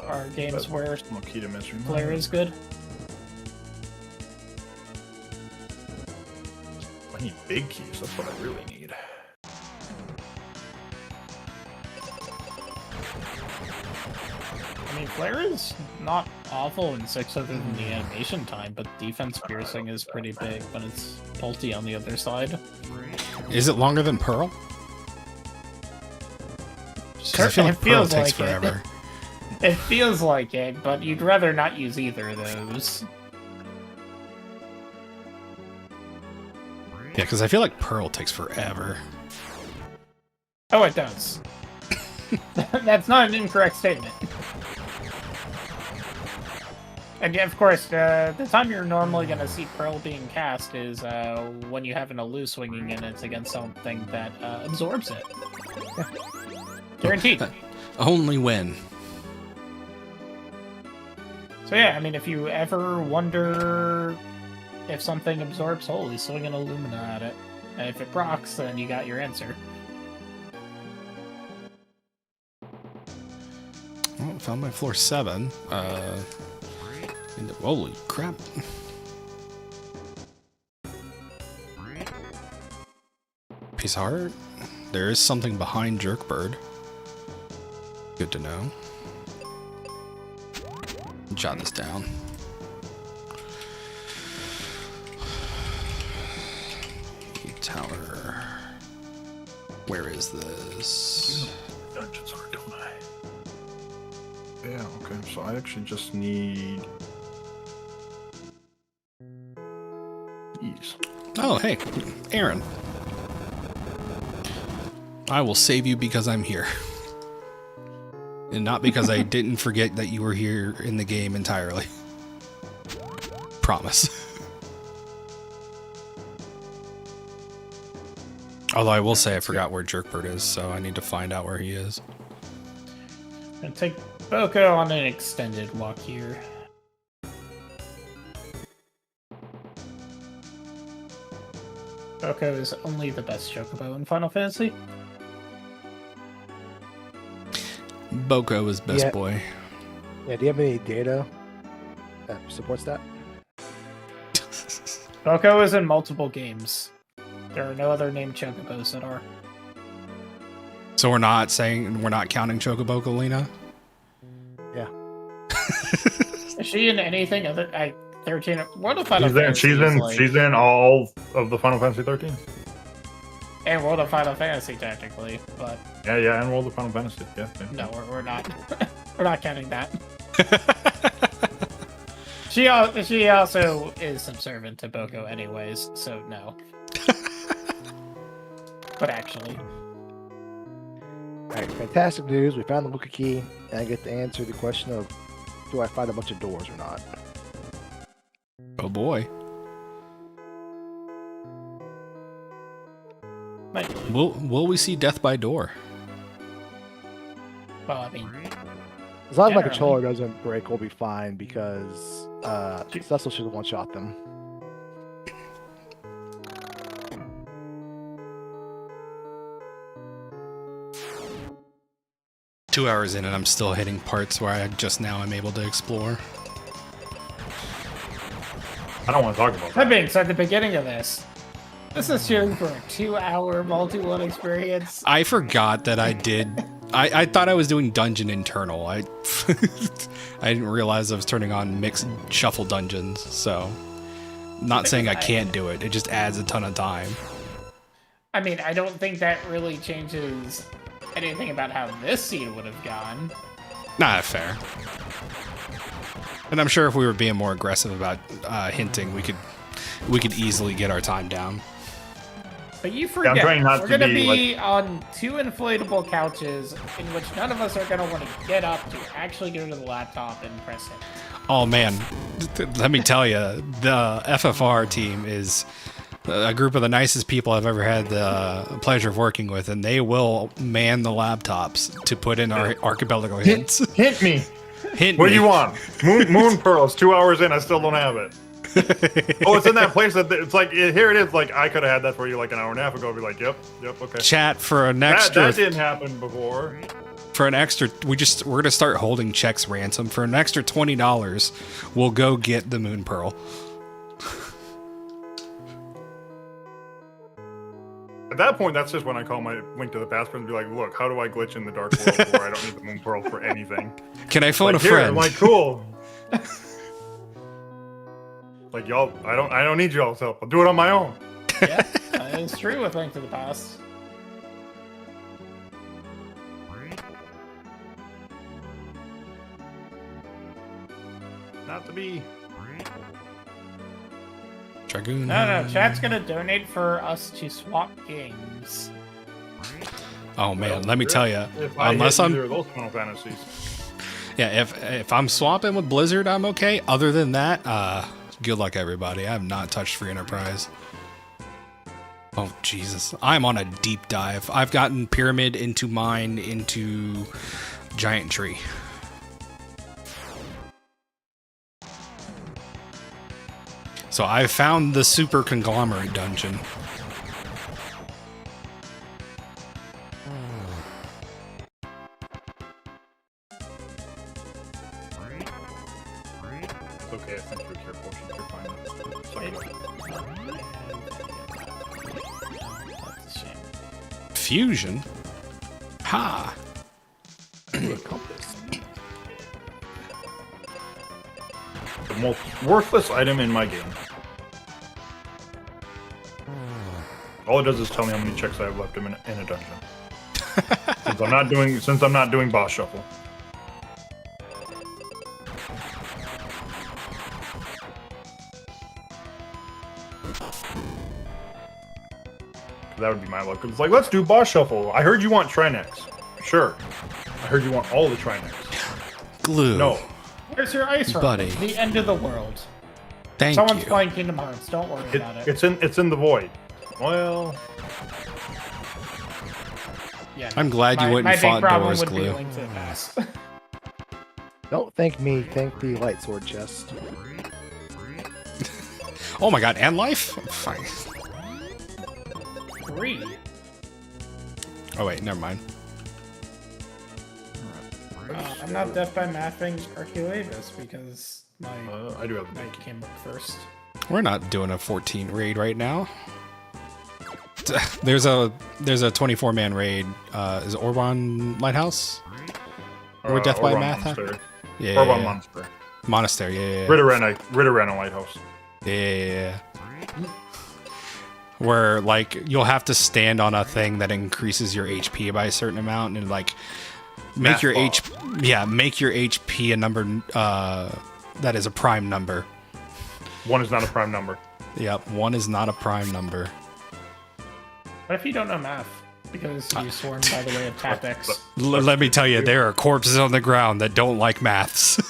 Are games where
Mokita mystery.
Flare is good.
I need big keys. That's what I really need.
mean, Flare is not awful in 6 other than the animation time, but defense piercing is pretty big when it's Pulty on the other side.
Is it longer than Pearl? 'Cause I feel like
It
Pearl
feels
takes
like it.
forever.
It feels like it, but you'd rather not use either of those.
Yeah, because I feel like Pearl takes forever.
Oh, it does. That's not an incorrect statement. And yeah, of course, the time you're normally going to see Pearl being cast is when you have an Elu swinging and it's against something that absorbs it. Guaranteed.
Only when.
So yeah, I mean, if you ever wonder if something absorbs Holy, swing an Illumina at it. And if it procs, then you got your answer.
Oh, found my floor 7. Holy crap. Piece of heart. There is something behind Jerkbird. Good to know. Jot this down. Tower. Where is this?
Dungeons are, don't I? Yeah, okay, so I actually just need these.
Oh, hey, Aaron. I will save you because I'm here. And not because I didn't forget that you were here in the game entirely. Promise. Although I will say I forgot where Jerkbird is, so I need to find out where he is.
And take Boko on an extended walk here. Boko is only the best Chocobo in Final Fantasy.
Boko is best
Yeah.
boy.
Yeah, do you have any data that supports that?
Boko is in multiple games. There are no other named Chocobos that are.
So we're not counting Chocobo Lena?
Yeah.
Is she in anything other? 13. World of Final Fantasy.
She's in all of the Final Fantasy 13.
And World of Final Fantasy, technically, but
Yeah, and World of Final Fantasy. Yeah.
no, we're not. We're not counting that. She also is subservient to Boko, anyways, so no. But actually,
Alright, fantastic news. We found the Luca key, and I get to answer the question of, do I find a bunch of doors or not?
Oh boy.
like,
Will we see death by door?
well, I mean,
As long as my
Generally.
controller doesn't break, we'll be fine, because Cecil should one-shot them.
Two hours in and I'm still hitting parts where I just now am able to explore.
I don't want to talk about that.
Hebinx at the beginning of this. This is shooting for a 2-hour multi-one experience.
I forgot that I did. I thought I was doing dungeon internal. I didn't realize I was turning on mixed shuffle dungeons. So, not saying I can't do it. It just adds a ton of time.
I mean, I don't think that really changes anything about how this scene would have gone.
Not fair. And I'm sure if we were being more aggressive about hinting, we could easily get our time down.
But you forget,
trying not
we're
to
going to
be,
be on 2 inflatable couches in which none of us are going to want to get up to actually go to the laptop and press it.
Oh man, let me tell you, the FFR team is a group of the nicest people I've ever had the pleasure of working with, and they will man the laptops to put in our archipelago hints.
Hint me.
Hint
What do
me.
you want? Moon Pearls. 2 hours in, I still don't have it. Oh, it's in that place that it's like here it is. Like I could have had that for you like an hour and a half ago. Be like, yep, okay.
Chat for an extra.
That didn't happen before.
For an extra, we're gonna start holding checks ransom for an extra $20. We'll go get the Moon Pearl.
At that point, that's just when I call my Link to the Past friend and be like, look, how do I glitch in the Dark World where I don't need the Moon Pearl for anything?
Can I phone
Like,
a
here,
friend?
I'm like, cool. Like, y'all, I don't need y'all's help. I'll do it on my own.
Yeah, it's true with Link to the Past.
Not to be.
Dragoon.
No, chat's gonna donate for us to swap games.
Oh man, let me tell you.
If I
Unless
hit
I'm
either of those Final Fantasies.
Yeah, if I'm swapping with Blizzard, I'm okay. Other than that, good luck, everybody. I have not touched Free Enterprise. Oh, Jesus. I'm on a deep dive. I've gotten Pyramid into Mine into Giant Tree. So I found the Super Conglomerate dungeon.
It's okay, I sent you a cure potion. You're fine.
That's a shame.
Fusion? Ha!
The most worthless item in my game. All it does is tell me how many checks I have left in a dungeon. Since I'm not doing boss shuffle. That would be my luck. It's like, let's do boss shuffle. I heard you want Trinex. Sure. I heard you want all the Trinex.
Glue.
No.
Where's your ice run?
Buddy.
The end of the world.
Thank
Someone's
you.
playing Kingdom Hearts. Don't worry about it.
It's in the void. Well,
Yeah,
I'm glad you went
my
and
big
fought
problem
Dora's
would be
glue.
Link to the Past.
Don't thank me, thank the light sword chest.
Oh my god, and life? Fine.
3.
Oh wait, never mind.
I'm not deaf by mathing Archipelago because my
I do have the
night came up first.
We're not doing a 14 raid right now. There's a 24-man raid. Is it Orban Lighthouse? Or Death by
Orban
Math?
Monastery.
Yeah.
Orban Monastery.
Monastery, yeah.
Ritterana Lighthouse.
Yeah. Where like you'll have to stand on a thing that increases your HP by a certain amount and like make your HP a number that is a prime number.
1 is not a prime number.
Yep, 1 is not a prime number.
What if you don't know math? Because you swarm by the way of tactics.
Let me tell you, there are corpses on the ground that don't like maths.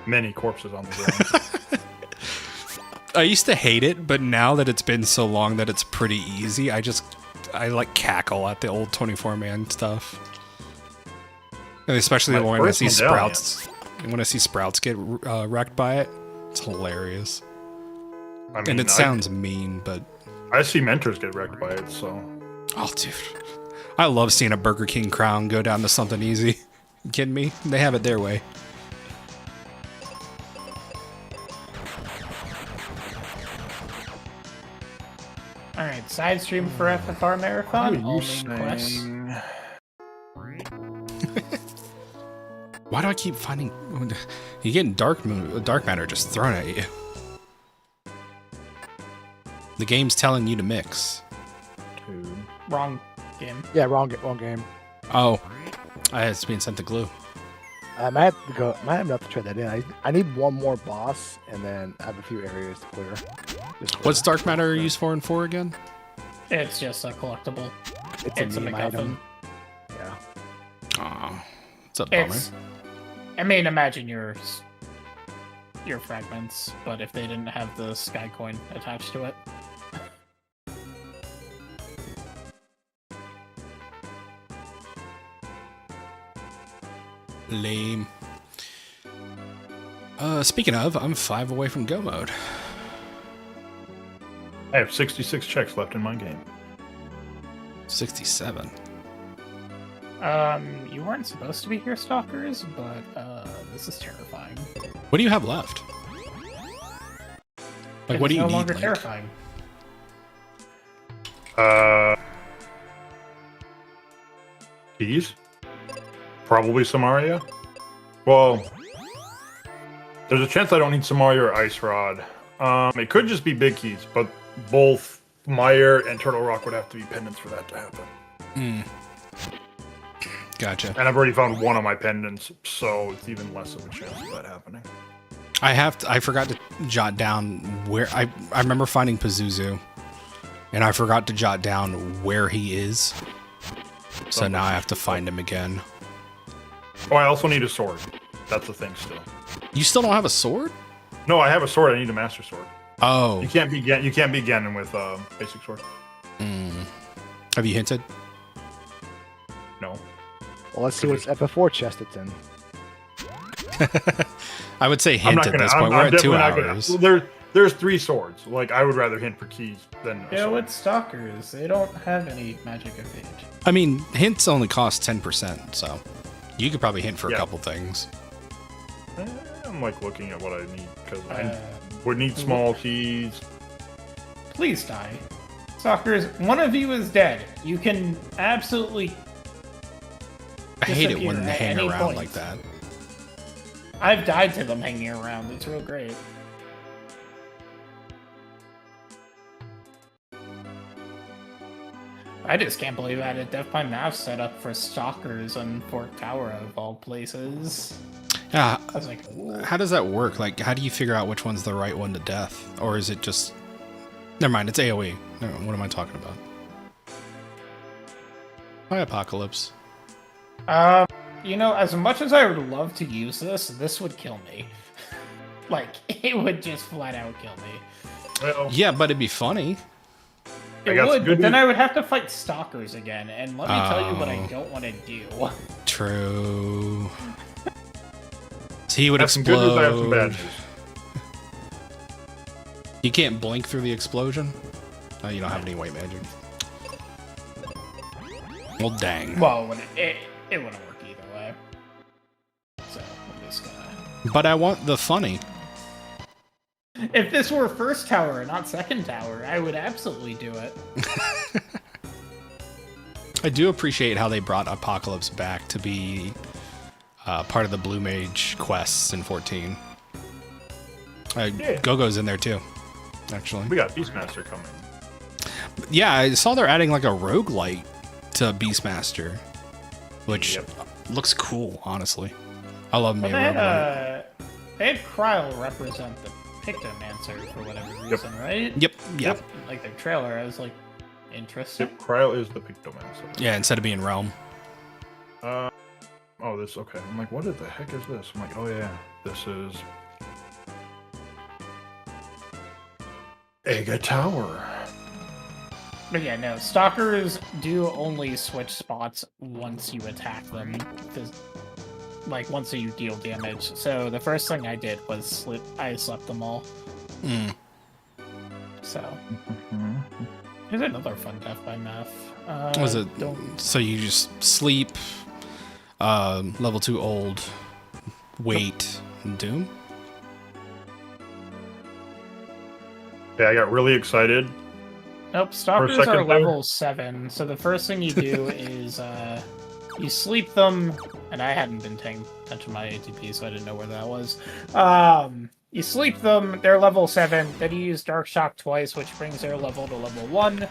Many corpses on the ground.
I used to hate it, but now that it's been so long that it's pretty easy, I like cackle at the old 24-man stuff. And especially
My
when I
first
see
medallion.
Sprouts. When I see Sprouts get wrecked by it, it's hilarious.
I mean,
And it sounds mean, but
I see mentors get wrecked by it, so.
oh, dude, I love seeing a Burger King crown go down to something easy. You kidding me? They have it their way.
Alright, side stream for FFR Marathon. All main quests.
Why do I keep finding... You're getting dark matter just thrown at you. The game's telling you to mix.
Wrong game.
Yeah, wrong game.
Oh. It's being sent to glue.
I might have to go. Might have enough to trade that in. I need one more boss, and then I have a few areas to clear.
What's dark matter used for in 4 again?
It's just a collectible.
It's a
MacGuffin.
meme item. Yeah.
Aw. It's a bummer.
It's. I mean, imagine your fragments, but if they didn't have the sky coin attached to it.
Lame. Speaking of, I'm 5 away from go mode.
I have 66 checks left in my game.
67.
You weren't supposed to be here, stalkers, but this is terrifying.
What do you have left? Like, what do you
no
need?
longer
Link?
terrifying.
Keys? Probably Samaria. Well, there's a chance I don't need Samaria or Ice Rod. It could just be big keys, but both Mire and Turtle Rock would have to be pendants for that to happen.
Hmm. Gotcha.
And I've already found one of my pendants, so it's even less of a chance of that happening.
I forgot to jot down where I remember finding Pazuzu, and I forgot to jot down where he is. So now I have to find him again.
Oh, I also need a sword. That's the thing still.
You still don't have a sword?
No, I have a sword. I need a master sword.
Oh.
You can't be Ganon with basic sword.
Have you hinted?
No.
Well, let's see what FF4 chest it's in.
I would say hint at this point. We're at 2 hours.
There's 3 swords. Like, I would rather hint for keys than a
Yeah,
sword.
with stalkers, they don't have any magic advantage.
I mean, hints only cost 10%, so you could probably hint for a
Yeah.
couple things.
I'm like looking at what I need because I would need small keys.
Please die. Stalkers, one of you is dead. You can absolutely...
I hate it when
disappear
they
at
hang
any
around
point.
like that.
I've died to them hanging around. It's real great. I just can't believe I had a Death by Math set up for Stalkers on Fork Tower of all places.
Yeah.
I was like, ooh.
How does that work? Like, how do you figure out which one's the right one to death? Or is it just... Never mind, it's AoE. What am I talking about? Hi, Apocalypse.
You know, as much as I would love to use this would kill me. Like, it would just flat out kill me.
Well,
Yeah, but it'd be funny.
I
It
got some
would,
good
but then
news.
I would have to fight Stalkers again, and let me tell you what I don't want to do.
True. So he would
I have some good news. I have some bad
explode.
news.
You can't blink through the explosion? Oh, you don't have any white magic. Well, dang.
Well, it wouldn't work either way. So, I'm just gonna...
But I want the funny.
If this were first tower, not second tower, I would absolutely do it.
I do appreciate how they brought Apocalypse back to be part of the Blue Mage quests in 14.
Yeah.
Go-Go's in there too, actually.
We got Beastmaster coming.
Yeah, I saw they're adding like a roguelite to Beastmaster, which
Yep.
looks cool, honestly. I love me
But
a
they
roguelite.
had Kryle represent the Pictomancer for whatever reason, right?
Yep.
Like their trailer, I was like, interesting.
Yep, Kryle is the Pictomancer.
Yeah, instead of being Realm.
Oh, this, okay. I'm like, what the heck is this? I'm like, oh yeah, this is... Ega Tower.
But yeah, no, Stalkers do only switch spots once you attack them. Like, once you deal damage. So the first thing I did was I slept them all.
Mm.
So, here's another fun Death by Math.
Was it?
Don't...
So you just sleep, level 2 old, wait, and doom?
Yeah, I got really excited.
Nope, Stalkers
second
are
there.
level 7, so the first thing you do is, you sleep them, and I hadn't been paying attention to my ATP, so I didn't know where that was. You sleep them, they're level 7, then you use Dark Shock twice, which brings their level to level 1,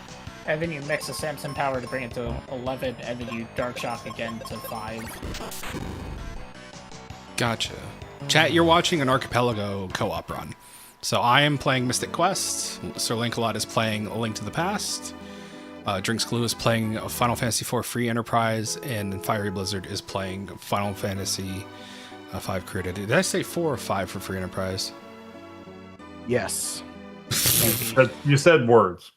and then you mix the Samson power to bring it to 11, and then you Dark Shock again to 5.
Gotcha. Chat, you're watching an Archipelago co-op run. So I am playing Mystic Quest, Sirlinkalot is playing A Link to the Past, drinksglue is playing Final Fantasy IV Free Enterprise, and FeiryBlizzard is playing Final Fantasy V Created. Did I say 4 or 5 for Free Enterprise?
Yes.
But you said words.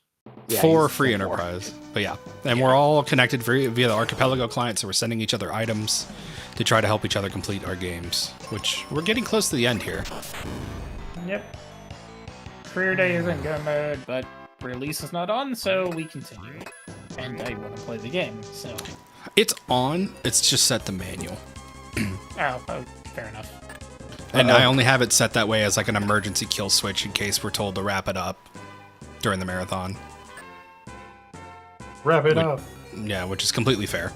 Yeah,
4
he's-
Free
four.
Enterprise. But yeah, and we're all connected via the Archipelago client, so we're sending each other items to try to help each other complete our games, which we're getting close to the end here.
Yep. Career Day isn't good, but release is not on, so we continue. And I want to play the game, so...
It's on, it's just set to manual.
Oh, fair enough.
And I only have it set that way as like an emergency kill switch in case we're told to wrap it up during the marathon.
Wrap it up.
Yeah, which is completely fair.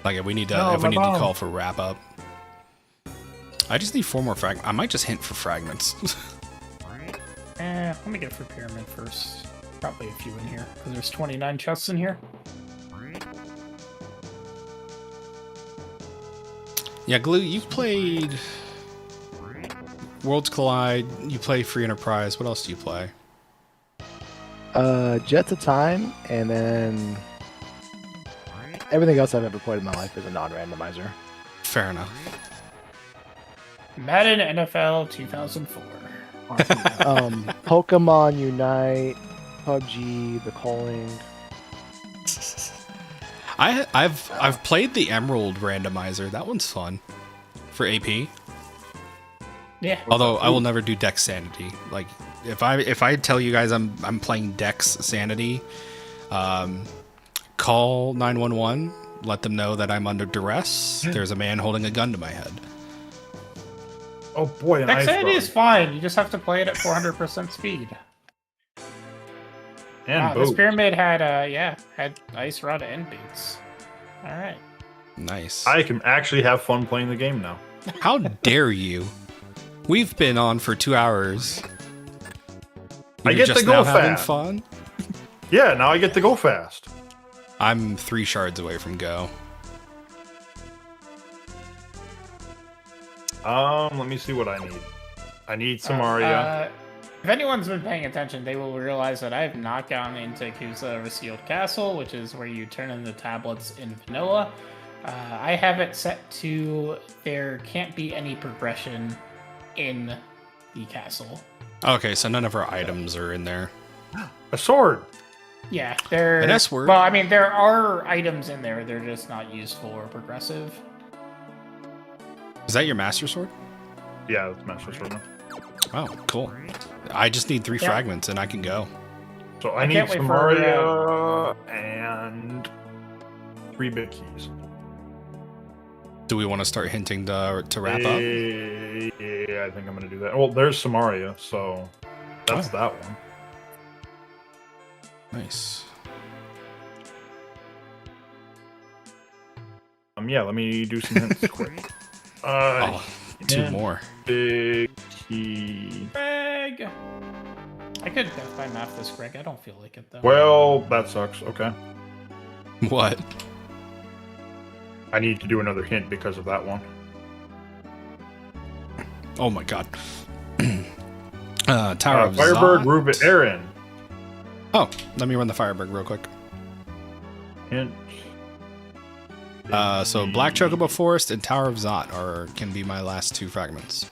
Like if we need to
No, my bomb.
call for wrap up. I just need 4 more fragments. I might just hint for fragments.
Let me get for pyramid first. Probably a few in here, because there's 29 chests in here.
Yeah, Glue, you've played Worlds Collide, you play Free Enterprise. What else do you play?
Jets of Time, and then everything else I've ever played in my life is a non-randomizer.
Fair enough.
Madden NFL 2004.
Pokemon Unite, PUBG, The Calling.
I've played the Emerald randomizer. That one's fun for AP.
Yeah.
Although I will never do Dex Sanity. Like if I tell you guys I'm playing Dex Sanity, call 911. Let them know that I'm under duress. There's a man holding a gun to my head.
Oh boy, an
Dexterity
iceberg.
is fine. You just have to play it at 400% speed.
And
Wow, this
boat.
pyramid had had ice rod and boots. All right.
Nice.
I can actually have fun playing the game now.
How dare you? We've been on for 2 hours.
I
You're
get
just
to go
now having
fast.
fun.
Yeah, now I get to go fast.
I'm 3 shards away from go.
Let me see what I need. I need Samaria.
If anyone's been paying attention, they will realize that I have not gone into Kusa Resealed Castle, which is where you turn in the tablets in vanilla. I have it set to there can't be any progression in the castle.
Okay, so none of our items are in there.
A sword.
Yeah, there.
An S word.
Well, I mean, there are items in there. They're just not useful or progressive.
Is that your master sword?
Yeah, that's Master Sword now.
Oh, cool. I just need 3
Yeah.
fragments and I can go.
So I
I
need
can't wait for,
Samaria and 3 big keys.
Do we want to start hinting to wrap up?
Yeah, I think I'm gonna do that. Well, there's Samaria, so that's that one.
Nice.
Yeah, let me do some hints quick.
Oh, 2
and
more.
Big key.
Greg! I could death by math this, Greg. I don't feel like it, though.
Well, that sucks. Okay.
What?
I need to do another hint because of that one.
Oh my god. Tower of
Firebird,
Zod.
Reuben, Aaron.
Oh, let me run the Firebird real quick.
Hint.
So Black Chocobo Forest and Tower of Zot can be my last 2 fragments.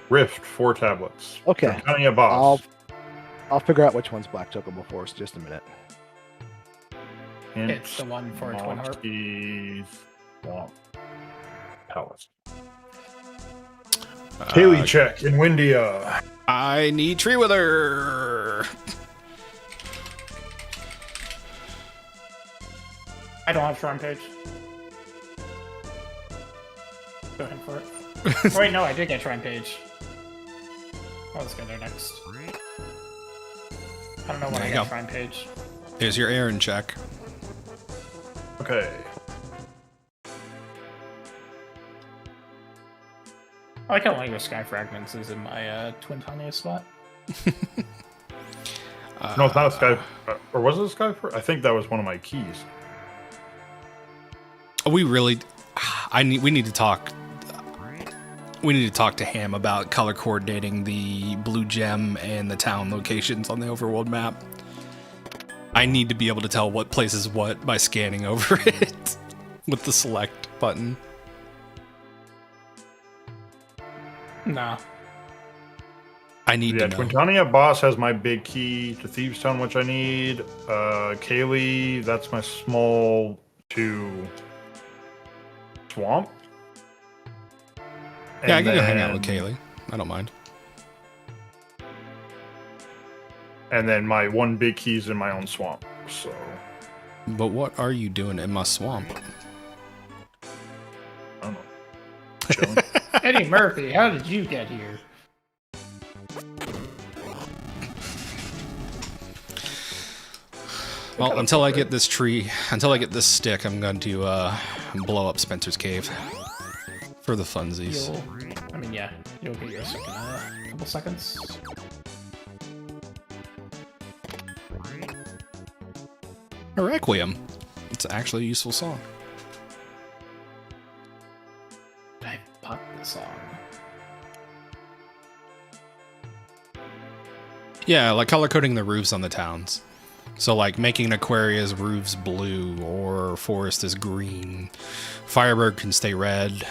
Rift, 4 tablets.
Okay.
Counting a boss.
I'll figure out which one's Black Chocobo Forest in just a minute.
Hint.
It's the one for Twin Harp.
Keys. Swamp. Palace. Haley check in Windia.
I need Tree Wither.
I don't have Shrine Page. Go ahead for it. Wait, no, I did get Shrine Page. Oh, let's go there next. I don't know when
There
I
you
got
go.
Shrine Page.
Here's your Aaron check.
Okay.
I like how one of your Sky Fragments is in my Twin Tanya spot.
No, it's not a sky. Or was it a sky? I think that was one of my keys.
We really, we need to talk. We need to talk to Ham about color coordinating the blue gem and the town locations on the overworld map. I need to be able to tell what place is what by scanning over it with the select button.
Nah.
I need
Yeah,
to know.
Twintania boss has my big key to Thieves Town, which I need. Kaylee, that's my small to Swamp.
Yeah, I
And
can go hang out with
then-
Kaylee. I don't mind.
And then my 1 big key's in my own swamp. So
But what are you doing in my swamp?
I don't know. Chilling.
Eddie Murphy, how did you get here?
Well, until I get this tree, until I get this stick, I'm going to blow up Spencer's cave for the funsies.
You'll get yours in a couple seconds.
A Requiem. It's actually a useful song.
I bought this song.
Yeah, like color coding the roofs on the towns. So like making Aquaria's roofs blue or Forest is green. Firebird can stay red.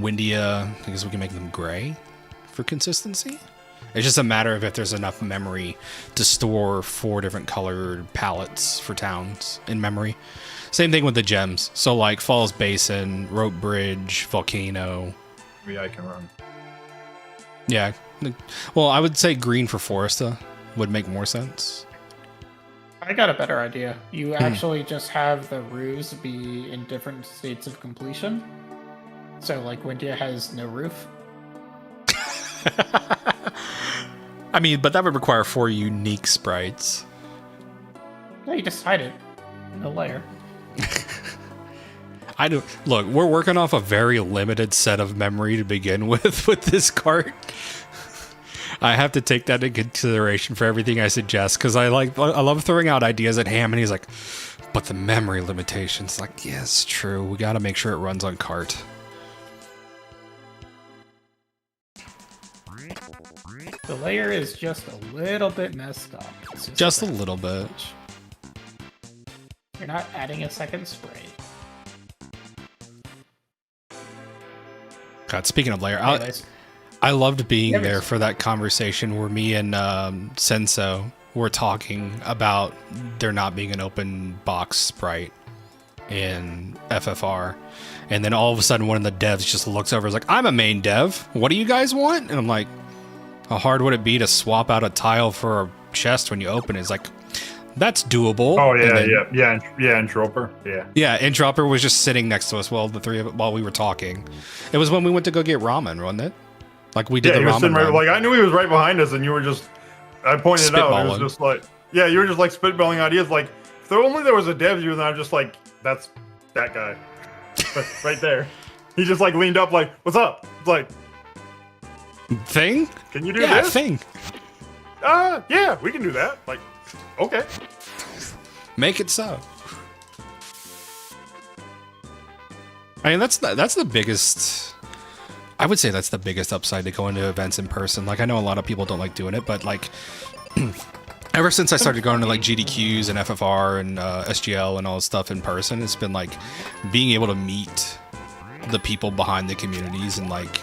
Windia, I guess we can make them gray for consistency. It's just a matter of if there's enough memory to store 4 different colored palettes for towns in memory. Same thing with the gems. So like Falls Basin, Rope Bridge, Volcano.
Maybe I can run.
Yeah. Well, I would say green for Foresta would make more sense.
I got a better idea. You actually just have the roofs be in different states of completion. So, like, Windia has no roof.
I mean, but that would require 4 unique sprites.
No, you just hide it in a layer.
I do. Look, we're working off a very limited set of memory to begin with this cart. I have to take that into consideration for everything I suggest because I love throwing out ideas at Ham, and he's like, "But the memory limitations." Like, yeah, it's true. We got to make sure it runs on cart.
The layer is just a little bit messed up.
Just a little bit.
You're not adding a second spray.
God, speaking of layer,
Anyways,
I loved being there for that conversation where me and Senso were talking about there not being an open box sprite in FFR. And then all of a sudden one of the devs just looks over and is like, "I'm a main dev. What do you guys want?" And I'm like, how hard would it be to swap out a tile for a chest when you open it? It's like, that's doable.
Oh,
And then,
and Troper. Yeah.
Yeah, and Dropper was just sitting next to us while we were talking. It was when we went to go get ramen, wasn't it? Like we did the
he was
ramen
sitting right,
run.
like I knew he was right behind us, and you were just. I pointed it out. It was
Spitballing.
just like, yeah, you were just like spitballing ideas. Like, if there was a dev view, then I'm just like, that's that guy, right there. He just like leaned up, like, "What's up?" It's like,
Thing?
"Can you do
Yeah,
this?"
thing.
Yeah, we can do that. Like, okay.
Make it so. I mean, that's the biggest. I would say that's the biggest upside to going to events in person. Like, I know a lot of people don't like doing it, but like, ever since I started going to like GDQs and FFR and SGL and all this stuff in person, it's been like being able to meet the people behind the communities and like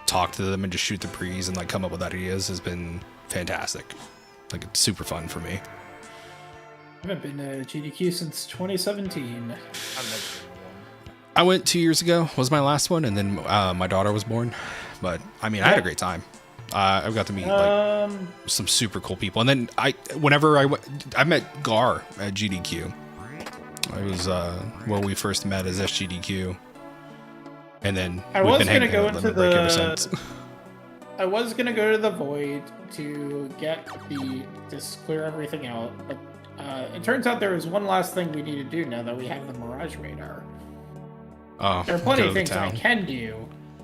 talk to them and just shoot the breeze and like come up with ideas has been fantastic. Like, it's super fun for me.
I haven't been to GDQ since 2017.
I went 2 years ago, was my last one, and then my daughter was born. But I mean, I had a great time. I got to meet like some super cool people, and then I met Gar at GDQ. It was where we first met as SGDQ, and then we've been hanging out at Limit Break ever since.
I was gonna go to the Void to get just clear everything out, but it turns out there was one last thing we need to do now that we have the Mirage Radar.
Oh,
There are plenty
go
of
to the
things I
town.
can do,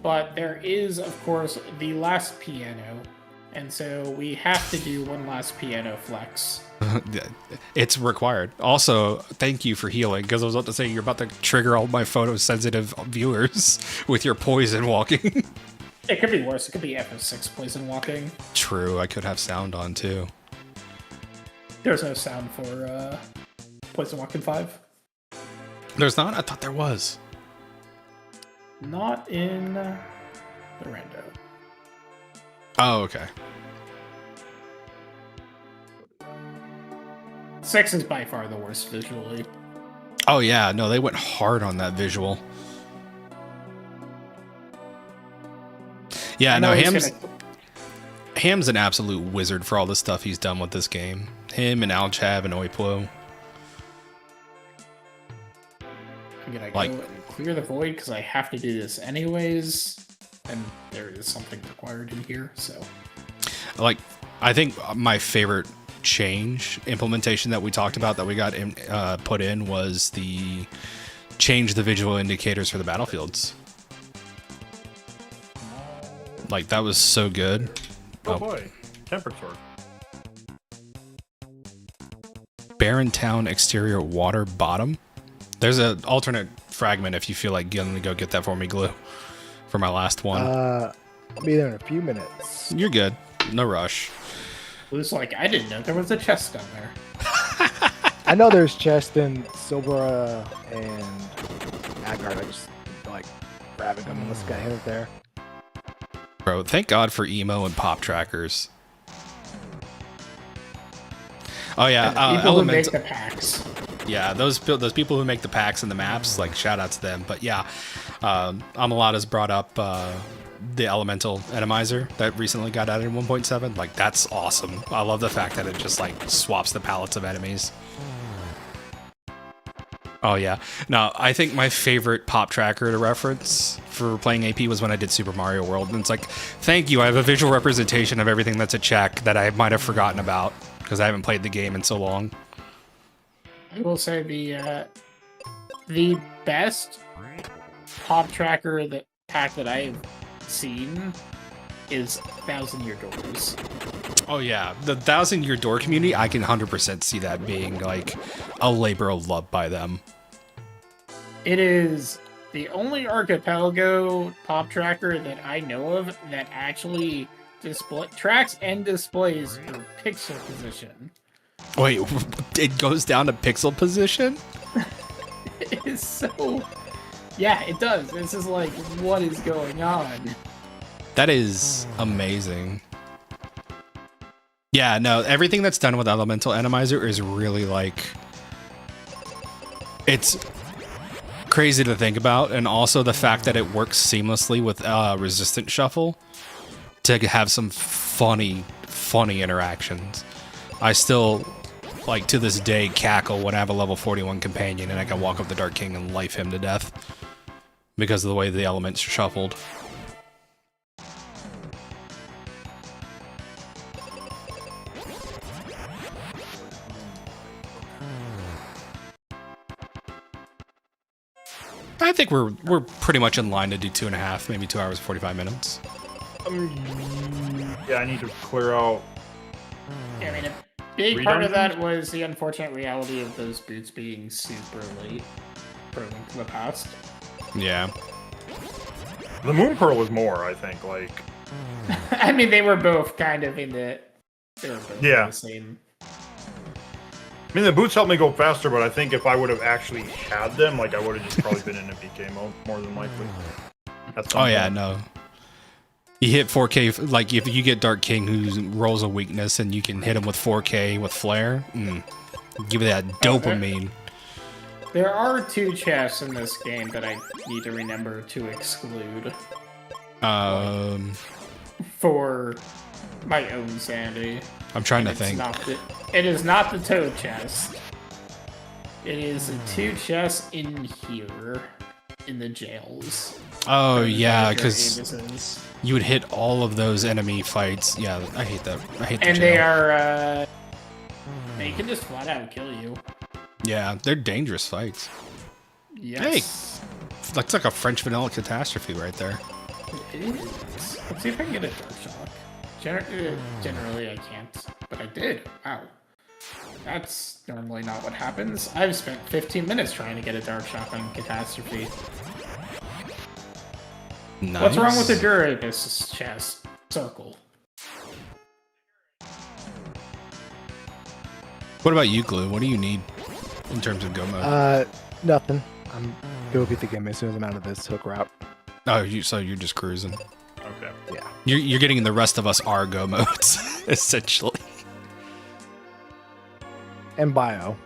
but there is, of course, the last piano, and so we have to do one last piano flex.
It's required. Also, thank you for healing, because I was about to say you're about to trigger all my photosensitive viewers with your poison walking.
It could be worse. It could be FF6 poison walking.
True, I could have sound on too.
There's no sound for poison walking 5.
There's not? I thought there was.
Not in the rando.
Oh, okay.
6 is by far the worst visually.
Oh yeah, no, they went hard on that visual. Yeah,
I
no,
know he's
Ham's an absolute wizard for all the stuff he's done with this game. Him and Alchav and Oiplo.
I'm gonna
Like-
go and clear the void because I have to do this anyways, and there is something required in here. So
Like, I think my favorite change implementation that we talked about that we got put in was the change the visual indicators for the battlefields. Like, that was so good.
Oh boy, temperature.
Barren Town exterior water bottom. There's an alternate fragment if you feel like going to go get that for me, Glue, for my last one.
I'll be there in a few minutes.
You're good. No rush.
Blue's like, I didn't know there was a chest down there.
I know there's chest in Silvera and Agard. I just like grabbing them unless I got hit it there.
Bro, thank God for emo and pop trackers. Oh yeah,
People who make the packs.
Yeah, those people who make the packs and the maps, like, shout out to them. But yeah, Amalata's brought up the elemental atomizer that recently got added in 1.7. Like, that's awesome. I love the fact that it just like swaps the palettes of enemies. Oh yeah. Now, I think my favorite pop tracker to reference for playing AP was when I did Super Mario World. And it's like, thank you, I have a visual representation of everything that's a check that I might have forgotten about because I haven't played the game in so long.
I will say the best pop tracker pack that I've seen is 1,000-Year Doors.
Oh yeah, the 1,000-Year Door community, I can 100% see that being like a labor of love by them.
It is the only Archipelago pop tracker that I know of that actually tracks and displays your pixel position.
Wait, it goes down to pixel position?
It is so... Yeah, it does. This is like, what is going on?
That is amazing. Yeah, no, everything that's done with Elemental Atomizer is really like... It's crazy to think about, and also the fact that it works seamlessly with Resistant Shuffle to have some funny interactions. I still, like, to this day, cackle when I have a level 41 companion and I can walk up the Dark King and life him to death because of the way the elements are shuffled. I think we're pretty much in line to do 2.5, maybe 2 hours 45 minutes.
Yeah, I need to clear out.
Yeah, I mean, a big part of that was the unfortunate reality of those boots being super late for a Link to the Past.
Yeah.
The Moon Pearl was more, I think. Like,
I mean, they were both kind of in the. They were both in the same.
I mean, the boots helped me go faster, but I think if I would have actually had them, like, I would have just probably been in a PK mode more than likely.
Oh yeah, no. You hit 4K, like if you get Dark King who rolls a weakness and you can hit him with 4K with Flare, give it that dopamine.
There are 2 chests in this game that I need to remember to exclude. For my own sanity.
I'm trying to think.
It is not the Toad chest. It is the 2 chests in here, in the jails.
Oh yeah, because you would hit all of those enemy fights. Yeah, I hate that. I hate that.
And they are, they can just flat out kill you.
Yeah, they're dangerous fights.
Yes.
Hey, that's like a French vanilla catastrophe right there.
It is. Let's see if I can get a Dark Shock. Generally I can't, but I did. Wow. That's normally not what happens. I've spent 15 minutes trying to get a Dark Shock on Catastrophe.
Nice.
What's wrong with the Durabus chest? Circle.
What about you, Glue? What do you need in terms of go mode?
Nothing. I'm go beat the game as soon as I'm out of this hook route.
Oh, so you're just cruising.
Okay.
Yeah.
You're getting the rest of us our go modes, essentially.
And bio.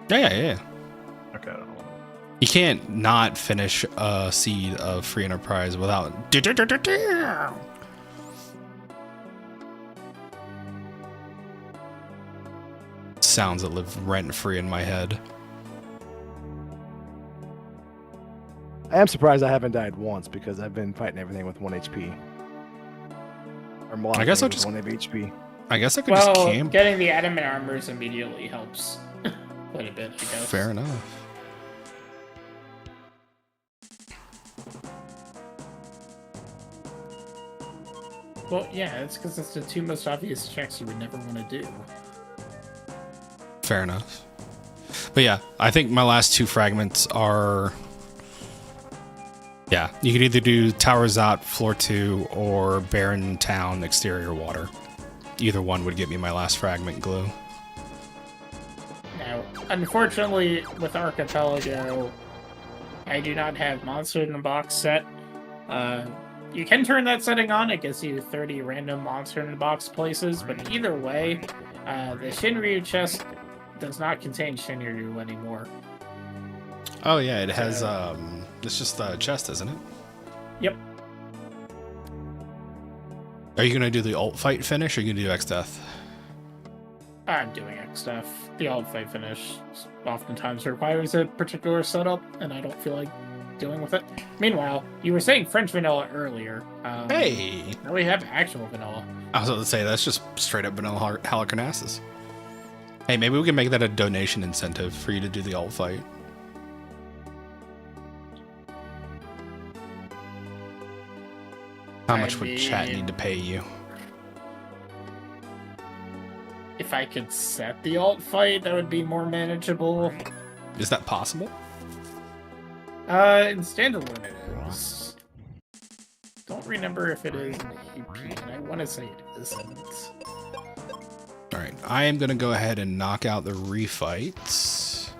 Yeah.
Okay, I don't know.
You can't not finish a seed of free enterprise without sounds that live rent-free in my head.
I am surprised I haven't died once because I've been fighting everything with 1 HP. Or more.
I guess I'll just
1 HP.
I guess I could just
Well,
camp.
getting the adamant armors immediately helps quite a bit, I guess.
Fair enough.
Well, yeah, it's because it's the two most obvious checks you would never want to do.
Fair enough. But yeah, I think my last two fragments are... Yeah, you could either do Towers Out, Floor 2, or Barren Town, Exterior Water. Either one would get me my last fragment glue.
Now, unfortunately, with Archipelago, I do not have Monster in the Box set. You can turn that setting on. It gives you 30 random Monster in the Box places, but either way, the Shinryu chest does not contain Shinryu anymore.
Oh yeah, it has, it's just a chest, isn't it?
Yep.
Are you gonna do the ult fight finish, or are you gonna do X-Death?
I'm doing X stuff. The alt fight finish oftentimes requires a particular setup, and I don't feel like dealing with it. Meanwhile, you were saying French vanilla earlier.
Hey!
Now we have actual vanilla.
I was about to say, that's just straight up vanilla Halicarnassus. Hey, maybe we can make that a donation incentive for you to do the ult fight. How much would chat need to pay you?
If I could set the alt fight, that would be more manageable.
Is that possible?
In standalone it is. Don't remember if it is in AP, and I want to say it isn't.
Alright, I am going to go ahead and knock out the refights.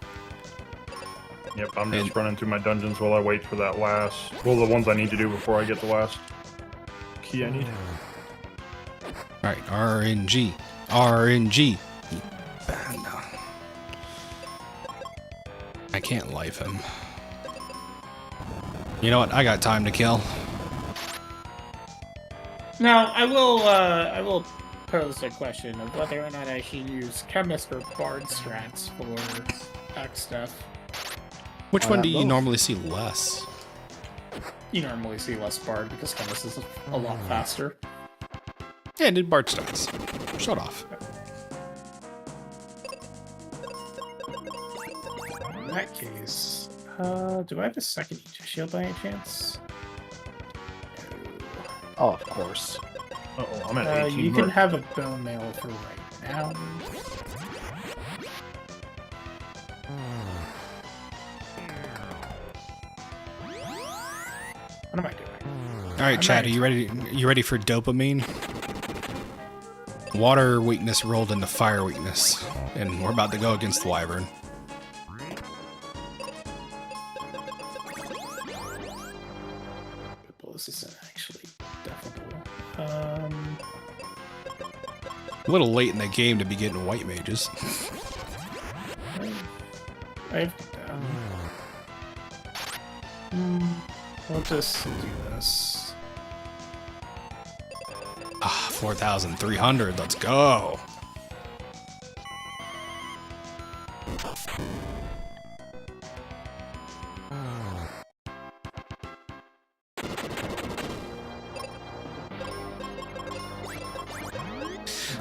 Yep, I'm just running through my dungeons while I wait for that last... Well, the ones I need to do before I get the last key I need.
Alright, RNG. RNG. No. I can't life him. You know what? I got time to kill.
Now, I will pose a question of whether or not I should use Chemist or Bard strats for X stuff.
Which one do you
both.
normally see less?
You normally see less Bard because Chemist is a lot faster.
Yeah, I did Bart stats. Shut off.
In that case, do I have a second Aegis shield by any chance?
Oh, of course.
Uh-oh, I'm at 18
You can
merc.
have a bone mail for right now. What am I doing?
All right, Chad, are you ready? You ready for dopamine? Water weakness rolled into fire weakness, and we're about to go against the Wyvern.
Well, this isn't actually definitely.
A little late in the game to be getting white mages.
We'll just do this.
Ah, 4,300. Let's go.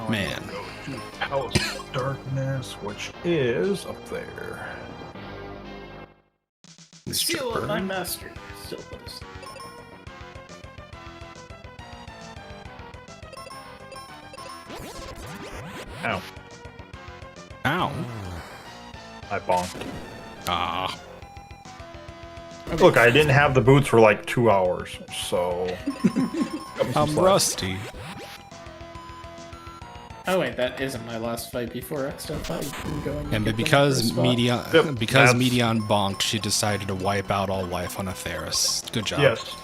Man.
Palace of Darkness, which is up there.
Seal of my master. Still close.
Ow.
Ow.
I bonked.
Ah.
Look, I didn't have the boots for like 2 hours, so... cut me some
I'm
slack.
rusty.
Oh wait, that isn't my last fight before X stuff. I'm going. to
And
get
because
them in the first spot.
Yep,
Medion
that's-
Medion bonked, she decided to wipe out all life on Atheris. Good job.
Yes.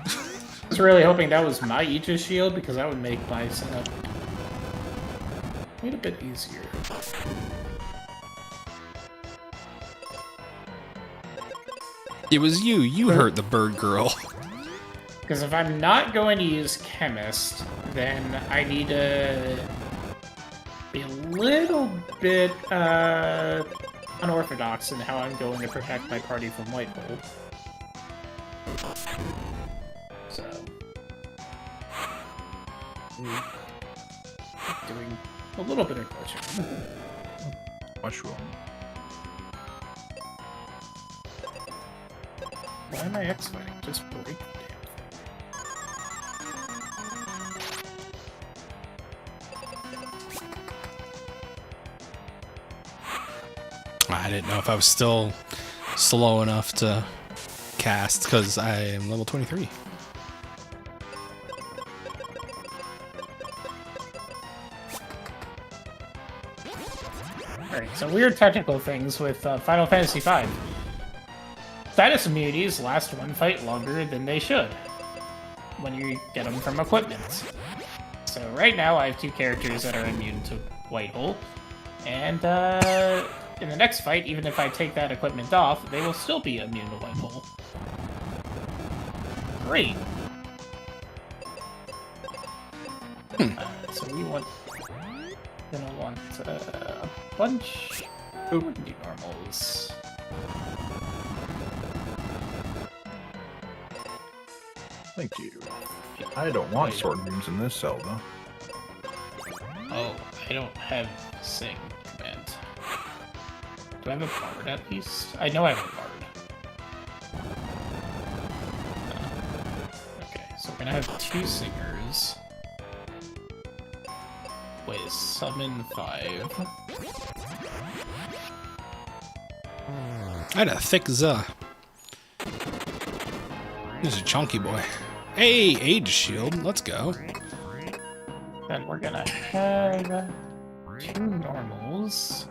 I was really hoping that was my Aegis shield because that would make my setup quite a bit easier.
It was you. You hurt the bird girl.
Because if I'm not going to use Chemist, then I need to be a little bit unorthodox in how I'm going to protect my party from Whitehold. So. doing a little bit of glitching.
Mushroom.
Why am I X-fighting? Just break the damn thing.
I didn't know if I was still slow enough to cast because I am level 23.
Alright, so weird technical things with Final Fantasy V. Status immunities last one fight longer than they should when you get them from equipment. So right now I have 2 characters that are immune to White Hole, and in the next fight, even if I take that equipment off, they will still be immune to White Hole. Great. So we want... gonna want a bunch... Ooh, we can do normals.
Thank you. I don't want sword beams in this cell, though.
Oh, I don't have Sing command. Do I have a bard at least? I know I have a bard. Okay, so we're gonna have 2 singers. Wait, summon 5.
I had a thick za. This is a chunky boy. Hey, Age Shield, let's go.
Then we're gonna have 2 normals.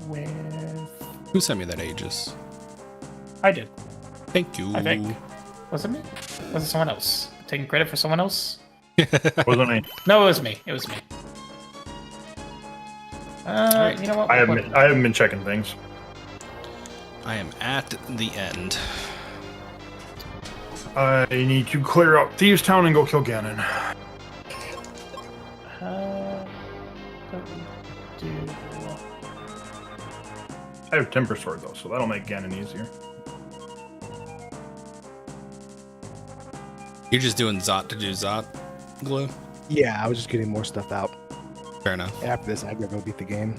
With...
Who sent me that Aegis?
I did,
Thank you.
I think. Was it me? Was it someone else? Taking credit for someone else?
Wasn't me.
No, it was me. It was me. You know what?
I haven't been checking things.
I am at the end.
I need to clear out Thieves Town and go kill Ganon.
What do we do?
I have Temper Sword, though, so that'll make Ganon easier.
You're just doing Zot to do Zot glue?
Yeah, I was just getting more stuff out.
Fair enough.
After this, I gotta go beat the game.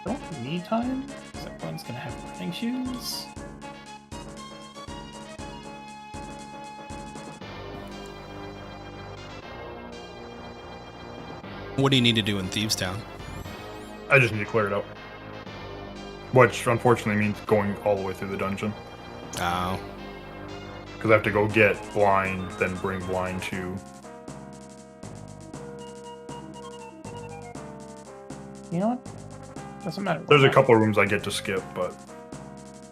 Don't we need time? Because everyone's gonna have running shoes.
What do you need to do in Thieves Town?
I just need to clear it up. Which, unfortunately, means going all the way through the dungeon.
Oh.
Because I have to go get Blind, then bring Blind to...
You know what? Doesn't matter.
There's a couple of rooms I get to skip, but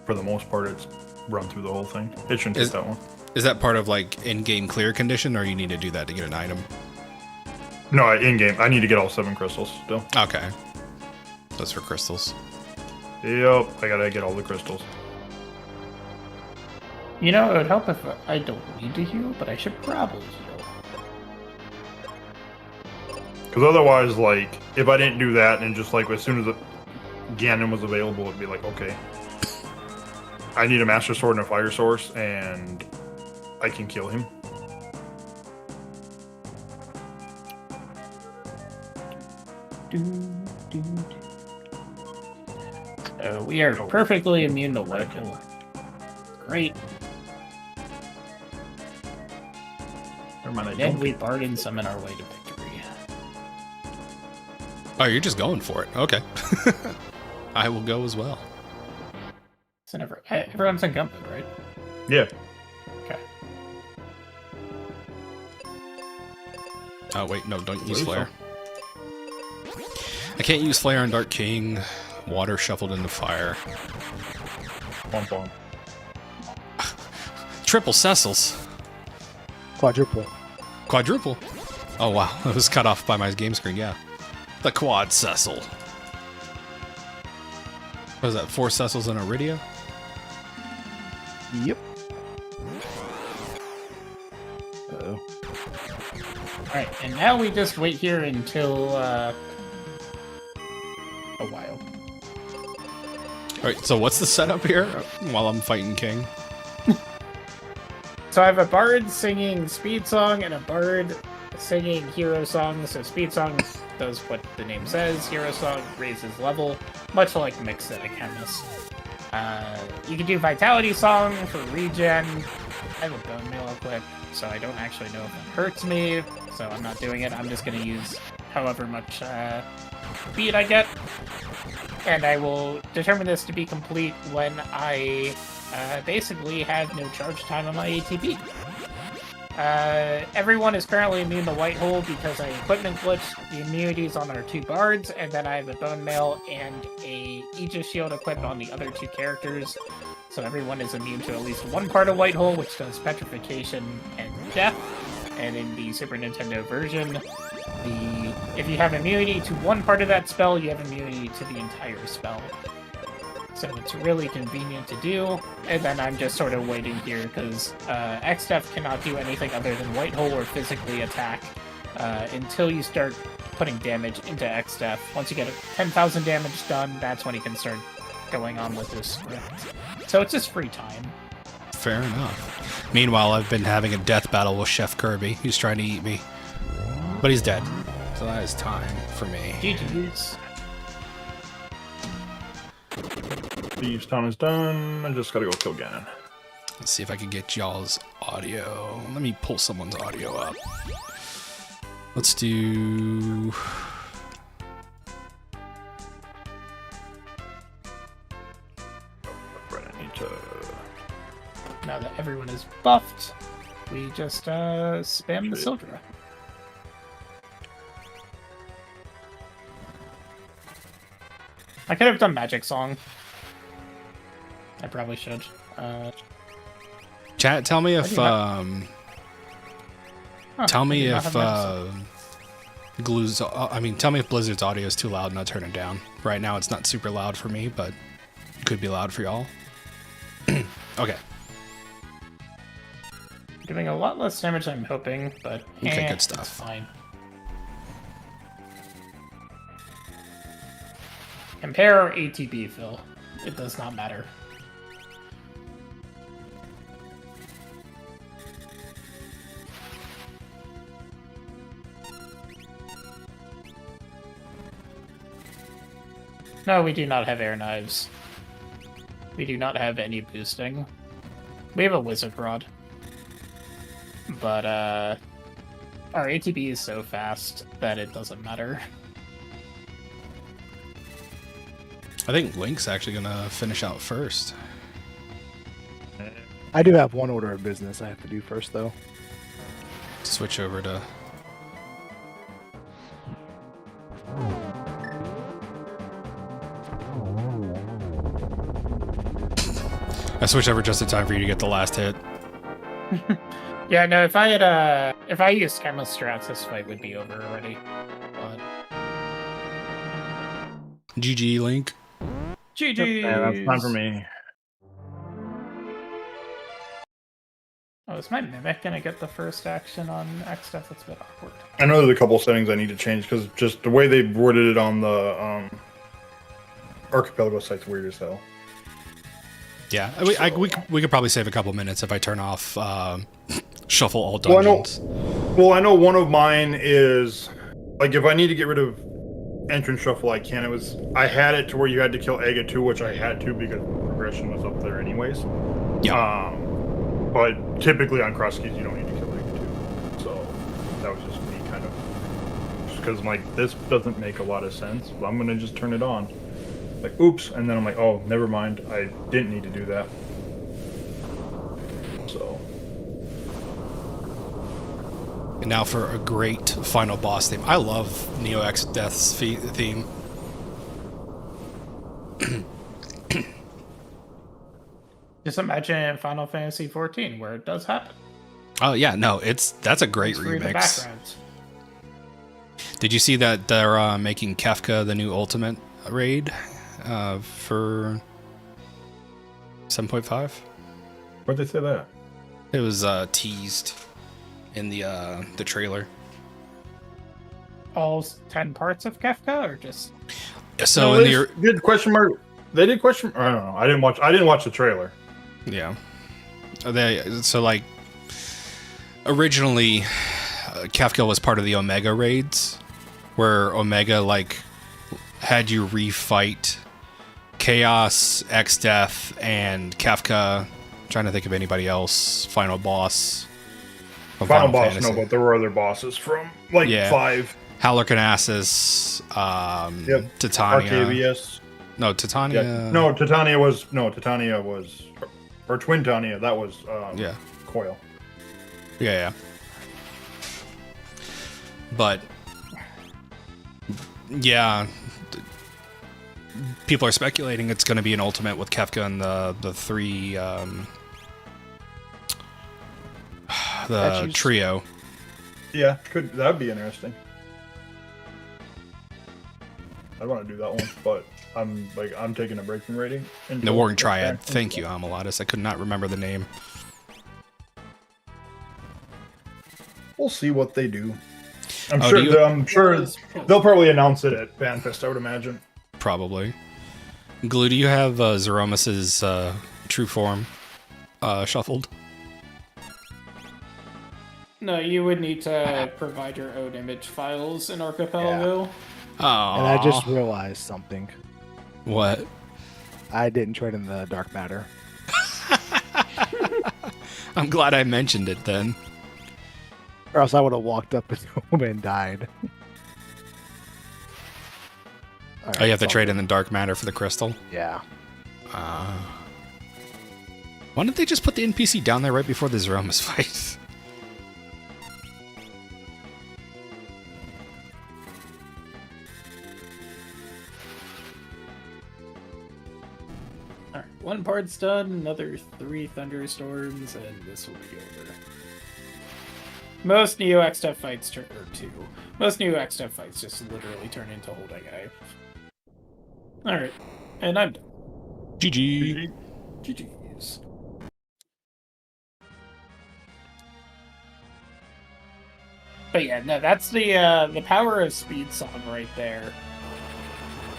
for the most part, it's run through the whole thing. It shouldn't take that one.
Is that part of like in-game clear condition, or you need to do that to get an item?
No, in-game. I need to get all 7 crystals still.
Okay. That's for crystals.
Yep, I gotta get all the crystals.
You know, it would help if I don't need to heal, but I should probably heal.
Because otherwise, like, if I didn't do that, and just like as soon as the Ganon was available, it'd be like, okay, I need a Master Sword and a Fire Source, and I can kill him.
We are perfectly immune to White Hole. Great.
Never mind, I
And
don't.
we bargain summon our way to victory.
Oh, you're just going for it. Okay. I will go as well.
So everyone's incumbent, right?
Yeah.
Okay.
Oh, wait, no, don't use
believe
Flare. I can't use Flare on Dark King. Water shuffled into fire.
Bump on.
Triple Cecils.
Quadruple.
Quadruple. Oh, wow. It was cut off by my game screen, yeah. The Quad Cecil. What is that, 4 Cecils and Iridia?
Yep. Uh-oh.
Alright, and now we just wait here until, a while.
Alright, so what's the setup here while I'm fighting King?
So I have a bard singing speed song and a bard singing hero song. So speed song does what the name says. Hero song raises level, much like Mix and a Chemist. You can do Vitality Song for regen. I have a Bone Meal equipped, so I don't actually know if it hurts me, so I'm not doing it. I'm just going to use however much speed I get, and I will determine this to be complete when I basically have no charge time on my ATB. Everyone is currently immune to White Hole because I equipment glitched the immunities on our 2 bards, and then I have a Bone Mail and a Aegis Shield equipped on the other 2 characters. So everyone is immune to at least one part of White Hole, which does petrification and death. And in the Super Nintendo version, if you have immunity to one part of that spell, you have immunity to the entire spell. So it's really convenient to do. And then I'm just sort of waiting here because XDEF cannot do anything other than White Hole or physically attack until you start putting damage into XDEF. Once you get 10,000 damage done, that's when you can start going on with this script. So it's just free time.
Fair enough. Meanwhile, I've been having a death battle with Chef Kirby. He's trying to eat me. But he's dead. So that is time for me.
GG's.
Thieves Town is done. I just gotta go kill Ganon.
Let's see if I can get y'all's audio. Let me pull someone's audio up. Let's do...
Now that everyone is buffed, we just spam the Sildra. I could have done Magic Song. I probably should.
Chat, tell me if tell me if tell me if Blizzard's audio is too loud and I'll turn it down. Right now it's not super loud for me, but it could be loud for y'all. Okay.
Doing a lot less damage than I'm hoping, but
okay, good stuff.
It's fine. Compare our ATB, Phil. It does not matter. No, we do not have air knives. We do not have any boosting. We have a wizard rod. But, our ATB is so fast that it doesn't matter.
I think Link's actually gonna finish out first.
I do have one order of business I have to do first, though.
Switch over to... I switched over just in time for you to get the last hit.
Yeah, no, if I used Chemist strats, this fight would be over already. But...
GG, Link.
GG!
Yeah, that's time for me.
Oh, is my Mimic gonna get the first action on XDEF? That's a bit awkward.
I know there's a couple settings I need to change because just the way they worded it on the Archipelago site's weird as hell.
Yeah, we could probably save a couple minutes if I turn off shuffle all dungeons.
Well, I know one of mine is like if I need to get rid of entrance shuffle, I can. I had it to where you had to kill Aga 2, which I had to because progression was up there anyways.
Yeah.
But typically on cross keys you don't need to kill Aga 2. So that was just me kind of just because I'm like this doesn't make a lot of sense. But I'm gonna just turn it on. Like oops, and then I'm like, oh, never mind. I didn't need to do that. So.
And now for a great final boss theme. I love Neo X Death's theme.
Just imagine Final Fantasy XIV, where it does happen.
Oh yeah, no, that's a great
Thanks for the
remix.
background.
Did you see that they're making Kefka the new Ultimate raid for 7.5?
Why'd they say that?
It was teased in the trailer.
All 10 parts of Kefka, or just...
So
no,
in the
did question mark. They did question. I don't know. I didn't watch the trailer.
yeah, so like originally, Kafka was part of the Omega raids, where Omega, like, had you refight Chaos, X-Death, and Kafka. Trying to think of anybody else. Final boss. From
Final boss,
Fantasy.
no, but there were other bosses from, like,
Yeah.
5.
Halorkanasis, Titania.
Arcavius.
No, Titania.
Yeah. No, Titania was... Or Twin Titania, that was
Yeah.
Coil.
Yeah. But yeah, people are speculating it's going to be an ultimate with Kefka and the three the trio.
Yeah, that'd be interesting. I want to do that one, but I'm taking a break from raiding.
The Warring Triad. Thank you, Amalatus. I could not remember the name.
We'll see what they do. I'm sure they'll probably announce it at FanFest, I would imagine.
Probably. Glue, do you have Zeromus's true form shuffled?
No, you would need to provide your own image files in Archipelago.
Oh.
And I just realized something.
What?
I didn't trade in the dark matter.
I'm glad I mentioned it then.
Or else I would have walked up and died.
Oh, you have to trade in the dark matter for the crystal?
Yeah.
Why didn't they just put the NPC down there right before the Zeromus fight?
Alright, one part's done, another 3 thunderstorms, and this will be over. Most Neo X-Step fights Most Neo X-Step fights just literally turn into holding A. Alright, and I'm done.
GG.
GG's. But yeah, no, that's the power of Speed Song right there.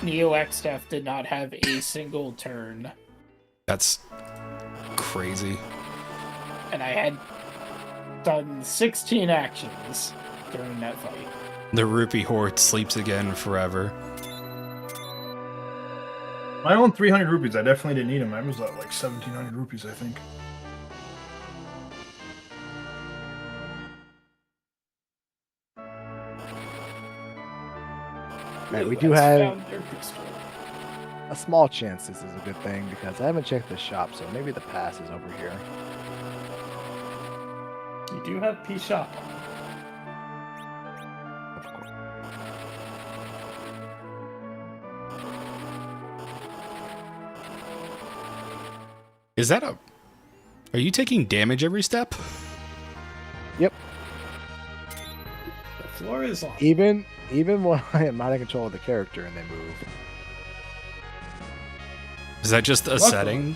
Neo X-Step did not have a single turn.
That's crazy.
And I had done 16 actions during that fight.
The Rupee Horde sleeps again forever.
I own 300 rupees. I definitely didn't need them. I was at like 1,700 rupees, I think.
Right, we
Ooh,
do
that's
have
found their crystal.
a small chance this is a good thing because I haven't checked the shop, so maybe the pass is over here.
You do have P Shop.
Of course.
Is that a... Are you taking damage every step?
Yep.
The floor is on.
Even when I am not in control of the character and they move.
Is that just a
What?
setting?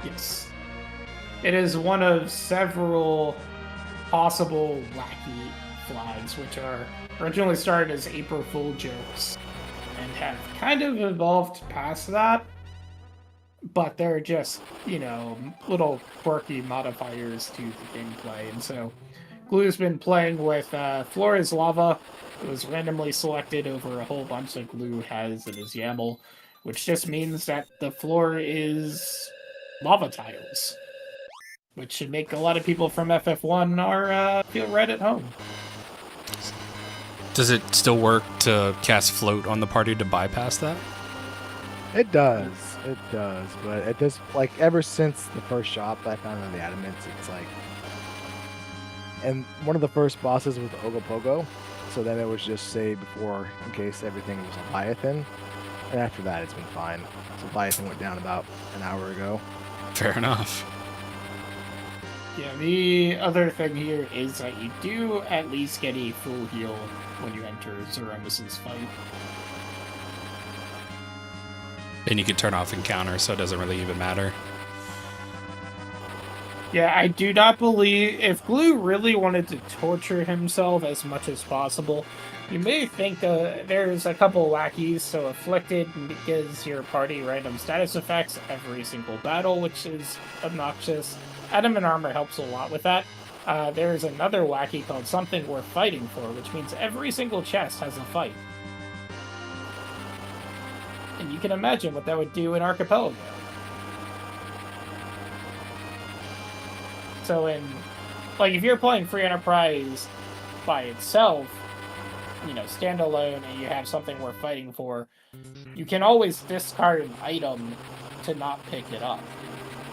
Yes. It is one of several possible wacky flags, which are originally started as April Fool jokes and have kind of evolved past that. But they're just, little quirky modifiers to the gameplay. And so Glue's been playing with Floor is Lava. It was randomly selected over a whole bunch that Glue has in his YAML, which just means that the floor is lava tiles, which should make a lot of people from FF1 feel right at home.
Does it still work to cast Float on the party to bypass that?
It does. It does. But at this, ever since the first shop I found in the Adamants, it's like... And one of the first bosses was the Ogopogo, so then it was just saved before, in case everything was Leviathan. And after that, it's been fine. So Leviathan went down about an hour ago.
Fair enough.
Yeah, the other thing here is that you do at least get a full heal when you enter Zeromus's fight.
And you can turn off encounter, so it doesn't really even matter.
Yeah, I do not believe... If Glue really wanted to torture himself as much as possible, you may think there's a couple wackies. So Afflicted gives your party random status effects every single battle, which is obnoxious. Adamant Armor helps a lot with that. There's another wacky called Something Worth Fighting For, which means every single chest has a fight. And you can imagine what that would do in Archipelago. So if you're playing Free Enterprise by itself, standalone, and you have something worth fighting for, you can always discard an item to not pick it up,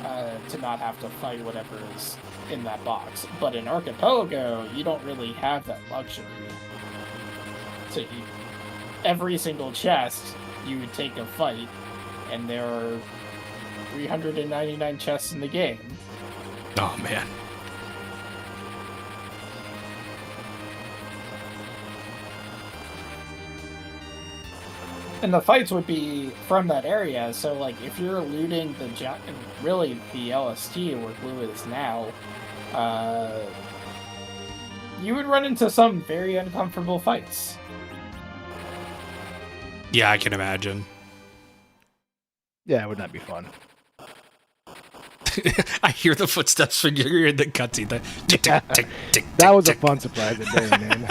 to not have to fight whatever is in that box. But in Archipelago, you don't really have that luxury. So every single chest, you would take a fight, and there are 399 chests in the game.
Oh, man.
And the fights would be from that area, so if you're looting the LST where Glue is now, you would run into some very uncomfortable fights.
Yeah, I can imagine.
Yeah, it would not be fun.
I hear the footsteps when you're in the cutscene. Tick, tick, tick, tick,
That
tick,
was a
tick.
fun surprise at day in.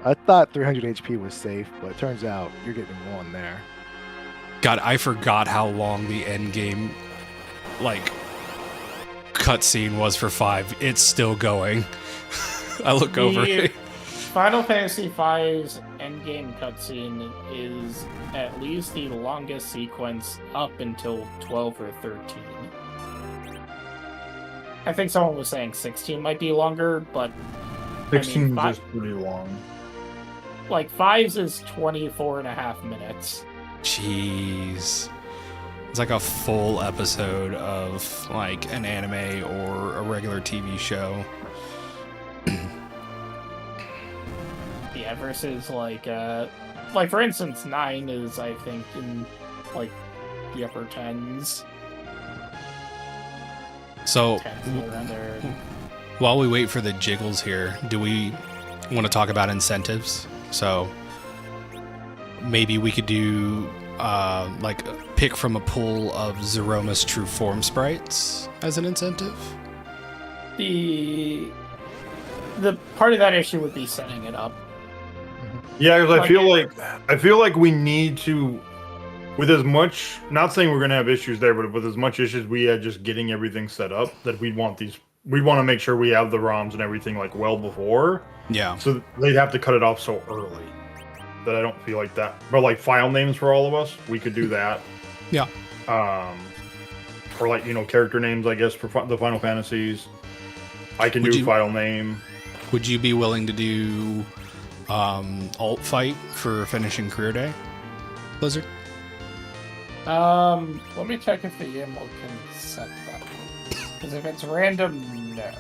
I thought 300 HP was safe, but it turns out you're getting one there.
God, I forgot how long the end game, cutscene was for 5. It's still going. I look over it.
Final Fantasy V's endgame cutscene is at least the longest sequence up until 12 or 13. I think someone was saying 16 might be longer, but
16 is pretty long.
5's is 24.5 minutes.
Jeez. It's like a full episode of an anime or a regular TV show.
Yeah, versus for instance, 9 is I think in the upper 10s.
So
10s around there.
while we wait for the jiggles here, do we want to talk about incentives? So maybe we could do pick from a pool of Zeroma's True Form sprites as an incentive.
The part of that issue would be setting it up.
Yeah, because I feel like we need to, with as much, not saying we're gonna have issues there, but with as much issues we had just getting everything set up, that we want to make sure we have the ROMs and everything well before.
Yeah.
So they'd have to cut it off so early that I don't feel like that. But file names for all of us, we could do that.
Yeah.
Or character names, I guess, for the Final Fantasies. I can do file name.
Would you be willing to do alt fight for finishing career day, Blizzard?
Let me check if the YAML can set that. Because if it's random, no.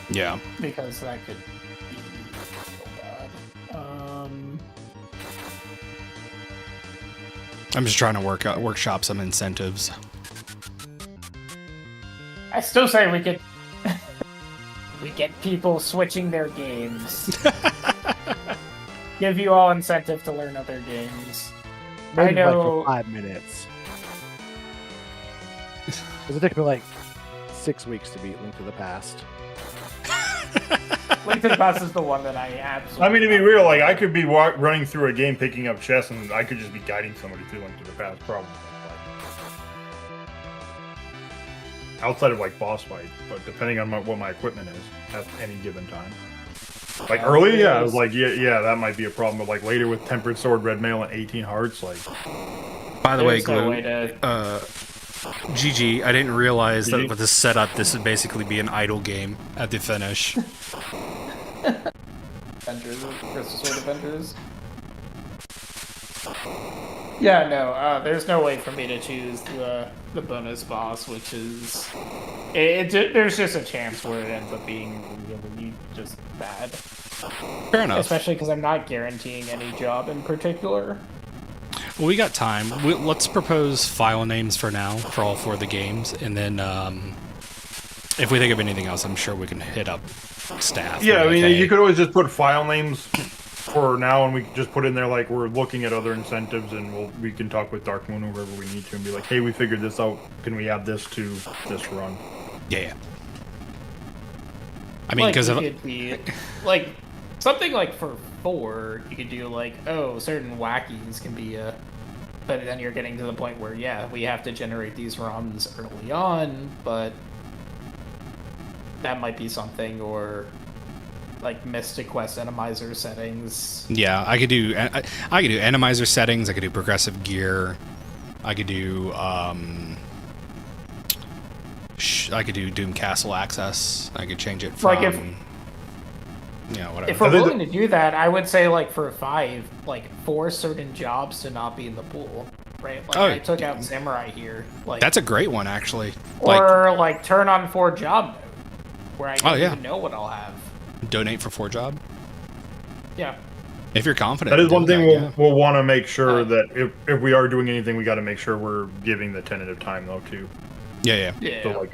Yeah.
Because that could be real bad.
I'm just trying to workshop some incentives.
I still say we could we get people switching their games. Give you all incentive to learn other games.
Maybe
I know.
for 5 minutes. Because it took me 6 weeks to beat Link to the Past.
Link to the Past is the one that I absolutely.
I mean, to be real, I could be running through a game picking up chests, and I could just be guiding somebody through Link to the Past, probably. Outside of boss fights, but depending on what my equipment is at any given time. Early, yeah, I was yeah, that might be a problem. But later with Tempered Sword, Red Mail, and 18 Hearts,
By the way,
there's no
Glue,
way to-
GG, I didn't realize that with this setup, this would basically be an idle game at the finish.
Avengers, Crystal Sword Avengers. Yeah, no, there's no way for me to choose the bonus boss, which is... there's just a chance where it ends up being really just bad.
Fair enough.
Especially because I'm not guaranteeing any job in particular.
Well, we got time. Let's propose file names for now for all 4 of the games, and then if we think of anything else, I'm sure we can hit up staff.
yeah, I mean, you could always just put file names for now, and we can just put in there like we're looking at other incentives, and we can talk with Dark Moon or whoever we need to, and be like, hey, we figured this out. Can we add this to this run?
Yeah. I mean, because
like, it could be like something like for 4, you could do like, oh, certain wackies can be a. But then you're getting to the point where, yeah, we have to generate these runs early on, but that might be something, or like Mystic Quest Enemizer settings.
Yeah, I could do Enemizer settings. I could do progressive gear. I could do Doom Castle access. I could change it from
Like if
whatever.
If we're willing to do that, I would say like for 5, like force certain jobs to not be in the pool, right? Like I took out Samurai here. Like
that's a great one, actually.
Or like turn on 4 job mode, where I don't even know what I'll have.
Donate for 4 job.
Yeah.
If you're confident.
That is one thing we'll want to make sure that if we are doing anything, we got to make sure we're giving the tentative time though too.
Yeah.
So like,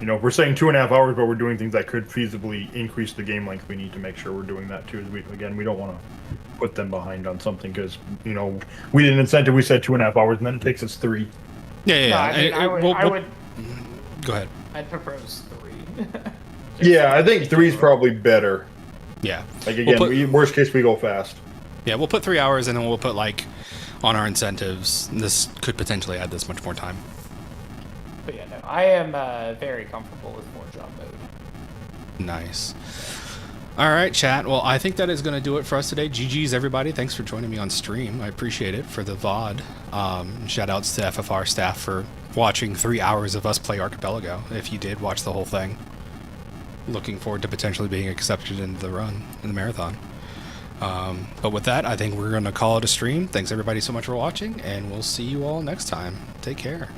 if we're saying 2.5 hours, but we're doing things that could feasibly increase the game length, we need to make sure we're doing that too. We don't want to put them behind on something because we did an incentive. We said 2.5 hours, and then it takes us 3.
Yeah.
No, I would.
Go ahead.
I'd propose 3.
Yeah, I think 3 is probably better.
Yeah.
Like again, worst case we go fast.
Yeah, we'll put 3 hours, and then we'll put like on our incentives. This could potentially add this much more time.
But yeah, no, I am very comfortable with 4 job mode.
Nice. All right, chat. Well, I think that is going to do it for us today. GG's, everybody. Thanks for joining me on stream. I appreciate it for the VOD. Shout outs to FFR staff for watching 3 hours of us play Archipelago. If you did watch the whole thing. Looking forward to potentially being accepted in the run, in the marathon. But with that, I think we're going to call it a stream. Thanks everybody so much for watching, and we'll see you all next time. Take care.